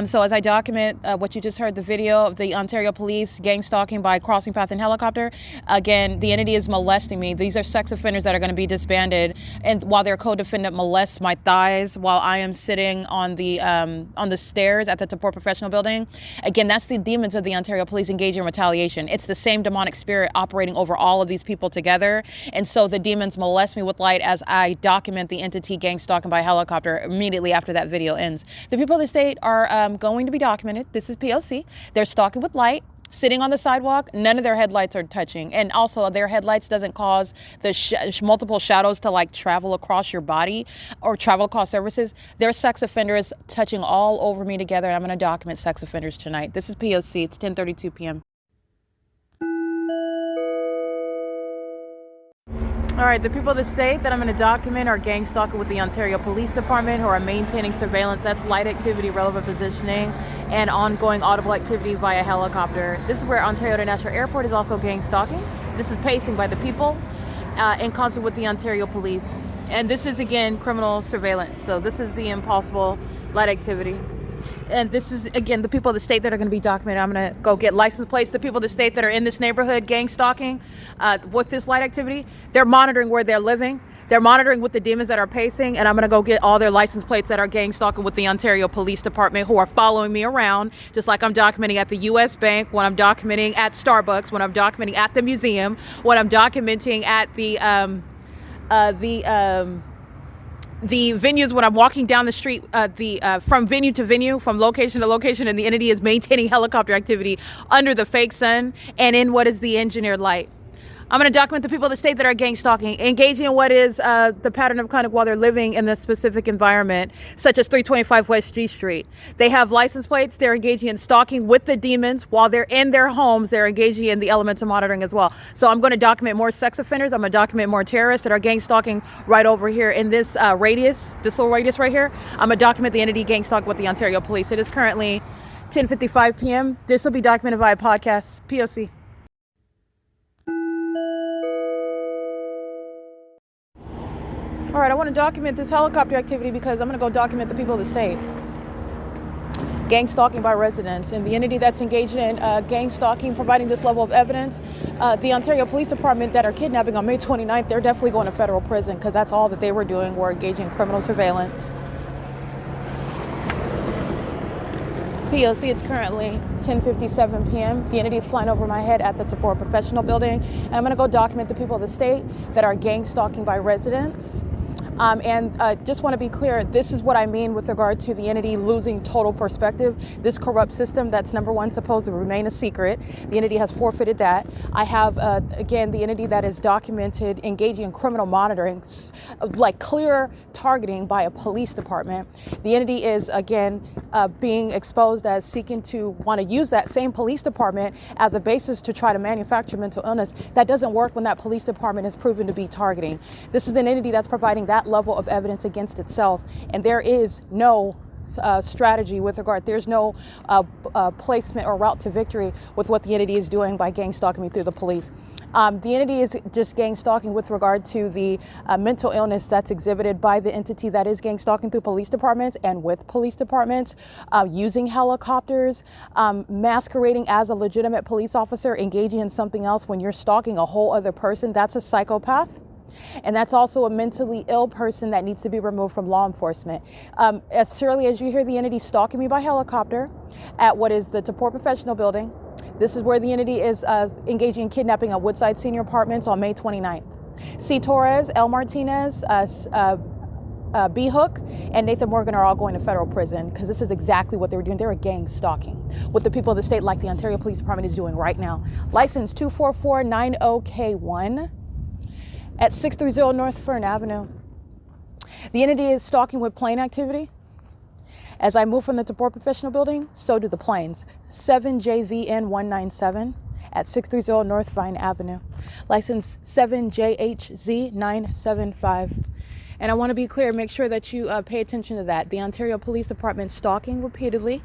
So as I document what you just heard, the video of the Ontario Police gang stalking by crossing path and helicopter, again, the entity is molesting me. These are sex offenders that are going to be disbanded, and while their co-defendant molests my thighs while I am sitting on the stairs at the TABOR Professional Building. Again, that's the demons of the Ontario Police engaging in retaliation. It's the same demonic spirit operating over all of these people together. And so the demons molest me with light as I document the entity gang stalking by helicopter immediately after that video ends. The people of the state are going to be documented. This is P.O.C. They're stalking with light. Sitting on the sidewalk, none of their headlights are touching. And also their headlights doesn't cause the multiple shadows to like travel across your body or travel across surfaces. They're sex offenders touching all over me together. And I'm going to document sex offenders tonight. This is P.O.C. It's 10:32 p.m. All right, the people of the state that I'm going to document are gang stalking with the Ontario Police Department, who are maintaining surveillance. That's light activity, relevant positioning, and ongoing audible activity via helicopter. This is where Ontario International Airport is also gang stalking. This is pacing by the people in concert with the Ontario Police. And this is, again, criminal surveillance. So this is the impossible light activity. And this is, again, the people of the state that are going to be documented. I'm going to go get license plates. The people of the state that are in this neighborhood gang stalking with this light activity, they're monitoring where they're living. They're monitoring with the demons that are pacing. And I'm going to go get all their license plates that are gang stalking with the Ontario Police Department, who are following me around, just like I'm documenting at the U.S. Bank, when I'm documenting at Starbucks, when I'm documenting at the museum, when I'm documenting at the venues when I'm walking down the street, from venue to venue, from location to location, and the entity is maintaining helicopter activity under the fake sun and in what is the engineered light. I'm going to document the people of the state that are gang stalking, engaging in what is the pattern of conduct while they're living in a specific environment, such as 325 West G Street. They have license plates. They're engaging in stalking with the demons while they're in their homes. They're engaging in the elements of monitoring as well. So I'm going to document more sex offenders. I'm going to document more terrorists that are gang stalking right over here in this radius, this little radius right here. I'm going to document the entity gang stalking with the Ontario Police. It is currently 10:55 p.m. This will be documented via podcast. P.O.C. All right, I want to document this helicopter activity because I'm going to go document the people of the state. Gang stalking by residents, and the entity that's engaged in gang stalking, providing this level of evidence, the Ontario Police Department that are kidnapping on May 29th, they're definitely going to federal prison because that's all that they were doing, were engaging in criminal surveillance. P.O.C. It's currently 10:57 p.m. The entity is flying over my head at the TABOR Professional Building, and I'm going to go document the people of the state that are gang stalking by residents. Just want to be clear, this is what I mean with regard to the entity losing total perspective. This corrupt system that's number one supposed to remain a secret. The entity has forfeited that. I have, again, the entity that is documented engaging in criminal monitoring, like clear targeting by a police department. The entity is, again, being exposed as seeking to want to use that same police department as a basis to try to manufacture mental illness. That doesn't work when that police department is proven to be targeting. This is an entity that's providing that level of evidence against itself, and there is no strategy with regard. There's no placement or route to victory with what the entity is doing by gang stalking me through the police. The entity is just gang stalking with regard to the mental illness that's exhibited by the entity that is gang stalking through police departments and with police departments, using helicopters, masquerading as a legitimate police officer, engaging in something else when you're stalking a whole other person. That's a psychopath. And that's also a mentally ill person that needs to be removed from law enforcement. As surely as you hear the entity stalking me by helicopter at what is the TABOR Professional Building, this is where the entity is engaging in kidnapping at Woodside Senior Apartments on May 29th. C. Torres, L. Martinez, B. Hook, and Nathan Morgan are all going to federal prison because this is exactly what they were doing. They were gang stalking with the people of the state, like the Ontario Police Department is doing right now. License 24490K1. At 630 North Fern Avenue. The entity is stalking with plane activity. As I move from the TABOR Professional Building, so do the planes. 7JVN197 at 630 North Vine Avenue. License 7JHZ975. And I want to be clear, make sure that you pay attention to that. The Ontario Police Department stalking repeatedly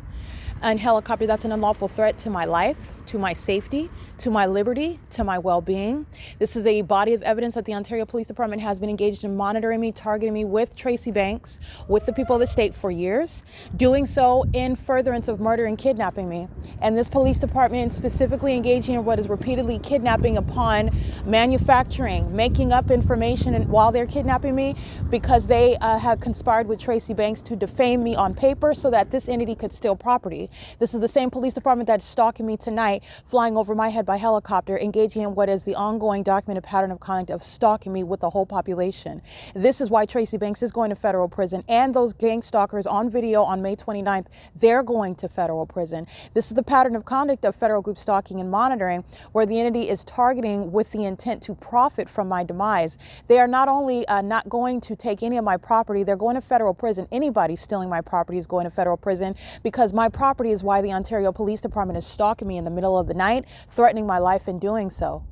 and helicopter, that's an unlawful threat to my life, to my safety, to my liberty, to my well-being. This is a body of evidence that the Ontario Police Department has been engaged in monitoring me, targeting me with Tracy Banks, with the people of the state for years, doing so in furtherance of murder and kidnapping me. And this police department specifically engaging in what is repeatedly kidnapping upon manufacturing, making up information while they're kidnapping me because they had conspired with Tracy Banks to defame me on paper so that this entity could steal property. This is the same police department that's stalking me tonight, flying over my head by helicopter, engaging in what is the ongoing documented pattern of conduct of stalking me with the whole population. This is why Tracy Banks is going to federal prison, and those gang stalkers on video on May 29th, they're going to federal prison. This is the pattern of conduct of federal group stalking and monitoring, where the entity is targeting with the intent to profit from my demise. They are not only not going to take any of my property, they're going to federal prison. Anybody stealing my property is going to federal prison because my property is why the Ontario Police Department is stalking me in the middle of the night, threatening my life in doing so.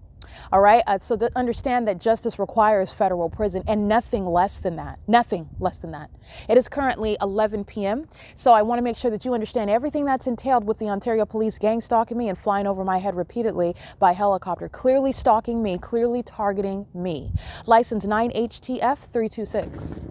All right. So understand that justice requires federal prison and nothing less than that. Nothing less than that. It is currently 11 p.m. So I want to make sure that you understand everything that's entailed with the Ontario police gang stalking me and flying over my head repeatedly by helicopter, clearly stalking me, clearly targeting me. License 9HTF326.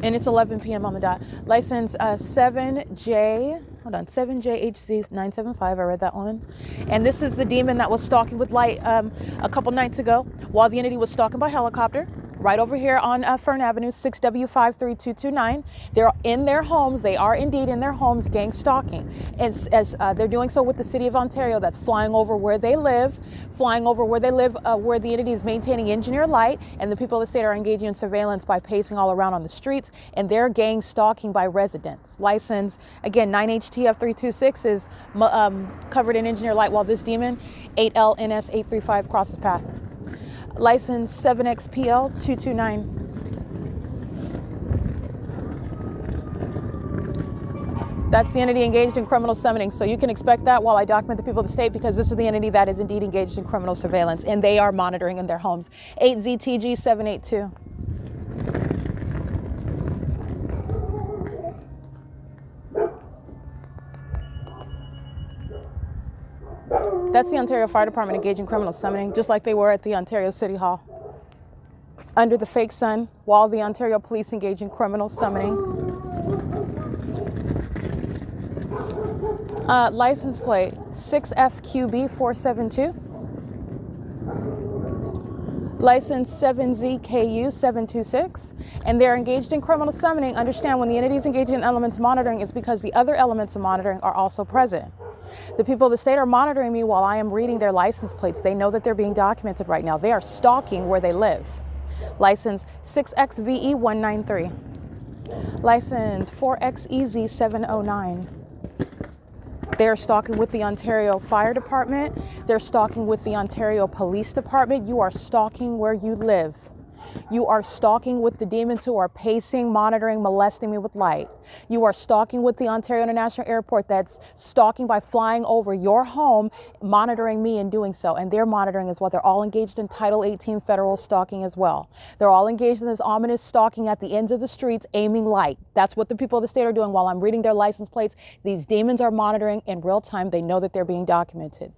And it's 11 p.m. on the dot. License 7JHZ975. I read that one. And this is the demon that was stalking with light a couple nights ago while the entity was stalking by helicopter. Right over here on Fern Avenue, 6W53229. They're in their homes. They are indeed in their homes gang stalking. As they're doing so with the city of Ontario that's flying over where they live, where the entity is maintaining engineer light, and the people of the state are engaging in surveillance by pacing all around on the streets, and they're gang stalking by residents. License, again, 9HTF326 is covered in engineer light while this demon, 8LNS835, crosses path. License 7XPL229. That's the entity engaged in criminal summoning. So you can expect that while I document the people of the state, because this is the entity that is indeed engaged in criminal surveillance, and they are monitoring in their homes. 8ZTG782. That's the Ontario Fire Department engaged in criminal summoning, just like they were at the Ontario City Hall. Under the fake sun, while the Ontario police engage in criminal summoning. License plate 6FQB472. License 7ZKU726. And they're engaged in criminal summoning. Understand, when the entity is engaged in elements monitoring, it's because the other elements of monitoring are also present. The people of the state are monitoring me while I am reading their license plates. They know that they're being documented right now. They are stalking where they live. License 6XVE193. License 4XEZ709. They are stalking with the Ontario Fire Department. They're stalking with the Ontario Police Department. You are stalking where you live. You are stalking with the demons who are pacing, monitoring, molesting me with light. You are stalking with the Ontario International Airport that's stalking by flying over your home, monitoring me and doing so. And their monitoring is what they're all engaged in Title 18 federal stalking as well. They're all engaged in this ominous stalking at the ends of the streets, aiming light. That's what the people of the state are doing while I'm reading their license plates. These demons are monitoring in real time. They know that they're being documented.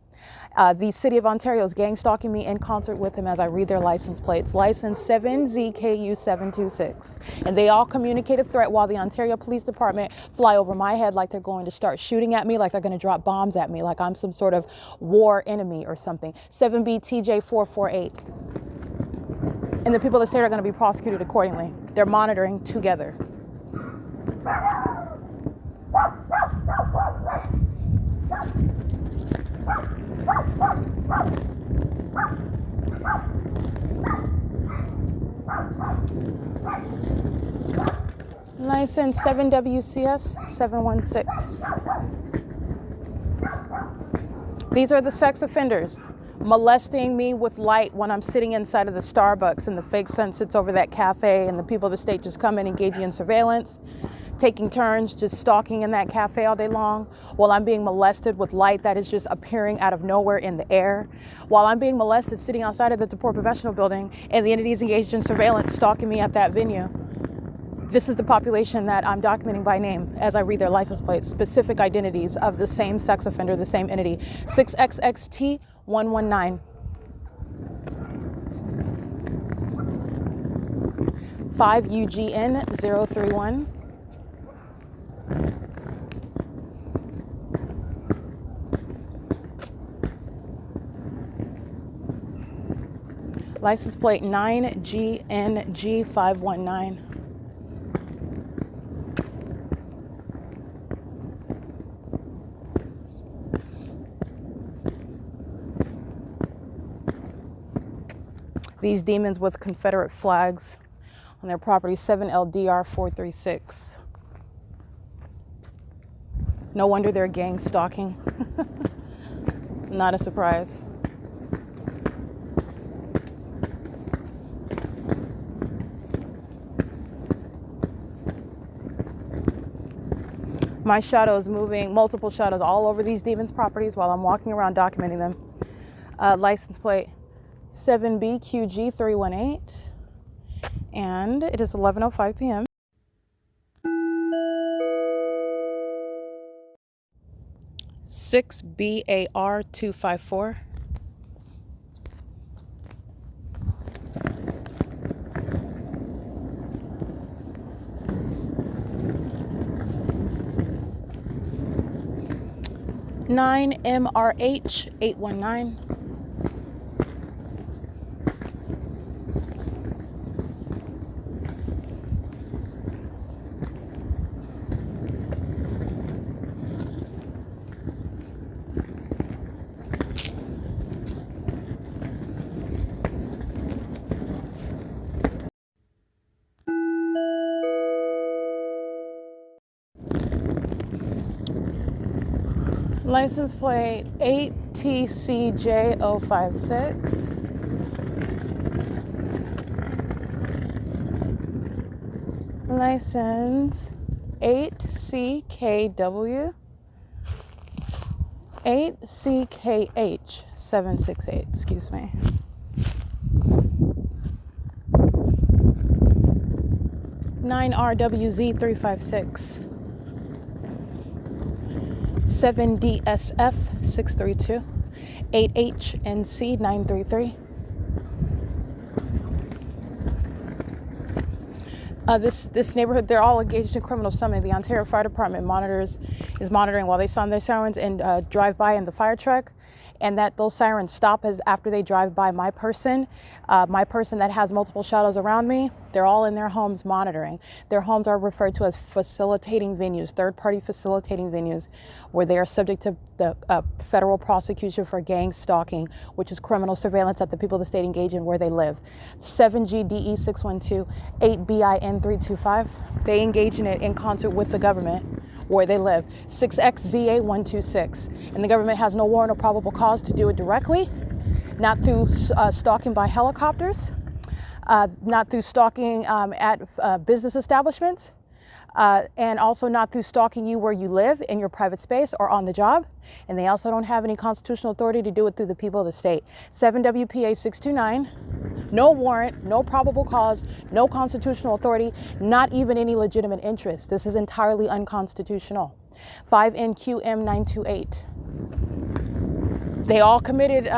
The City of Ontario is gang stalking me in concert with them as I read their license plates. License 7ZKU726. And they all communicate a threat while the Ontario Police Department fly over my head like they're going to start shooting at me, like they're going to drop bombs at me, like I'm some sort of war enemy or something. 7BTJ448. And the people of the state are going to be prosecuted accordingly. They're monitoring together. License 7WCS716. These are the sex offenders molesting me with light when I'm sitting inside of the Starbucks and the fake sun sits over that cafe and the people of the state just come in engaging in surveillance, taking turns just stalking in that cafe all day long while I'm being molested with light that is just appearing out of nowhere in the air, while I'm being molested sitting outside of the Deport Professional Building and the entities engaged in surveillance stalking me at that venue. This is the population that I'm documenting by name as I read their license plates, specific identities of the same sex offender, the same entity. 6XXT119. 5UGN031. License plate 9GNG519. These demons with Confederate flags on their property, 7LDR436. No wonder they're gang stalking. Not a surprise. My shadow is moving, multiple shadows all over these demons' properties while I'm walking around documenting them. License plate 7BQG318, and it is 11:05 p.m. BAR254. Nine MRH819. License plate 8TCJ056. License 8CKW 8CKH768, excuse me. Nine RWZ356. 7DSF632, 8HNC933. This neighborhood, they're all engaged in criminal summoning. The Ontario Fire Department is monitoring while they sound their sirens and drive by in the fire truck. and that those sirens stop as after they drive by my person that has multiple shadows around me. They're all in their homes monitoring. Their homes are referred to as facilitating venues, third-party facilitating venues, where they are subject to the federal prosecution for gang stalking, which is criminal surveillance that the people of the state engage in where they live. 7G DE 612, 8BIN 325. They engage in it in concert with the government where they live. 6XZA 126. And the government has no warrant or probable cause to do it directly, not through stalking by helicopters, not through stalking at business establishments, and also not through stalking you where you live in your private space or on the job. And they also don't have any constitutional authority to do it through the people of the state. 7WPA 629, no warrant, no probable cause, no constitutional authority, not even any legitimate interest. This is entirely unconstitutional. 5NQM 928. They all committed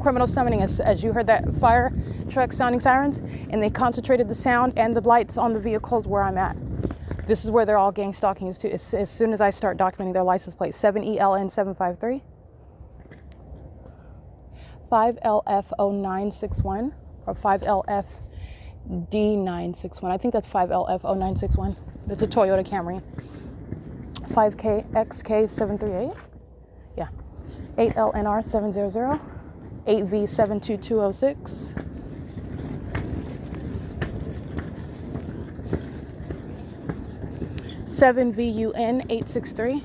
criminal summoning, as you heard that fire truck sounding sirens, and they concentrated the sound and the lights on the vehicles where I'm at. This is where they're all gang stalking as soon as I start documenting their license plate. 7ELN 753, 5LF 0961, or 5LF D961. I think that's 5LF 0961. It's a Toyota Camry. 5KXK 738. Yeah. 8LNR 700. 8V 72206. 7VUN 863.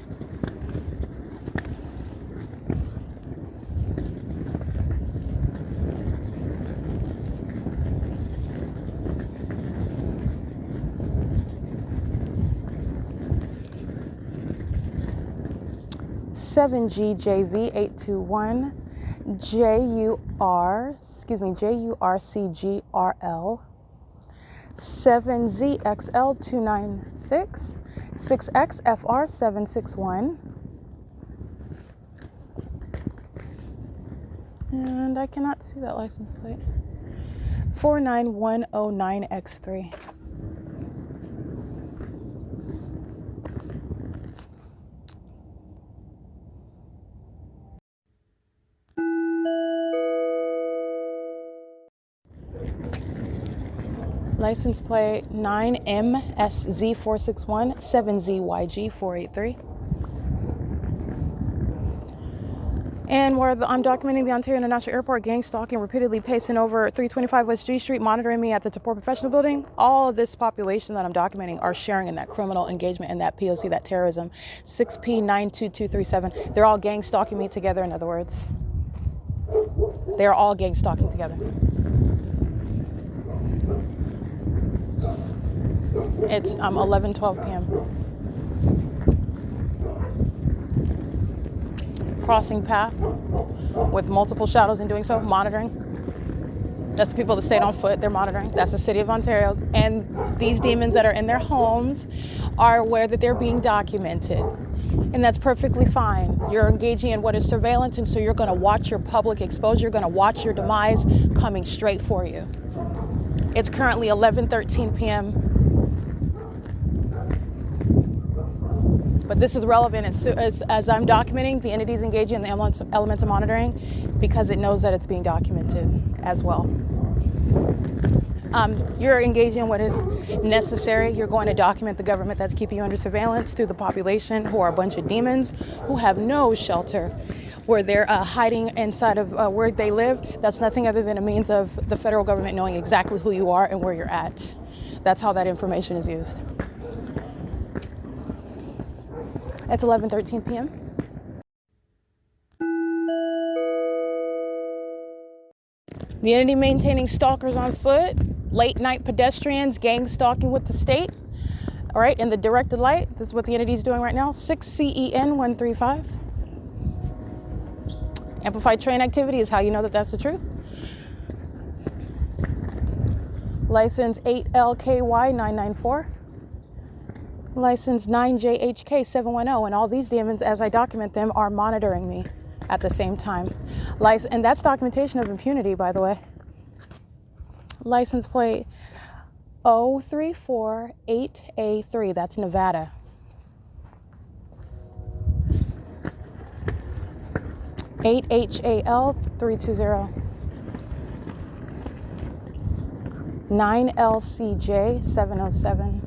7GJV 821. JURCGRL. 7ZXL 296. 6XFR 761. And I cannot see that license plate. 49109X3. License plate 9MSZ461 7ZYG483. And where I'm documenting the Ontario International Airport gang stalking, repeatedly pacing over 325 West G Street, monitoring me at the TABOR Professional Building. All of this population that I'm documenting are sharing in that criminal engagement and that P.O.C, that terrorism. 6P92237. They're all gang stalking me together, in other words. They're all gang stalking together. It's 11:12 p.m. Crossing path with multiple shadows in doing so, monitoring. That's the people that stayed on foot, they're monitoring. That's the city of Ontario. And these demons that are in their homes are aware that they're being documented. And that's perfectly fine. You're engaging in what is surveillance, and so you're going to watch your public exposure. You're going to watch your demise coming straight for you. It's currently 11:13 p.m. But this is relevant as I'm documenting the entities engaging in the elements of monitoring, because it knows that it's being documented as well. You're engaging in what is necessary. You're going to document the government that's keeping you under surveillance through the population, who are a bunch of demons who have no shelter, where they're hiding inside of where they live. That's nothing other than a means of the federal government knowing exactly who you are and where you're at. That's how that information is used. It's 11:13 p.m. The entity maintaining stalkers on foot, late night pedestrians, gang stalking with the state. All right, in the directed light, this is what the entity is doing right now. 6CEN 135. Amplified train activity is how you know that that's the truth. License 8LKY 994. License 9JHK 710, and all these demons, as I document them, are monitoring me at the same time. And that's documentation of impunity, by the way. License plate 0348A3, that's Nevada. 8HAL 320. 9LCJ 707.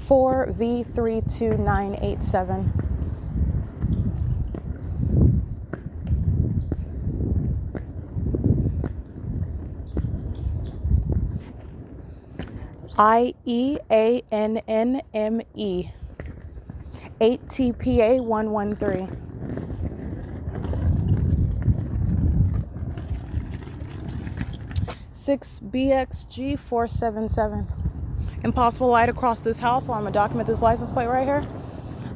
4V32987. IEANNME 8TPA 113. 6BXG 477. Impossible light across this house, so I'm gonna document this license plate right here.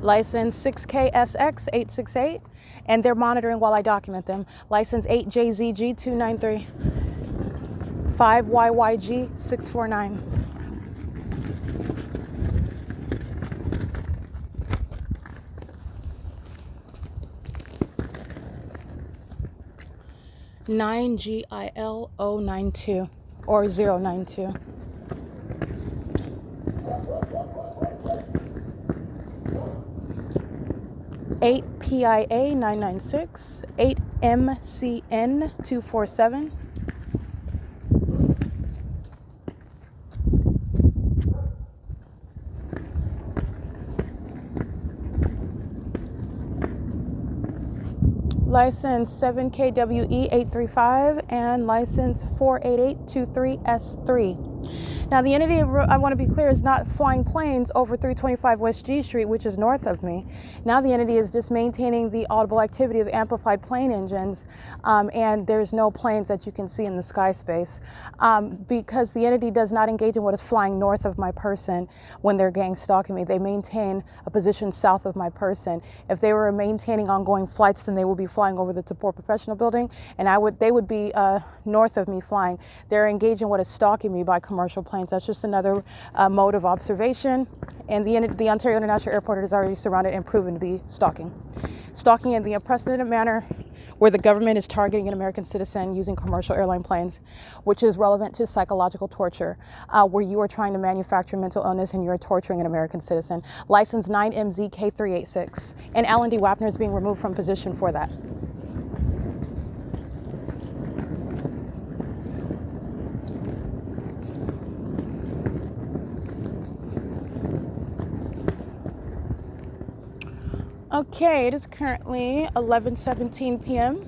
License 6KSX 868, and they're monitoring while I document them. License 8JZG 293. 5YYG 649. Nine GIL 092 or 092. 8 PIA 996. 8 MCN 247. 7KWE 835 and license 48823S3. Now the entity, I want to be clear, is not flying planes over 325 West G Street, which is north of me. Now the entity is just maintaining the audible activity of amplified plane engines, and there's no planes that you can see in the sky space, because the entity does not engage in what is flying north of my person when they're gang stalking me. They maintain a position south of my person. If they were maintaining ongoing flights, then they would be flying over the TABOR Professional Building, and they would be north of me flying. They're engaging what is stalking me by commercial planes. That's just another mode of observation. And the Ontario International Airport is already surrounded and proven to be stalking. Stalking in the unprecedented manner where the government is targeting an American citizen using commercial airline planes, which is relevant to psychological torture, where you are trying to manufacture mental illness and you're torturing an American citizen. License 9MZK386. And Alan D. WAPNER is being removed from position for that. Okay, it is currently 11:17 p.m.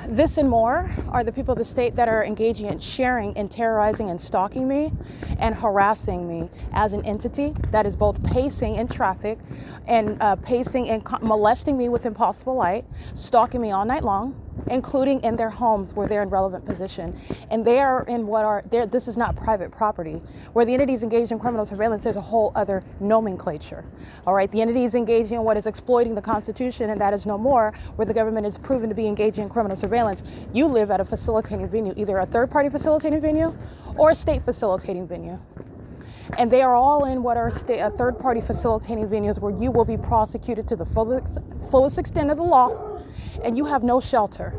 This and more are the people of the state that are engaging in sharing and terrorizing and stalking me and harassing me as an entity that is both pacing in traffic and pacing and molesting me with impossible light, stalking me all night long, including in their homes where they're in relevant position. And they are in this is not private property. Where the entity is engaged in criminal surveillance, there's a whole other nomenclature. All right, the entity is engaging in what is exploiting the Constitution, and that is no more, where the government is proven to be engaging in criminal surveillance. You live at a facilitating venue, either a third-party facilitating venue or a state facilitating venue. And they are all in what are third-party facilitating venues where you will be prosecuted to the fullest extent of the law, and you have no shelter.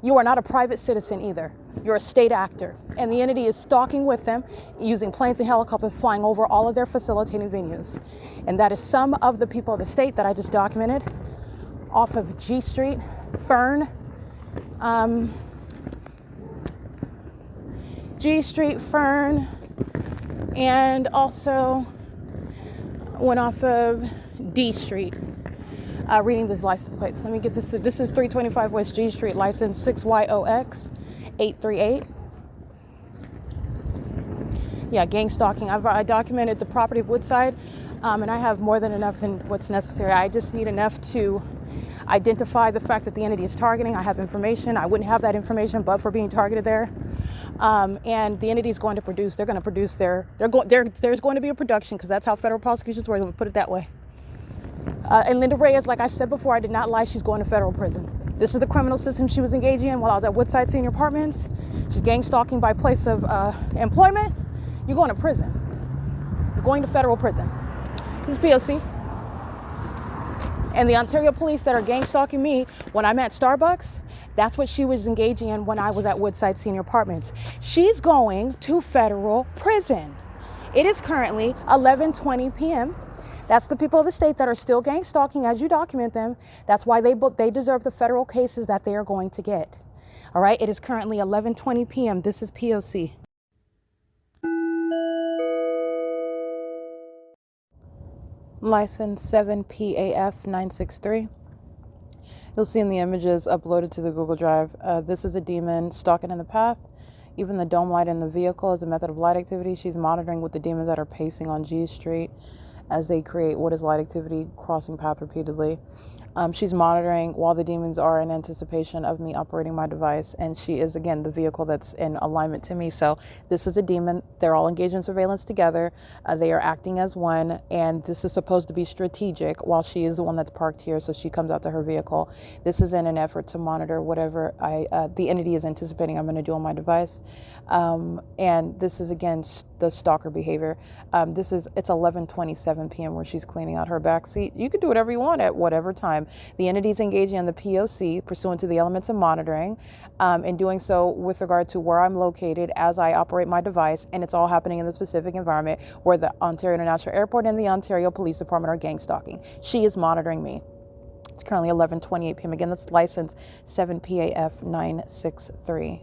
You are not a private citizen either. You're a state actor. And the entity is stalking with them, using planes and helicopters, flying over all of their facilitating venues. And that is some of the people of the state that I just documented off of G Street, Fern, G Street, Fern, and also went off of D Street. Reading these license plates. Let me get this. This is 325 West G Street, license 6YOX 838. Yeah, gang stalking. I documented the property of Woodside, and I have more than enough than what's necessary. I just need enough to identify the fact that the entity is targeting. I have information. I wouldn't have that information but for being targeted there. And the entity is going to produce. They're going to produce there's going to be a production, because that's how federal prosecutions work. Let me put it that way. And Linda Reyes, like I said before, I did not lie. She's going to federal prison. This is the criminal system she was engaging in while I was at Woodside Senior Apartments. She's gang stalking by place of employment. You're going to prison. You're going to federal prison. This is P.O.C. And the Ontario police that are gang stalking me when I'm at Starbucks, that's what she was engaging in when I was at Woodside Senior Apartments. She's going to federal prison. It is currently 11:20 p.m. That's the people of the state that are still gang stalking as you document them. That's why they deserve the federal cases that they are going to get. All right, it is currently 11:20 p.m. This is P.O.C. License 7PAF963. You'll see in the images uploaded to the Google Drive, this is a demon stalking in the path. Even the dome light in the vehicle is a method of light activity. She's monitoring with the demons that are pacing on G Street as they create what is light activity, crossing path repeatedly. She's monitoring while the demons are in anticipation of me operating my device, and she is, again, the vehicle that's in alignment to me. So this is a demon. They're all engaged in surveillance together. They are acting as one, and this is supposed to be strategic while she is the one that's parked here, so she comes out to her vehicle. This is in an effort to monitor whatever the entity is anticipating I'm going to do on my device. And this is, again, the stalker behavior. It's 11:27 p.m. where she's cleaning out her back seat. You can do whatever you want at whatever time. The entity is engaging in the P.O.C. pursuant to the elements of monitoring, and doing so with regard to where I'm located as I operate my device, and it's all happening in the specific environment where the Ontario International Airport and the Ontario Police Department are gang stalking. She is monitoring me. It's currently 11:28 p.m. Again, that's license 7PAF963.